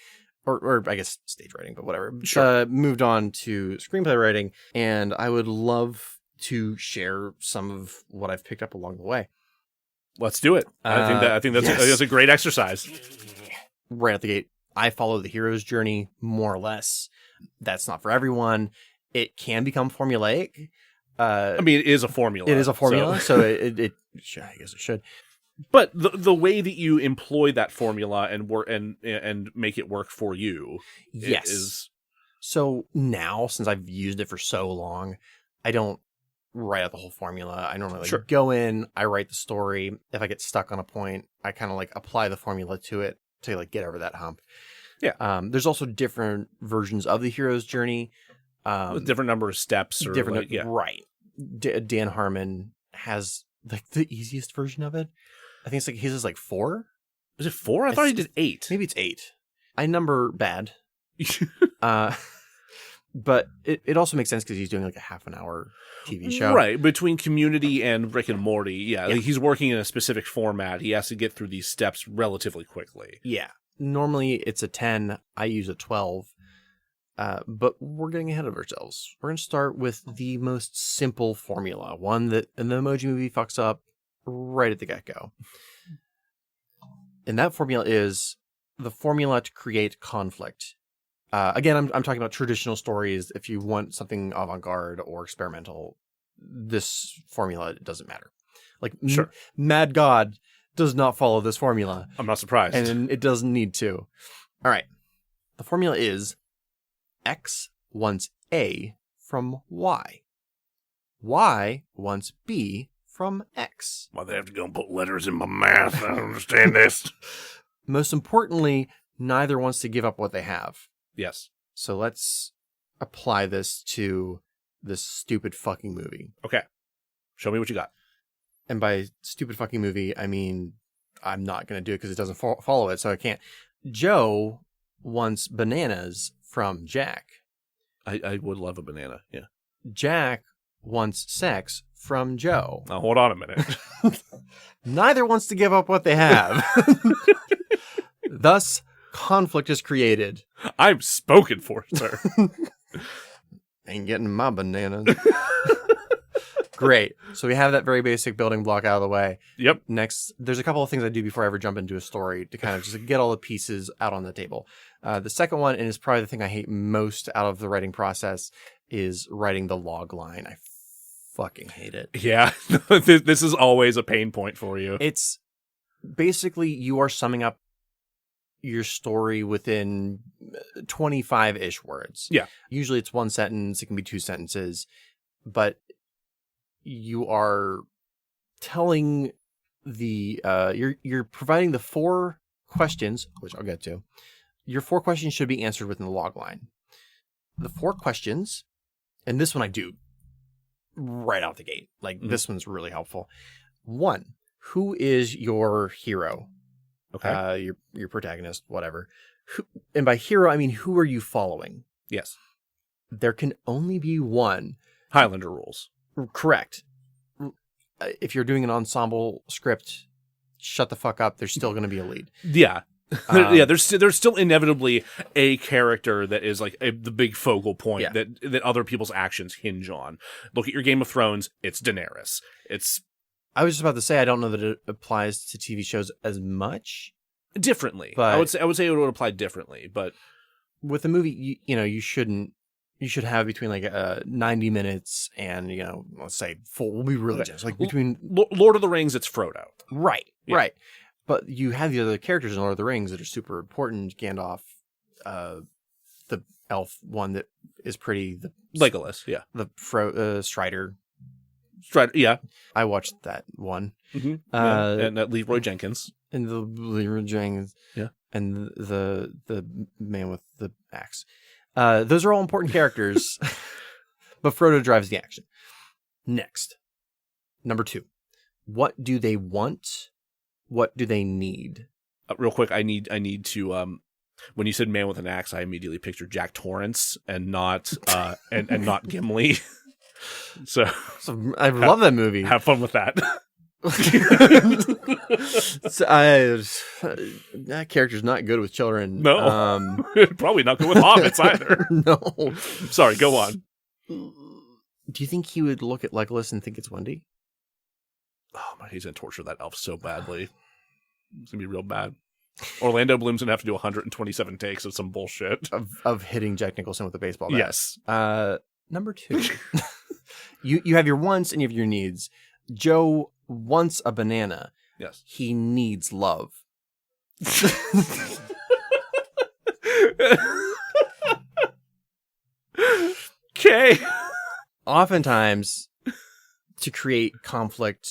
or I guess stage writing, but whatever.
Sure.
Moved on to screenplay writing, and I would love to share some of what I've picked up along the way.
Let's do it. I think that's a great exercise.
Right out the gate, I follow the hero's journey more or less. That's not for everyone. It can become formulaic.
I mean, it is a formula.
It is a formula, so it I guess it should.
But the way that you employ that formula and make it work for you,
yes.
is.
So now, since I've used it for so long, I don't write out the whole formula. I normally go in, I write the story. If I get stuck on a point, I kind of like apply the formula to it to like get over that hump.
Yeah.
There's also different versions of the hero's journey.
With different number of steps. Or
different,
yeah.
Right. Dan Harmon has like the easiest version of it. I think it's like his is like 4.
Is it 4? I thought he did 8.
Maybe it's 8. I number bad. But it also makes sense because he's doing like a half an hour TV show.
Right. Between Community and Rick and Morty. Yeah. Like he's working in a specific format. He has to get through these steps relatively quickly.
Yeah. Normally it's a 10. I use a 12. But we're getting ahead of ourselves. We're going to start with the most simple formula. One that the Emoji Movie fucks up right at the get-go. And that formula is the formula to create conflict. Again, I'm talking about traditional stories. If you want something avant-garde or experimental, this formula doesn't matter. Like,
sure.
Mad God does not follow this formula.
I'm not surprised.
And it doesn't need to. All right. The formula is X wants A from Y. Y wants B from X.
Why they have to go and put letters in my math? I don't understand this.
Most importantly, neither wants to give up what they have.
Yes.
So let's apply this to this stupid fucking movie.
Okay. Show me what you got.
And by stupid fucking movie, I mean, I'm not going to do it because it doesn't follow it, so I can't. Joe wants bananas from Jack.
I would love a banana, yeah.
Jack wants sex from Joe.
Now, hold on a minute.
Neither wants to give up what they have. Thus, conflict is created.
I'm spoken for, sir.
Ain't getting my bananas. Great. So we have that very basic building block out of the way.
Yep.
Next, there's a couple of things I do before I ever jump into a story to kind of just get all the pieces out on the table. The second one, and is probably the thing I hate most out of the writing process, is writing the log line. I fucking hate it.
Yeah. This is always a pain point for you.
It's basically you are summing up your story within 25-ish words.
Yeah.
Usually it's one sentence. It can be 2 sentences. But you are telling the you're providing the 4 questions, which I'll get to. Your 4 questions should be answered within the log line. The 4 questions, and this one I do right out the gate. Like this one's really helpful. 1, who is your hero?
Okay.
Your protagonist, whatever. And by hero, I mean who are you following?
Yes.
There can only be one.
Highlander rules.
Correct. If you're doing an ensemble script, shut the fuck up. There's still going to be a lead.
Yeah. Yeah, there's still inevitably a character that is like the big focal point that other people's actions hinge on. Look at your Game of Thrones. It's Daenerys.
I was just about to say I don't know that it applies to TV shows as much.
Differently,
but
I would say it would apply differently. But
with a movie, you should have between like 90 minutes and let's say full. We'll be really generous. Like between
Lord of the Rings, it's Frodo.
Right. But you have the other characters in Lord of the Rings that are super important. Gandalf, the elf one that is pretty.
Legolas, yeah.
The Strider.
Yeah.
I watched that one.
Mm-hmm. And Leroy Jenkins.
And the Leroy Jenkins.
Yeah.
And the man with the axe. Those are all important characters, but Frodo drives the action. Next, number 2. What do they want? What do they need?
Real quick, I need to when you said man with an axe, I immediately pictured Jack Torrance and not and not Gimli. So
I love that movie.
Have fun with that.
That character's not good with children.
No, probably not good with hobbits either.
No.
Sorry, go on.
Do you think he would look at Legolas and think it's Wendy?
Oh my, he's gonna torture that elf so badly. It's gonna be real bad. Orlando Bloom's gonna have to do 127 takes of some bullshit
of hitting Jack Nicholson with a baseball bat.
Yes.
Number 2. You have your wants and you have your needs. Joe wants a banana.
Yes.
He needs love.
Okay.
Oftentimes, to create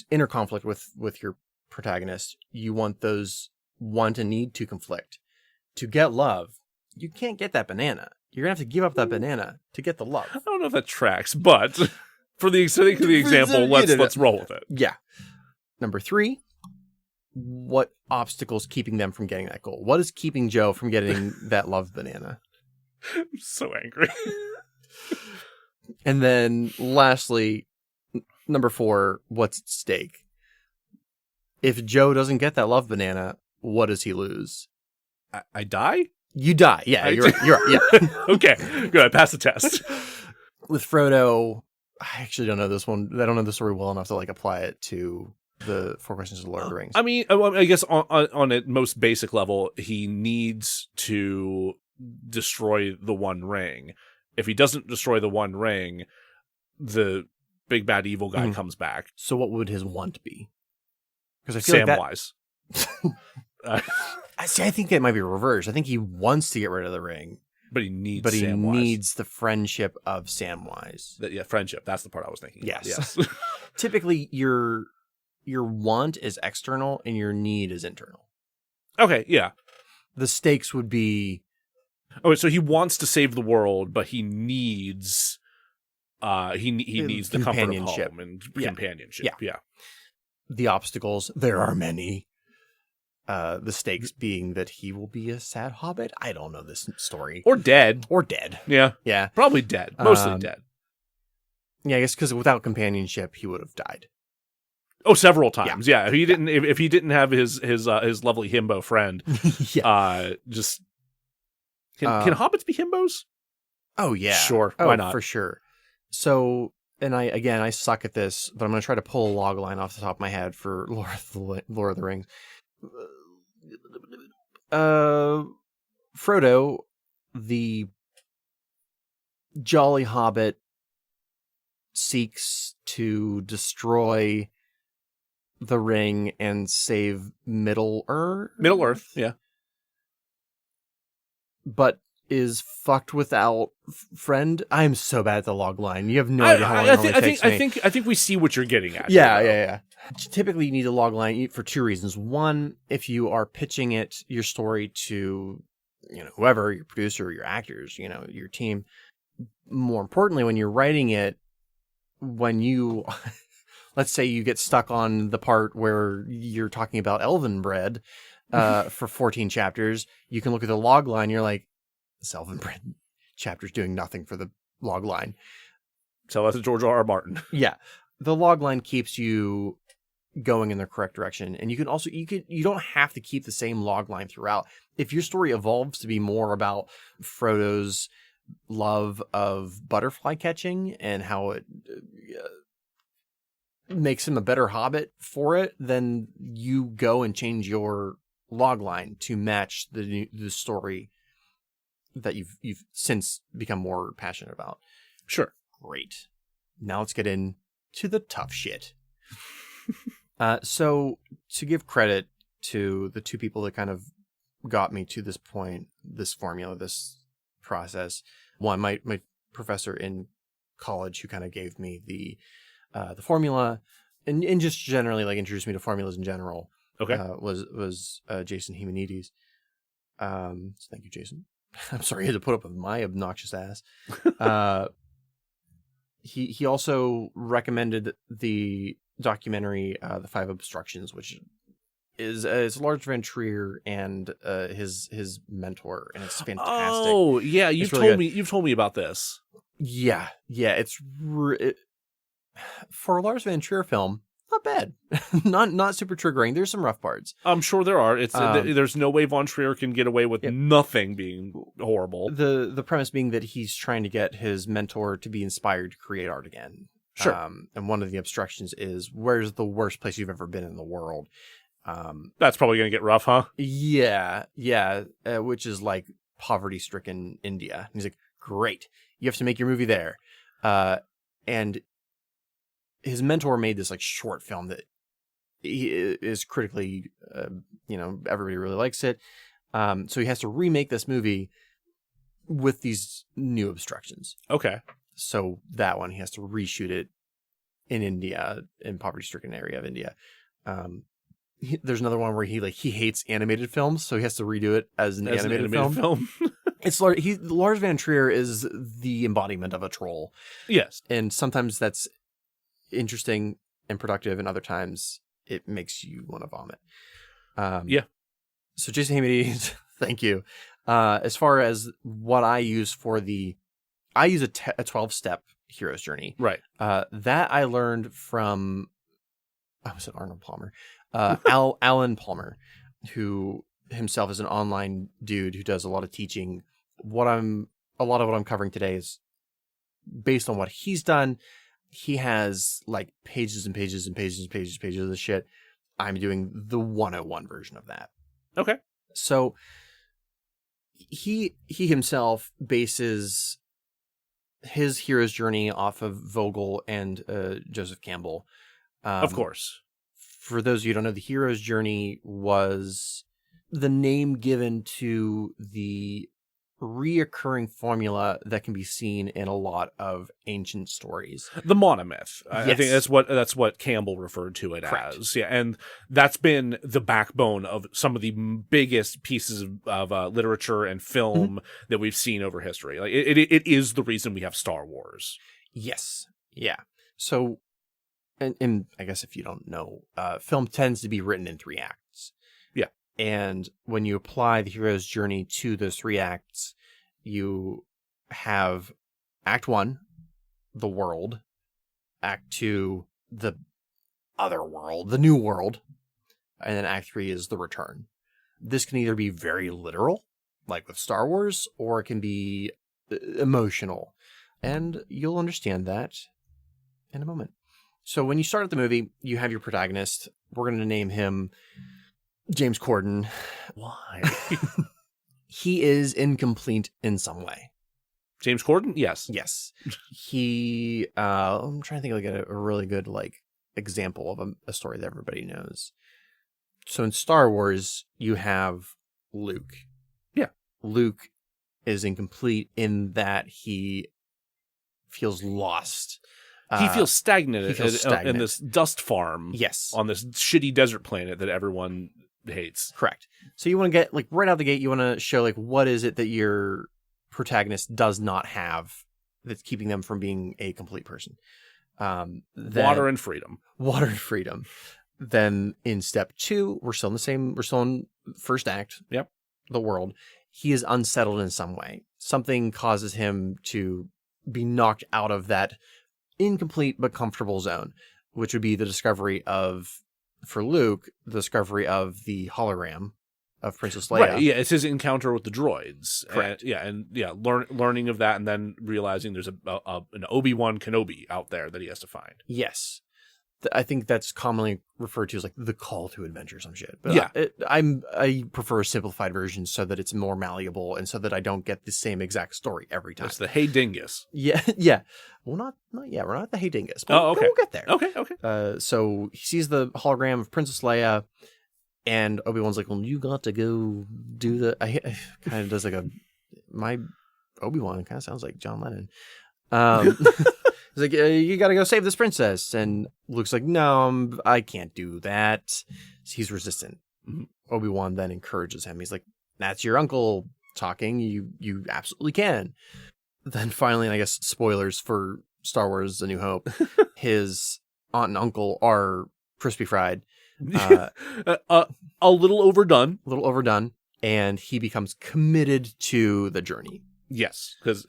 inner conflict with your protagonist, you want those want and need to conflict. To get love, you can't get that banana. You're gonna have to give up that banana to get the love.
I don't know if that tracks, but for the sake of the example, let's roll with it.
Yeah. Number 3, what obstacles keeping them from getting that goal? What is keeping Joe from getting that love banana?
I'm so angry.
And then lastly, number 4, what's at stake? If Joe doesn't get that love banana, what does he lose?
I die?
You die. Yeah, you're right. Yeah.
Okay, good. I passed the test.
With Frodo, I actually don't know this one. I don't know the story well enough to apply it to the 4 Questions of the Lord of the Rings.
I mean, I guess on a most basic level, he needs to destroy the One Ring. If he doesn't destroy the One Ring, the big bad evil guy comes back.
So what would his want be? Because I feel
Samwise.
I think it might be reversed. I think he wants to get rid of the ring,
but he needs
the friendship of Samwise.
Friendship. That's the part I was thinking.
Yes. Typically, your want is external and your need is internal.
Okay. Yeah.
The stakes would be.
Oh, so he wants to save the world, but he needs. He needs the comfort of home and companionship. Yeah.
The obstacles, there are many. The stakes being that he will be a sad hobbit. I don't know this story.
Or dead.
Yeah.
Probably dead. Mostly dead.
Yeah, I guess because without companionship, he would have died.
Oh, several times. Yeah. If he didn't have his lovely himbo friend, just can hobbits be himbos?
Oh yeah,
sure. Why not?
For sure. So, and I suck at this, but I'm going to try to pull a log line off the top of my head for Lord of the Rings. Frodo, the jolly hobbit, seeks to destroy the ring and save Middle Earth.
Middle Earth, yeah.
But is fucked without friend. I'm so bad at the log line. You have no idea how long it takes me.
I think we see what you're getting at.
Yeah. Typically, you need a log line for 2 reasons. One, if you are pitching your story to, whoever, your producer, your actors, your team. More importantly, when you're writing it, when you, let's say you get stuck on the part where you're talking about elven bread for 14 chapters, you can look at the log line. You're like, this elven bread chapter's doing nothing for the log line.
Tell that to George R.R. Martin.
Yeah. The log line keeps you going in the correct direction. And you can also, you don't have to keep the same log line throughout. If your story evolves to be more about Frodo's love of butterfly catching and how it makes him a better hobbit for it, then you go and change your log line to match the story that you've since become more passionate about.
Sure.
Great. Now let's get into the tough shit. So to give credit to the 2 people that kind of got me to this point, this formula, this process. One, my professor in college who kind of gave me the formula and just generally introduced me to formulas in general.
Okay.
Was Jason Mantzoukas. So thank you, Jason. I'm sorry, he had to put up with my obnoxious ass. He also recommended the documentary The Five Obstructions, which is Lars von Trier and his mentor, and it's fantastic.
Oh yeah, you've told me about this.
Yeah, it's for a Lars von Trier film, not bad. not super triggering. There's some rough parts.
I'm sure there are. It's there's no way von Trier can get away with nothing being horrible.
The premise being that he's trying to get his mentor to be inspired to create art again.
Sure.
And one of the obstructions is, where's the worst place you've ever been in the world?
That's probably going to get rough, huh?
Yeah, which is like poverty-stricken India. And he's like, great, you have to make your movie there. And his mentor made this like short film that is critically, everybody really likes it. So he has to remake this movie with these new obstructions.
Okay.
So that one, he has to reshoot it in India, in poverty-stricken area of India. There's another one where he hates animated films, so he has to redo it as an animated film. It's Lars von Trier is the embodiment of a troll.
Yes,
and sometimes that's interesting and productive, and other times it makes you want to vomit.
Yeah.
So Jason Hamidy, thank you. As far as what I use I use a 12-step hero's journey.
Right.
That I learned from, I was at Arnold Palmer. Alan Palmer, who himself is an online dude who does a lot of teaching. A lot of what I'm covering today is based on what he's done. He has like pages and pages and pages and pages of this shit. I'm doing the 101 version of that.
Okay.
So he himself bases his hero's journey off of Vogel and Joseph Campbell.
Of course.
For those of you who don't know, the hero's journey was the name given to the reoccurring formula that can be seen in a lot of ancient stories.
The monomyth.
Yes.
I think that's what Campbell referred to it
Correct.
as. Yeah, and that's been the backbone of some of the biggest pieces of literature and film that we've seen over history. Like it is the reason we have Star Wars.
Yes. Yeah. So, and I guess if you don't know, film tends to be written in 3 acts.
Yeah.
And when you apply the hero's journey to those 3 acts, you have Act 1, the world, Act 2, the other world, the new world, and then Act 3 is the return. This can either be very literal, like with Star Wars, or it can be emotional. And you'll understand that in a moment. So when you start at the movie, you have your protagonist. We're going to name him James Corden.
Why?
He is incomplete in some way.
James Corden? Yes.
Yes. He, I'm trying to think of like a really good like example of a story that everybody knows. So in Star Wars, you have Luke.
Yeah.
Luke is incomplete in that he feels lost.
He feels stagnant in this dust farm.
Yes.
On this shitty desert planet that everyone hates.
Correct. So you want to get like right out the gate, you want to show like what is it that your protagonist does not have that's keeping them from being a complete person.
Water and freedom.
Water and freedom. Then in step 2, we're still in first act.
Yep.
The world. He is unsettled in some way. Something causes him to be knocked out of that incomplete but comfortable zone, which would be the discovery of, for Luke, the discovery of the hologram of Princess Leia.
Right, yeah, it's his encounter with the droids.
Correct.
Learning of that and then realizing there's an Obi-Wan Kenobi out there that he has to find.
Yes. I think that's commonly referred to as like the call to adventure or some shit. But
yeah.
I prefer a simplified version so that it's more malleable and so that I don't get the same exact story every time.
It's the Hey Dingus.
Yeah, yeah. Well, not yet. We're not at the Hey Dingus. But
okay.
We'll get there.
Okay.
So he sees the hologram of Princess Leia, and Obi-Wan's like, well, you got to go do the... I kind of does like my Obi-Wan kind of sounds like John Lennon. He's like, you got to go save this princess. And Luke's like, no, I can't do that. So he's resistant.
Mm-hmm.
Obi-Wan then encourages him. He's like, that's your uncle talking, you absolutely can. Then finally, and I guess spoilers for Star Wars: A New Hope, his aunt and uncle are crispy fried.
A little overdone.
A little overdone, and he becomes committed to the journey.
Yes, because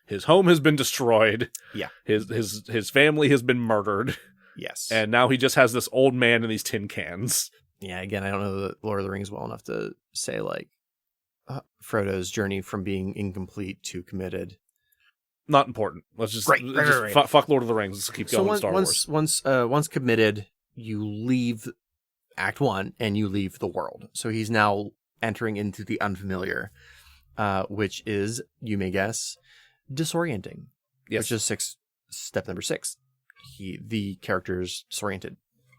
his home has been destroyed.
Yeah.
His family has been murdered.
Yes.
And now he just has this old man in these tin cans.
Yeah, again, I don't know the Lord of the Rings well enough to say, like, Frodo's journey from being incomplete to committed.
Not important. Let's just,
Right.
fuck Lord of the Rings. Let's keep going with Star Wars.
Once committed, you leave Act 1 and you leave the world. So he's now entering into the unfamiliar, which is, you may guess, disorienting.
Yes.
Which is step number 6. The character's disoriented.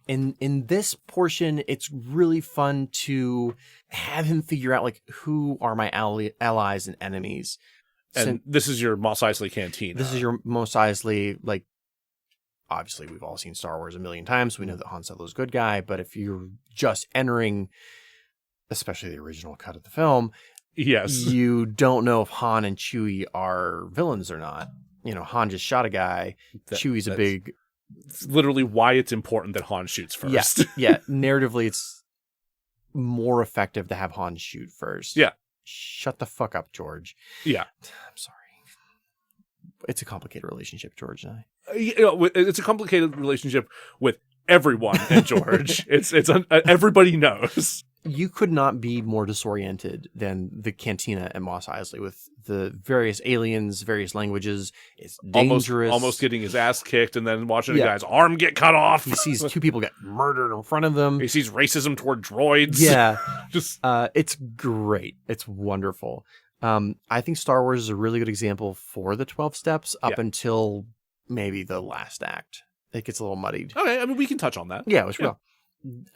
In this portion, it's really fun to have him figure out, like, who are my allies and enemies.
And this is your Mos Eisley Cantina.
This is your Mos Eisley, like, obviously we've all seen Star Wars a million times. So we know that Han Solo's a good guy, but if you're just entering, especially the original cut of the film,
yes,
you don't know if Han and Chewie are villains or not. You know, Han just shot a guy. Chewie's a big...
It's literally why it's important that Han shoots first.
Yeah. Narratively, it's more effective to have Han shoot first.
Yeah.
Shut the fuck up, George.
Yeah.
I'm sorry. It's a complicated relationship, George and I.
It's a complicated relationship with everyone and George. it's everybody knows.
You could not be more disoriented than the cantina at Mos Eisley with the various aliens, various languages. It's dangerous.
Almost getting his ass kicked and then watching a guy's arm get cut off.
He sees 2 people get murdered in front of them.
He sees racism toward droids.
Yeah.
Just
it's great. It's wonderful. I think Star Wars is a really good example for the 12 steps up until maybe the last act. It gets a little muddied.
Okay, I mean, we can touch on that.
Yeah, which will.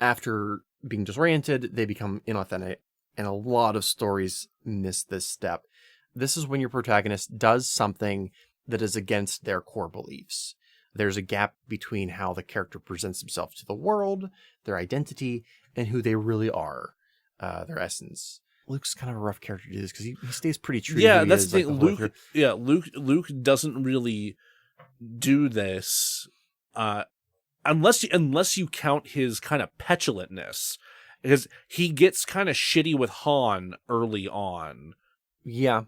After being disoriented, they become inauthentic, and a lot of stories miss this step. This is when your protagonist does something that is against their core beliefs. There's a gap between how the character presents himself to the world, their identity, and who they really are, their essence. Luke's kind of a rough character to do this because he stays pretty true.
Yeah,
to who
that's
he is,
the thing. Luke doesn't really do this. Unless you count his kind of petulantness, because he gets kind of shitty with Han early on.
Yeah.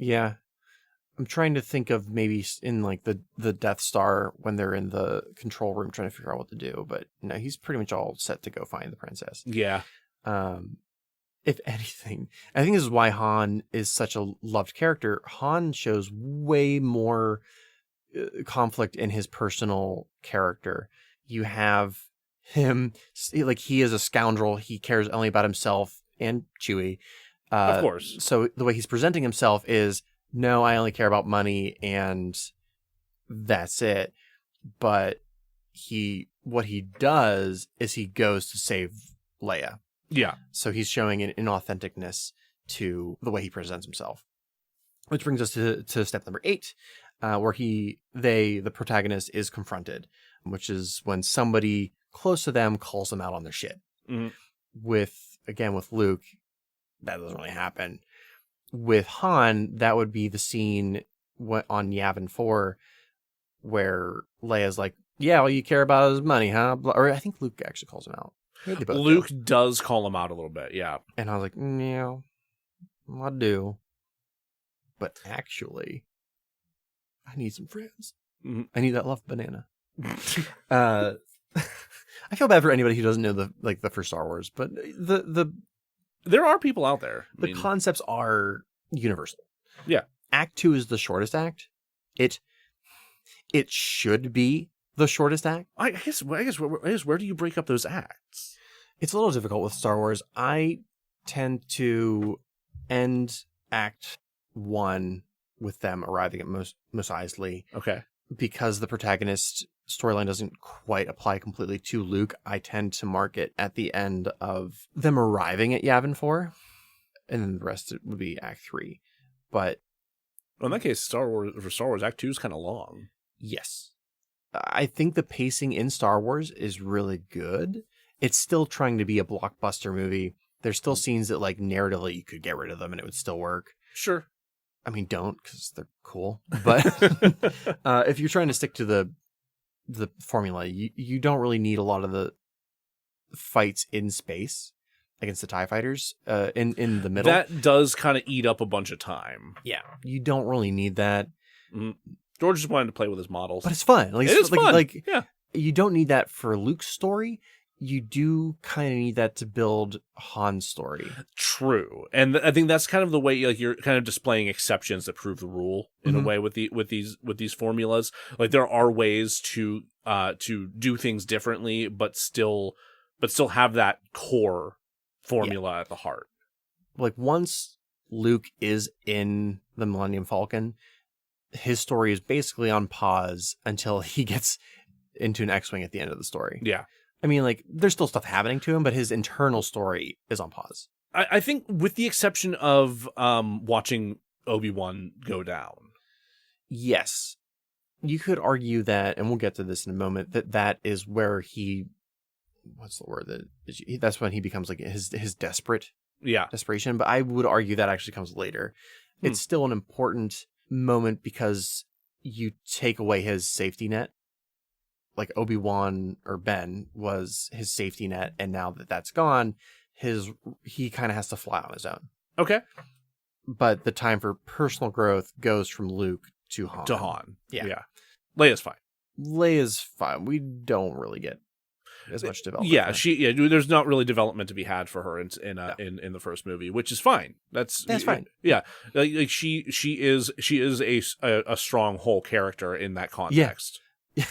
I'm trying to think of maybe in like the Death Star when they're in the control room trying to figure out what to do, but no, he's pretty much all set to go find the princess.
Yeah.
If anything, I think this is why Han is such a loved character. Han shows way more conflict in his personal character. You have him, like, he is a scoundrel. He cares only about himself and Chewie.
Of course.
So the way he's presenting himself is, no, I only care about money and that's it. But what he does is he goes to save Leia.
Yeah.
So he's showing an inauthenticness to the way he presents himself. Which brings us to step number 8, where the protagonist is confronted, which is when somebody close to them calls them out on their shit.
Mm-hmm.
With Luke, that doesn't really happen. With Han, that would be the scene on Yavin 4 where Leia's like, yeah, all you care about is money, huh? Or I think Luke actually calls him out.
Luke does call him out a little bit, yeah. And
I was like, yeah, I do. But actually, I need some friends.
Mm-hmm.
I need that love banana. I feel bad for anybody who doesn't know the first Star Wars, but
there are people out there.
The concepts are universal.
Yeah.
Act 2 is the shortest act. It should be the shortest act.
I guess where do you break up those acts?
It's a little difficult with Star Wars. I tend to end Act 1 with them arriving at Mos Eisley.
Okay. Because
the protagonist storyline doesn't quite apply completely to Luke, I tend to mark it at the end of them arriving at Yavin 4, and then the rest would be Act 3. But
in that case, Star Wars Act 2 is kind of long.
Yes. I think the pacing in Star Wars is really good. It's still trying to be a blockbuster movie There's still scenes that, like, narratively you could get rid of them and it would still work.
Sure.
I mean, don't, because they're cool. But if you're trying to stick to the formula, you don't really need a lot of the fights in space against the TIE fighters in the middle.
That does kind of eat up a bunch of time.
Yeah. You don't really need that.
George just wanted to play with his models.
But it's fun. Like,
it is fun.
Like,
yeah.
You don't need that for Luke's story. You do kind of need that to build Han's story.
True. And I think that's kind of the way, like, you're kind of displaying exceptions that prove the rule in a way with these formulas. Like, there are ways to do things differently, but still have that core formula at the heart.
Like, once Luke is in the Millennium Falcon, his story is basically on pause until he gets into an X-Wing at the end of the story.
Yeah.
I mean, like, there's still stuff happening to him, but his internal story is on pause.
I think with the exception of watching Obi-Wan go down.
Yes. You could argue that, and we'll get to this in a moment, that is where he... What's the word? That's when he becomes, like, his desperation. But I would argue that actually comes later. It's still an important moment because you take away his safety net. Like, Obi-Wan or Ben was his safety net, and now that that's gone, he kind of has to fly on his own.
Okay.
But the time for personal growth goes from Luke to Han.
Yeah. Leia's fine.
Leia's fine. We don't really get as much development.
Yeah, there's not really development to be had for her in the first movie, which is fine. That's
fine.
Yeah. Like she is a strong whole character in that context.
Yeah.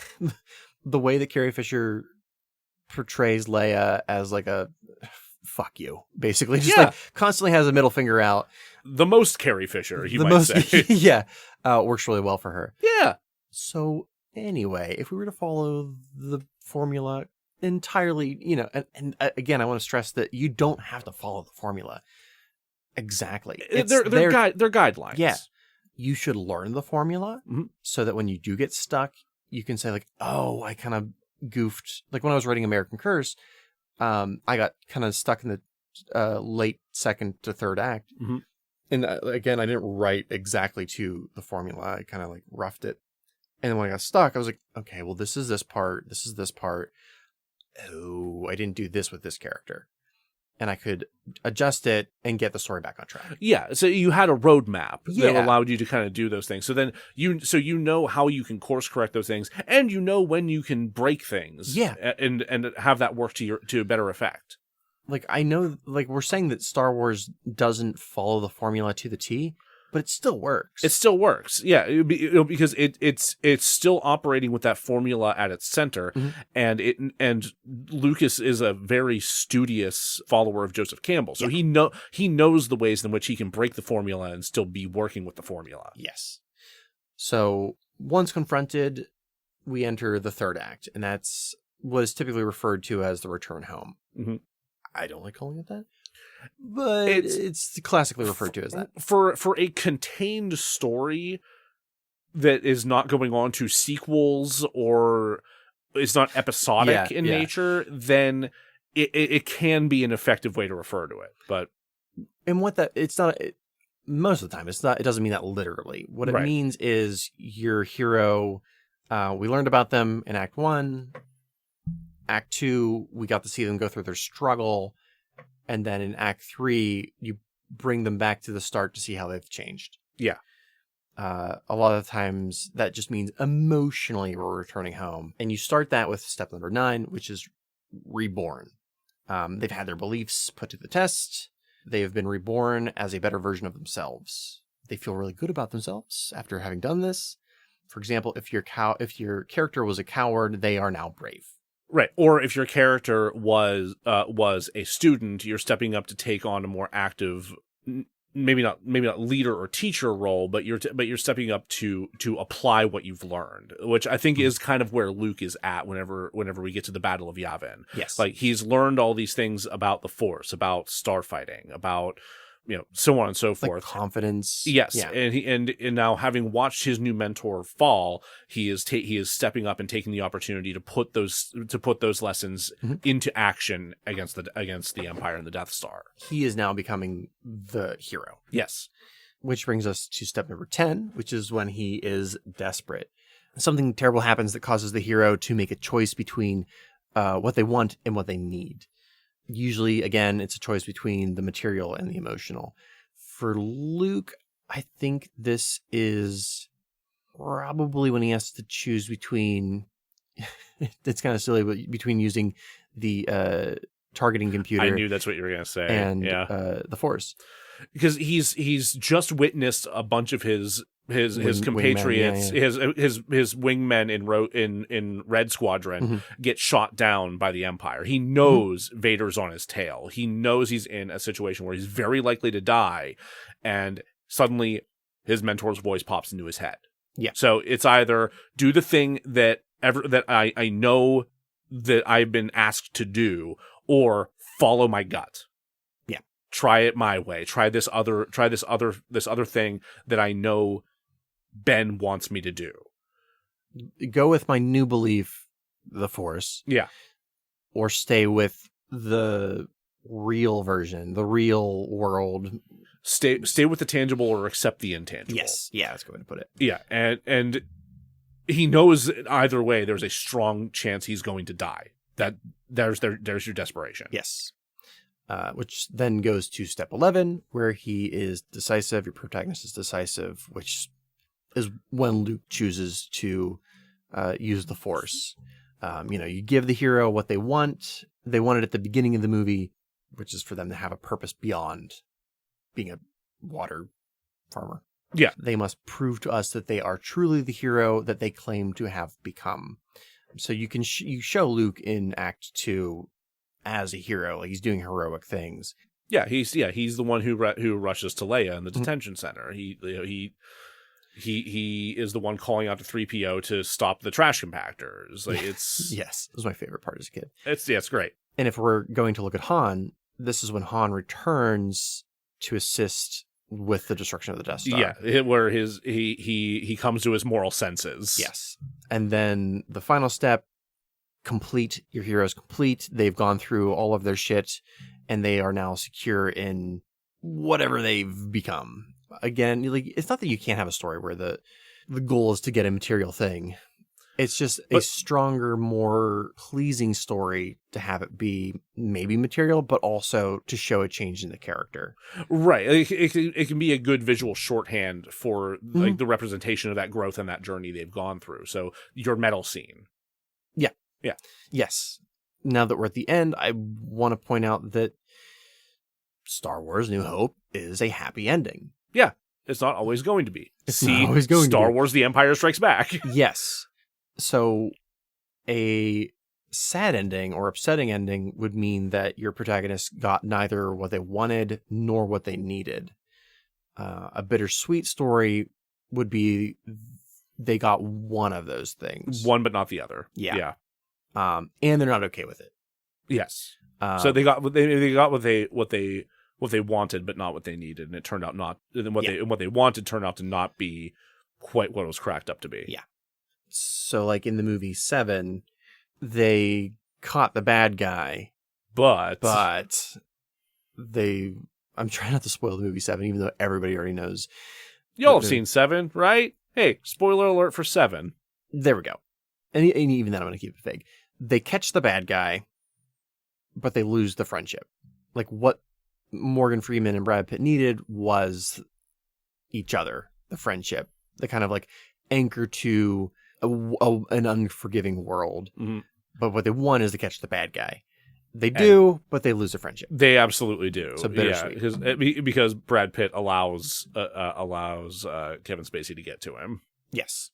The way that Carrie Fisher portrays Leia as, like, a fuck you, basically. Just like constantly has a middle finger out.
The most Carrie Fisher, you might say.
Yeah. Works really well for her.
Yeah.
So anyway, if we were to follow the formula entirely, and again, I want to stress that you don't have to follow the formula exactly.
They're guidelines.
Yeah. You should learn the formula so that when you do get stuck, you can say, like, oh, I kind of goofed. Like, when I was writing American Curse, I got kind of stuck in the late second to third act. And again, I didn't write exactly to the formula. I kind of, like, roughed it. And then when I got stuck, I was like, okay, well, this is this part. This is this part. Oh, I didn't do this with this character. And I could adjust it and get the story back on track.
Yeah, so you had a roadmap that allowed you to kind of do those things. So then you know how you can course correct those things, and you know when you can break things.
Yeah,
and have that work to better effect.
Like, I know, like, we're saying that Star Wars doesn't follow the formula to the T, but it still works.
It still works, yeah, because it's still operating with that formula at its center, and Lucas is a very studious follower of Joseph Campbell, so he knows the ways in which he can break the formula and still be working with the formula.
Yes. So once confronted, we enter the third act, and that's what is typically referred to as the return home. I don't like calling it that. But it's classically referred to as that.
For a contained story that is not going on to sequels or is not episodic in nature, then it can be an effective way to refer to it. But most of the time it doesn't mean that literally. What it means is your hero, we learned about them in Act 1. Act 2, we got to see them go through their struggle. And then in Act 3, you bring them back to the start to see how they've changed. Yeah. A lot of times that just means emotionally we're returning home. And you start that with step number 9, which is reborn. They've had their beliefs put to the test. They have been reborn as a better version of themselves. They feel really good about themselves after having done this. For example, if your character was a coward, they are now brave. Right. Or if your character was a student, you're stepping up to take on a more active, maybe not leader or teacher role, but you're stepping up to apply what you've learned, which I think is kind of where Luke is at whenever we get to the Battle of Yavin.
Yes.
Like, he's learned all these things about the Force, about starfighting, about so on and so
like
forth.
confidence.
Yes,
Yeah.
and now having watched his new mentor fall, he is stepping up and taking the opportunity to put those lessons into action against the Empire and the Death Star.
He is now becoming the hero.
Yes.
Which brings us to step number 10, which is when he is desperate. Something terrible happens that causes the hero to make a choice between what they want and what they need. Usually, again, it's a choice between the material and the emotional. For Luke, I think this is probably when he has to choose between, it's kind of silly, but between using the targeting computer.
I knew that's what you were going to say.
And the Force.
Because he's just witnessed a bunch of his compatriots,
wingmen,
his wingmen in Red Squadron get shot down by the Empire. He knows Vader's on his tail. He knows he's in a situation where he's very likely to die, and suddenly his mentor's voice pops into his head.
Yeah.
So it's either do the thing that I know that I've been asked to do, or follow my gut. Try it my way. Try this other thing that I know Ben wants me to do.
Go with my new belief, the Force.
Yeah.
Or stay with the real version, the real world.
Stay with the tangible or accept the intangible.
Yes. Yeah, that's a good way to put it.
Yeah, and he knows either way there's a strong chance he's going to die. There's your desperation.
Yes. Which then goes to step 11, where he is decisive. Your protagonist is decisive, which is when Luke chooses to use the Force. You give the hero what they want. They want it at the beginning of the movie, which is for them to have a purpose beyond being a water farmer.
Yeah.
They must prove to us that they are truly the hero that they claim to have become. So you can you show Luke in Act 2 as a hero, like he's doing heroic things.
Yeah, he's the one who rushes to Leia in the detention center. He is the one calling out to 3PO to stop the trash compactors. Like it's
yes, it was my favorite part as a kid.
It's great.
And if we're going to look at Han, this is when Han returns to assist with the destruction of the Death Star.
Yeah, where he comes to his moral senses.
Yes, and then the final step. Complete. Your hero's complete. They've gone through all of their shit and they are now secure in whatever they've become. Again, like, it's not that you can't have a story where the goal is to get a material thing. It's just a stronger, more pleasing story to have it be maybe material, but also to show a change in the character.
Right. It can be a good visual shorthand for like the representation of that growth and that journey they've gone through. So your metal scene. Yeah.
Yes. Now that we're at the end, I want to point out that Star Wars New Hope is a happy ending.
Yeah. It's not always going to be.
It's not always going
Star
to be.
Wars The Empire Strikes Back.
Yes. So a sad ending or upsetting ending would mean that your protagonist got neither what they wanted nor what they needed. A bittersweet story would be they got one of those things.
One but not the other.
Yeah. And they're not okay with it.
Yes. So they got what they wanted, but not what they needed, and it turned out not. And what they wanted turned out to not be quite what it was cracked up to be.
Yeah. So, like in the movie 7, they caught the bad guy, but they. I'm trying not to spoil the movie 7, even though everybody already knows.
Y'all have seen 7, right? Hey, spoiler alert for 7.
There we go. And even then, I'm going to keep it vague. They catch the bad guy, but they lose the friendship. Like what Morgan Freeman and Brad Pitt needed was each other, the friendship, the kind of like anchor to an unforgiving world. Mm-hmm. But what they want is to catch the bad guy. They do, but they lose their friendship.
They absolutely do.
So bittersweet.
Because Brad Pitt allows Kevin Spacey to get to him.
Yes,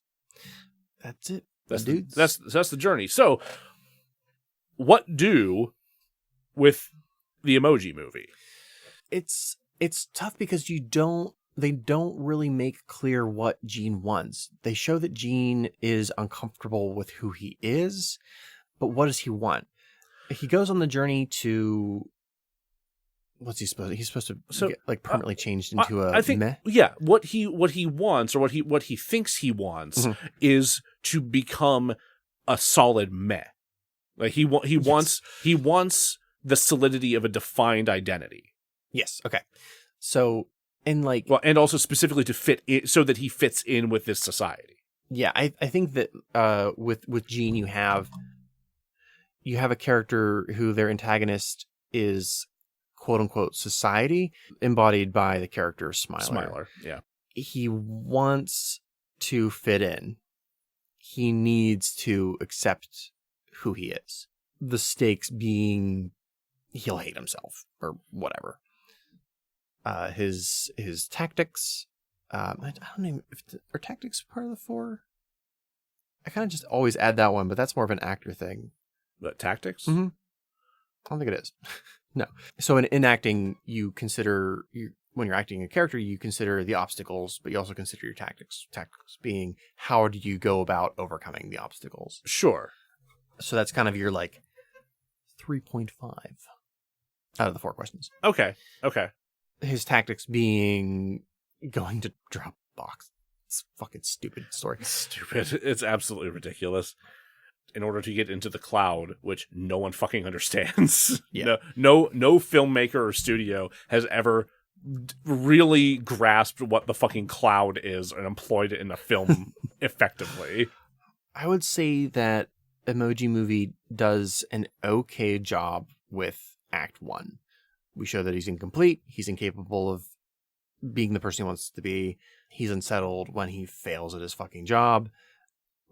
that's it.
That's the journey. So, what do with the Emoji Movie?
It's tough because they don't really make clear what Gene wants. They show that Gene is uncomfortable with who he is, but what does he want? He goes on the journey to What's he supposed to? He's supposed to
So,
get, like, permanently changed into
I think,
meh?
yeah, what he wants, or what he thinks he wants, is to become a solid meh. Like he wants the solidity of a defined identity.
Yes. Okay. So, and like,
Well, and also specifically to fit in, so that he fits in with this society.
yeah, I think that with Gene you have a character who their antagonist is quote unquote society, embodied by the character Smiler.
Yeah.
He wants to fit in. He needs to accept who he is. The stakes being he'll hate himself or whatever. His tactics. I don't even are tactics part of the 4. I kind of just always add that one, but that's more of an actor thing.
But tactics?
Mm-hmm. I don't think it is. No. So in acting, you consider when you're acting a character, you consider the obstacles, but you also consider your tactics. Tactics being how do you go about overcoming the obstacles?
Sure.
So that's kind of your like 3.5 out of the 4 questions.
Okay.
His tactics being going to drop box. It's a fucking stupid story.
Stupid. It's absolutely ridiculous. In order to get into the cloud, which no one fucking understands.
Yeah.
No filmmaker or studio has ever really grasped what the fucking cloud is and employed it in a film effectively.
I would say that Emoji Movie does an okay job with Act 1. We show that he's incomplete. He's incapable of being the person he wants to be. He's unsettled when he fails at his fucking job.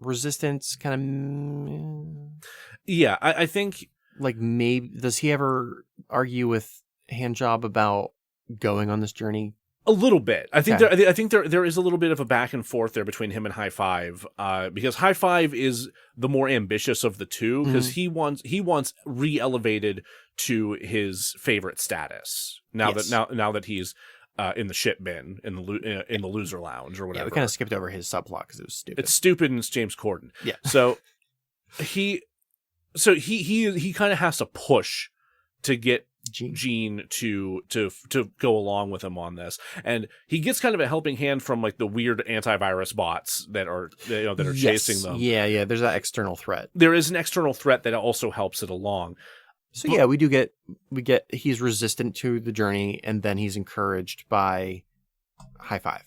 Resistance kind of...
Yeah, I think...
Like, maybe... Does he ever argue with Handjob about going on this journey?
A little bit. I think
Okay.
I think there is a little bit of a back and forth there between him and High Five, because High Five is the more ambitious of the two, because he wants re-elevated to his favorite status now that he's in the shit bin in the loser lounge or whatever.
Yeah, we kind of skipped over his subplot because it was stupid.
It's stupid and it's James Corden.
Yeah.
So he kind of has to push to get Gene to go along with him on this, and he gets kind of a helping hand from like the weird antivirus bots that are chasing them.
Yeah, there's that external threat.
There is an external threat that also helps it along.
So yeah, we get he's resistant to the journey, and then he's encouraged by High Five.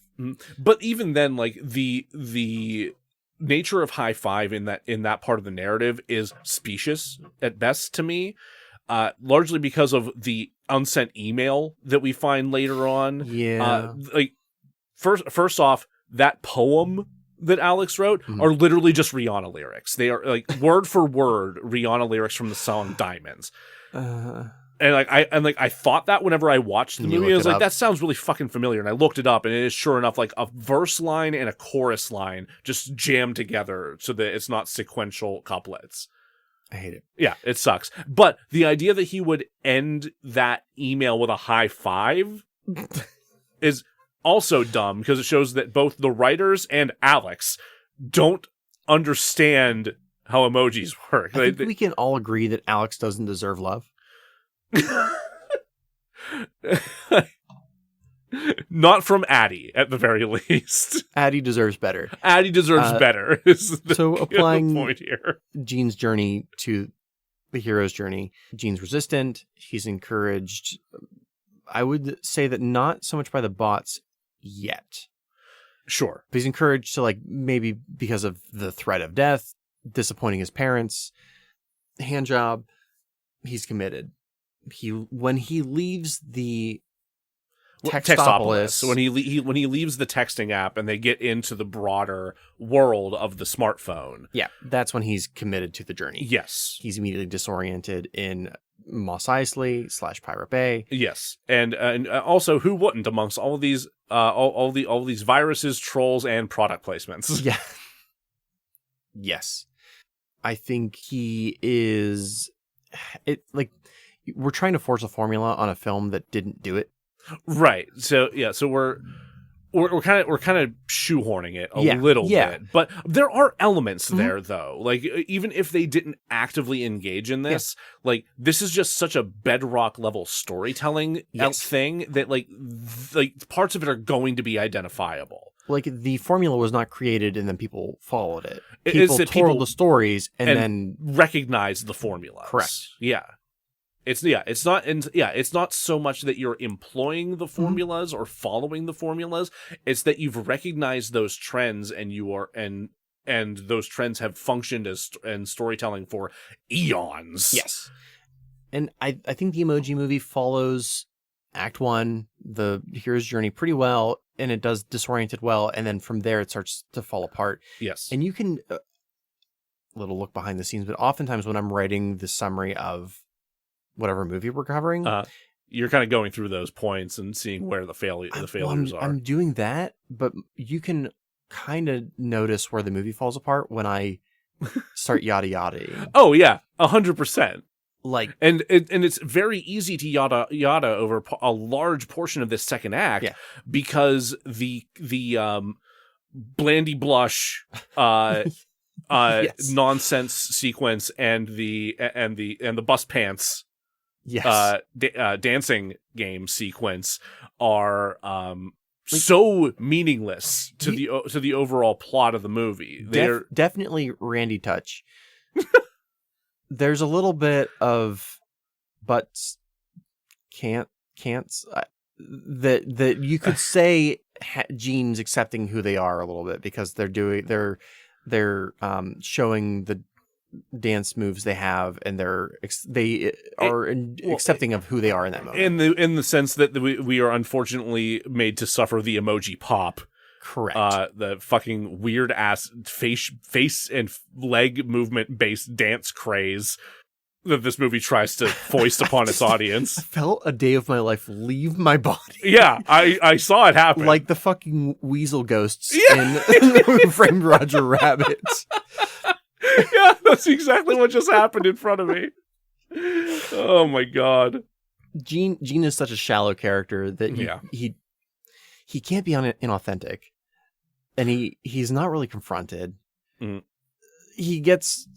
But even then, like the nature of High Five in that part of the narrative is specious at best to me. Largely because of the unsent email that we find later on.
Yeah.
Like first off, that poem that Alex wrote are literally just Rihanna lyrics. They are like word for word Rihanna lyrics from the song Diamonds. And I thought that whenever I watched the movie, I was like, that sounds really fucking familiar. And I looked it up, and it is sure enough like a verse line and a chorus line just jammed together so that it's not sequential couplets.
I hate it.
Yeah, it sucks. But the idea that he would end that email with a high five is also dumb, because it shows that both the writers and Alex don't understand how emojis work.
I think we can all agree that Alex doesn't deserve love.
Not from Addie, at the very least.
Addie deserves better.
Addie deserves better.
So applying
point here.
Gene's journey to the hero's journey, Gene's resistant. He's encouraged. I would say that not so much by the bots yet.
Sure.
But he's encouraged to, like, maybe because of the threat of death, disappointing his parents, handjob, he's committed. When he leaves the Textopolis.
When he leaves the texting app and they get into the broader world of the smartphone.
Yeah, that's when he's committed to the journey.
Yes.
He's immediately disoriented in Mos Eisley / Pirate Bay.
Yes. And also, who wouldn't amongst all of these all these viruses, trolls, and product placements?
Yeah. Yes. I think he is we're trying to force a formula on a film that didn't do it.
Right. So yeah, so we're kind of shoehorning it a little bit, but there are elements there though. Like even if they didn't actively engage in this, like this is just such a bedrock level storytelling thing that like parts of it are going to be identifiable.
Like the formula was not created and then people followed it. People told the stories and then
recognized the formula.
Correct.
Yeah. It's not so much that you're employing the formulas or following the formulas. It's that you've recognized those trends and and those trends have functioned as storytelling for eons.
Yes. And I think the Emoji Movie follows Act 1, the hero's journey, pretty well, and it does disorient it well, and then from there it starts to fall apart.
Yes.
And you can little look behind the scenes, but oftentimes when I'm writing the summary of whatever movie we're covering,
you're kind of going through those points and seeing where the failures are.
I'm doing that, but you can kind of notice where the movie falls apart when I start yada yada.
Oh yeah, 100%.
Like,
and it's very easy to yada over a large portion of this second act because the Blandy Blush nonsense sequence and the bus pants dancing game sequence are so meaningless to the overall plot of the movie. They're
definitely Randy touch. There's a little bit of buts, can'ts that you could say Gene's accepting who they are a little bit because they're showing the dance moves they have and they are accepting of who they are in that moment.
In the sense that we are unfortunately made to suffer the emoji pop.
Correct.
The fucking weird ass face and leg movement based dance craze that this movie tries to foist upon its audience.
I felt a day of my life leave my body.
Yeah, I saw it happen.
Like the fucking weasel ghosts in Who Framed Roger Rabbit.
Yeah, that's exactly what just happened in front of me. Oh my god.
Gene is such a shallow character that he can't be inauthentic. And he's not really confronted. He gets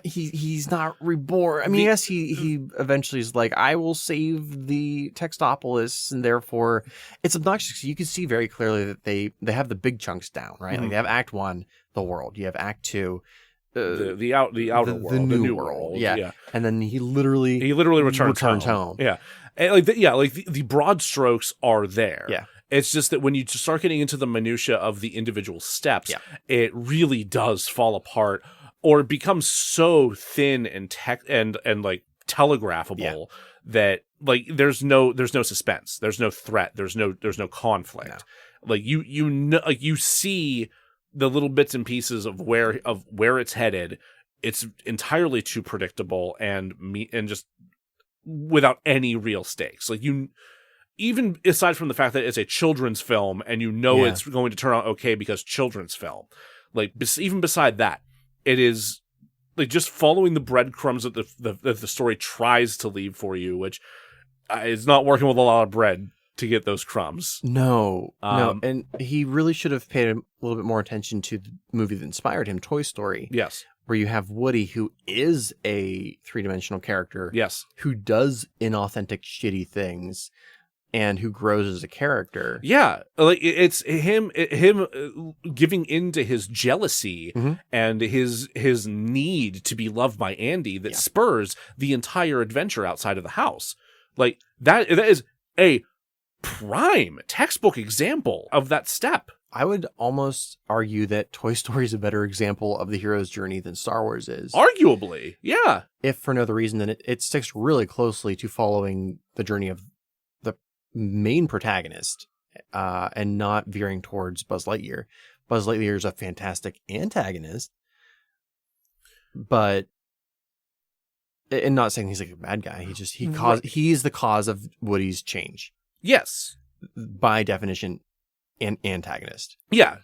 he's not reborn. I mean, yes, he eventually is like, I will save the Textopolis, and therefore it's obnoxious. You can see very clearly that they have the big chunks down, right? Like they have Act 1, the world. You have Act 2,
the outer world,
the new world. Yeah. And then he literally returns home.
Yeah. And the broad strokes are there.
Yeah.
It's just that when you start getting into the minutia of the individual steps, it really does fall apart, or it becomes so thin and like telegraphable that like there's no suspense, there's no threat, there's no conflict. No. Like you know, like you see the little bits and pieces of where it's headed. It's entirely too predictable and just without any real stakes. Like even aside from the fact that it's a children's film and it's going to turn out okay because children's film, like even beside that, it is like just following the breadcrumbs that the story tries to leave for you, which is not working with a lot of bread to get those crumbs.
No. And he really should have paid a little bit more attention to the movie that inspired him, Toy Story.
Yes.
Where you have Woody, who is a three-dimensional character.
Yes.
Who does inauthentic, shitty things, and who grows as a character.
Yeah, like it's him giving into his jealousy and his need to be loved by Andy that spurs the entire adventure outside of the house. Like that is a prime textbook example of that step.
I would almost argue that Toy Story is a better example of the hero's journey than Star Wars is.
Arguably, yeah.
If for no other reason than it sticks really closely to following the journey of main protagonist and not veering towards Buzz Lightyear. Buzz Lightyear is a fantastic antagonist, but and not saying he's like a bad guy. He's the cause of Woody's change.
Yes,
by definition, an antagonist.
Yeah,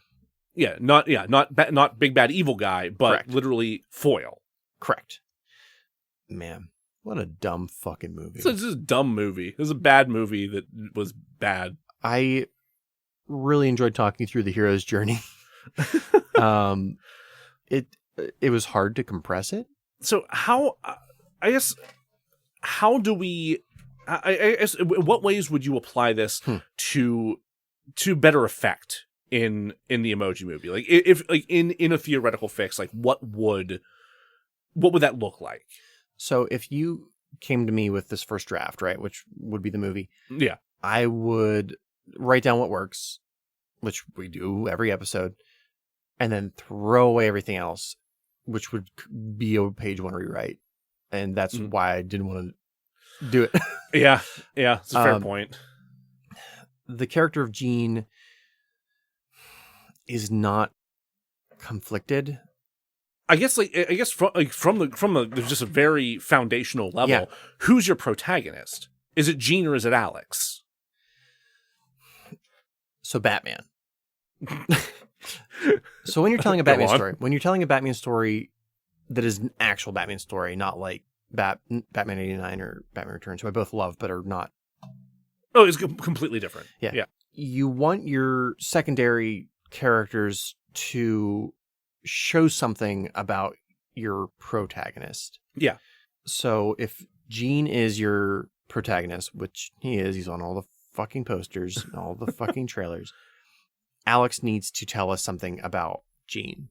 not big bad evil guy, but correct. Literally foil.
Correct. Man. What a dumb fucking movie.
It's just a dumb movie. It was a bad movie that was bad.
I really enjoyed talking through the hero's journey. It was hard to compress it.
So how, I guess, how do we, I guess, in what ways would you apply this to better effect in the Emoji Movie? Like, if like in a theoretical fix, like what would that look like?
So if you came to me with this first draft, right, which would be the movie,
yeah,
I would write down what works, which we do every episode, and then throw away everything else, which would be a page one rewrite. And that's why I didn't want to do it.
yeah, it's a fair point.
The character of Jean is not conflicted.
I guess from the just a very foundational level, who's your protagonist? Is it Jean or is it Alex?
So Batman. So when you're telling a Batman story, that is an actual Batman story, not like Batman 89 or Batman Returns, who I both love but are not.
Oh, it's completely different. Yeah.
You want your secondary characters to show something about your protagonist.
Yeah.
So if Jean is your protagonist, which he's on all the fucking posters and all the fucking trailers, Alex needs to tell us something about Jean.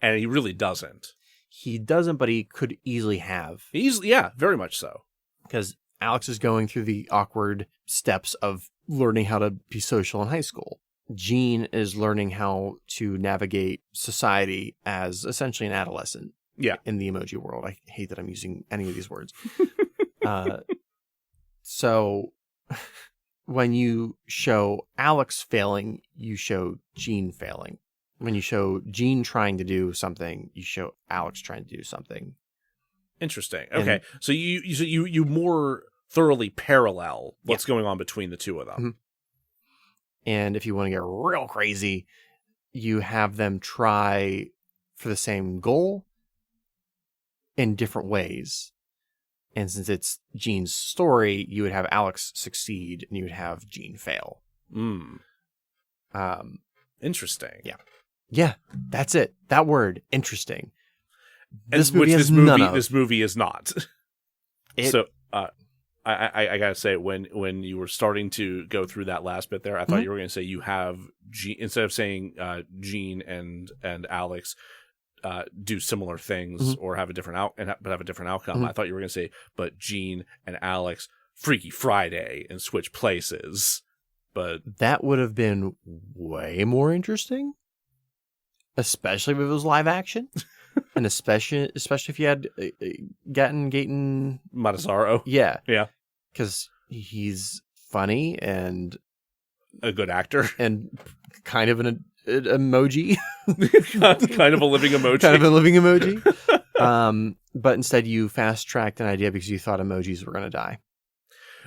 And he really doesn't.
He doesn't, but he could easily have.
Yeah, very much so.
Because Alex is going through the awkward steps of learning how to be social in high school. Jean is learning how to navigate society as essentially an adolescent.
Yeah.
In the emoji world. I hate that I'm using any of these words. So when you show Alex failing, you show Jean failing. When you show Jean trying to do something, you show Alex trying to do something.
Interesting. Okay. So you more thoroughly parallel what's going on between the two of them.
Mm-hmm. And if you want to get real crazy, you have them try for the same goal in different ways. And since it's Jean's story, you would have Alex succeed and you would have Jean fail.
Interesting.
Yeah. Yeah, that's it. That word, interesting.
This movie is not. So, I gotta say, when you were starting to go through that last bit there, I thought you were going to say you have Jean, instead of saying Jean and Alex do similar things or have a different outcome. I thought you were going to say, but Jean and Alex Freaky Friday and switch places. But
that would have been way more interesting, especially if it was live action, and especially if you had Gaten
Matasaru.
Yeah,
because
he's funny and
a good actor
and kind of an emoji,
kind of a living emoji. But instead you fast tracked an idea because you thought emojis were going to die,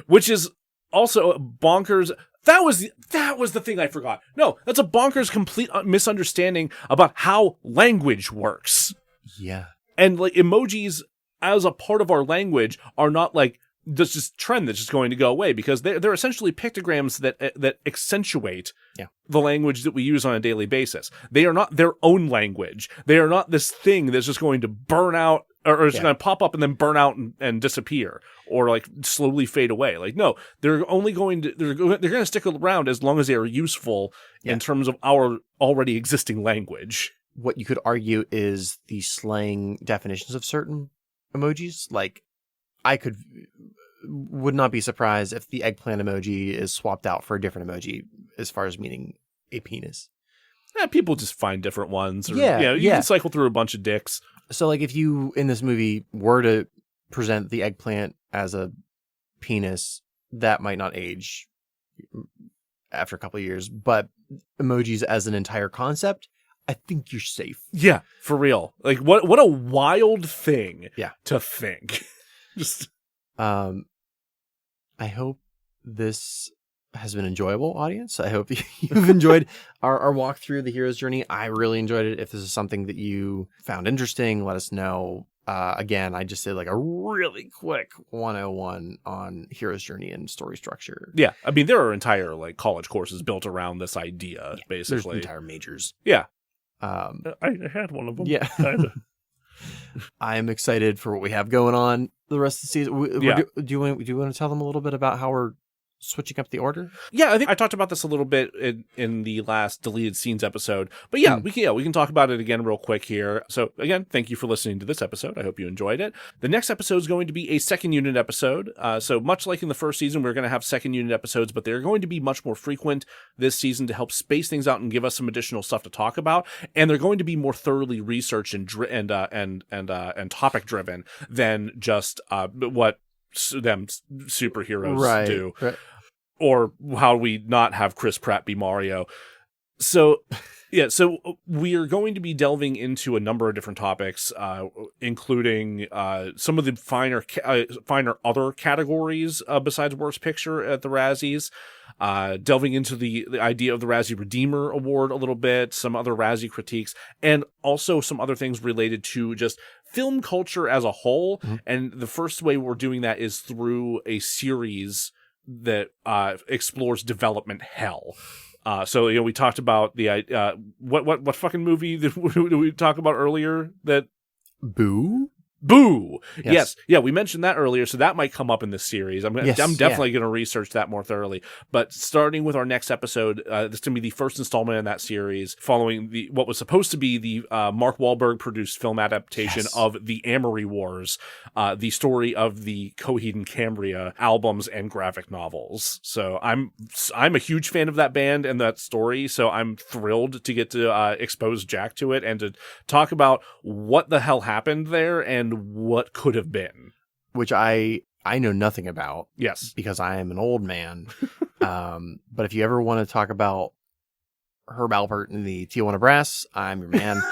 which is also bonkers. That was the thing I forgot. No, that's a bonkers complete misunderstanding about how language works.
Yeah.
And like emojis as a part of our language are not like this just trend that's just going to go away, because they're essentially pictograms that accentuate the language that we use on a daily basis. They are not their own language. They are not this thing that's just going to burn out or it's going to pop up and then burn out and disappear or like slowly fade away. Like, no, they're going to stick around as long as they are useful in terms of our already existing language.
What you could argue is the slang definitions of certain emojis. Like, would not be surprised if the eggplant emoji is swapped out for a different emoji as far as meaning a penis.
People just find different ones. Or, you can cycle through a bunch of dicks.
So, like, if you, in this movie, were to present the eggplant as a penis, that might not age after a couple of years. But emojis as an entire concept, I think you're safe.
Yeah, for real. Like, what a wild thing to think. Just...
I hope this has been enjoyable, audience. I hope you've enjoyed our walk through the hero's journey. I really enjoyed it. If this is something that you found interesting, let us know. Again, I just did like a really quick 101 on hero's journey and story structure.
Yeah, I mean, there are entire like college courses built around this idea, basically.
There's entire majors.
Yeah.
I
had one of them.
Yeah.
Kinda.
I'm excited for what we have going on the rest of the season. Do you want to tell them a little bit about how we're switching up the order?
Yeah, I think I talked about this a little bit in the last deleted scenes episode, but yeah, we can talk about it again real quick here. So again, thank you for listening to this episode. I hope you enjoyed it. The next episode is going to be a second unit episode. So much like in the first season, we're going to have second unit episodes, but they're going to be much more frequent this season to help space things out and give us some additional stuff to talk about. And they're going to be more thoroughly researched and topic driven than just what them superheroes do. Right. Or how we not have Chris Pratt be Mario. So, yeah, so we are going to be delving into a number of different topics, including some of the finer other categories besides Worst Picture at the Razzies, delving into the idea of the Razzie Redeemer Award a little bit, some other Razzie critiques, and also some other things related to just film culture as a whole. Mm-hmm. And the first way we're doing that is through a series that explores development hell. So we talked about the what fucking movie did we talk about earlier? That Boo. Yes. Yeah, we mentioned that earlier, so that might come up in this series. I'm definitely going to research that more thoroughly. But starting with our next episode, this is going to be the first installment in that series, following what was supposed to be the Mark Wahlberg produced film adaptation of the Amory Wars, the story of the Coheed and Cambria albums and graphic novels. So I'm a huge fan of that band and that story, so I'm thrilled to get to expose Jack to it and to talk about what the hell happened there and what could have been,
which I know nothing about.
Yes,
because I am an old man. But if you ever want to talk about Herb Alpert and the Tijuana Brass, I'm your man.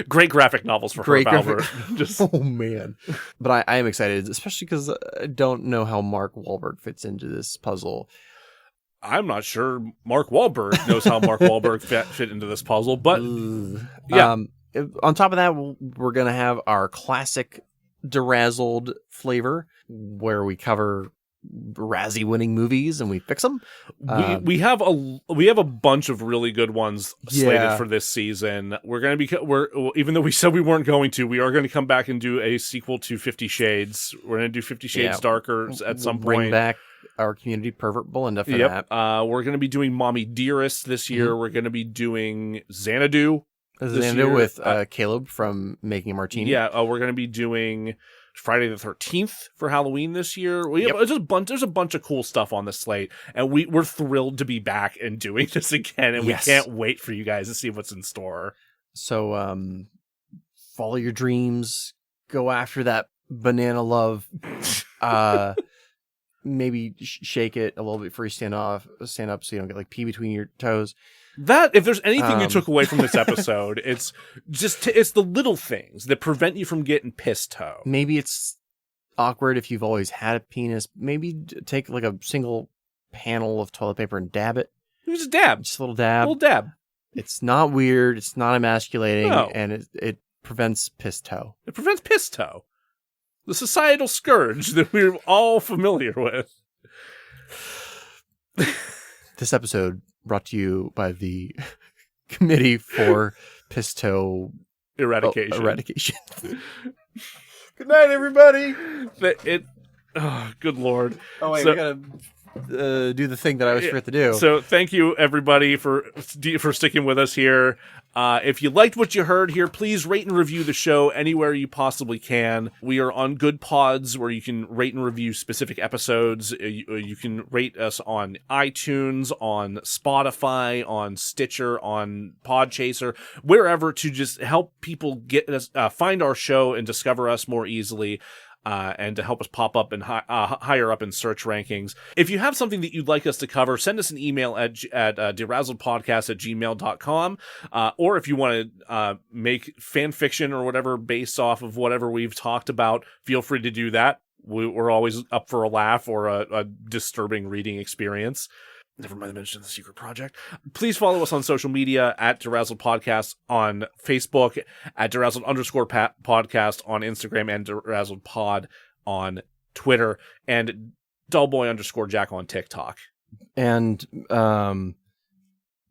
Great graphic novels for Herb Alpert.
Oh man! But I am excited, especially because I don't know how Mark Wahlberg fits into this puzzle.
I'm not sure Mark Wahlberg knows how Mark Wahlberg fit into this puzzle, but yeah.
On top of that, we're going to have our classic DeRazzled flavor, where we cover Razzie-winning movies and we fix them.
We have a bunch of really good ones slated for this season. We're going to be even though we said we weren't going to, we are going to come back and do a sequel to 50 Shades. We're going to do 50 Shades Darker at some point.
Bring back our community pervert Belinda for that.
We're going to be doing Mommy Dearest this year. We're going to be doing Xanadu.
Xanadu with Caleb from Making a Martini.
Yeah, we're going to be doing Friday the 13th for Halloween this year. There's a bunch of cool stuff on the slate, and we're thrilled to be back and doing this again, and we can't wait for you guys to see what's in store.
So follow your dreams, go after that banana love, maybe shake it a little bit before you stand up so you don't get like pee between your toes.
That, if there's anything you took away from this episode, it's just it's the little things that prevent you from getting pissed-toe.
Maybe it's awkward if you've always had a penis. Maybe take like a single panel of toilet paper and dab it.
Just a dab.
Just a little dab. It's not weird. It's not emasculating. No. And it prevents piss-toe.
It prevents piss-toe. The societal scourge that we're all familiar with.
This episode brought to you by the Committee for Piss-Toe Eradication. Good night, everybody.
Good Lord.
Oh, wait, we gotta do the thing that I always forget to do.
So thank you, everybody, for sticking with us here. If you liked what you heard here, please rate and review the show anywhere you possibly can. We are on Good Pods, where you can rate and review specific episodes. You can rate us on iTunes, on Spotify, on Stitcher, on Podchaser, wherever, to just help people get us, find our show and discover us more easily. And to help us pop up and higher up in search rankings. If you have something that you'd like us to cover, send us an email at DeRazzledPodcast@gmail.com. Or if you want to make fan fiction or whatever based off of whatever we've talked about, feel free to do that. We're always up for a laugh or a disturbing reading experience. Never mind the mention of the secret project. Please follow us on social media at DeRazzled Podcast on Facebook, at DeRazzled_podcast on Instagram, and DeRazzled Pod on Twitter, and Dullboy_Jack on TikTok.
And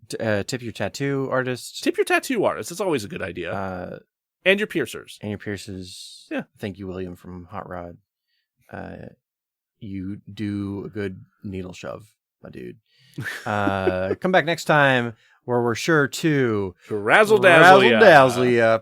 tip your tattoo artist.
Tip your tattoo artist. It's always a good idea. And your piercers.
And your piercers.
Yeah.
Thank you, William from Hot Rod. You do a good needle shove, my dude. Come back next time where we're sure to
Razzle dazzle ya.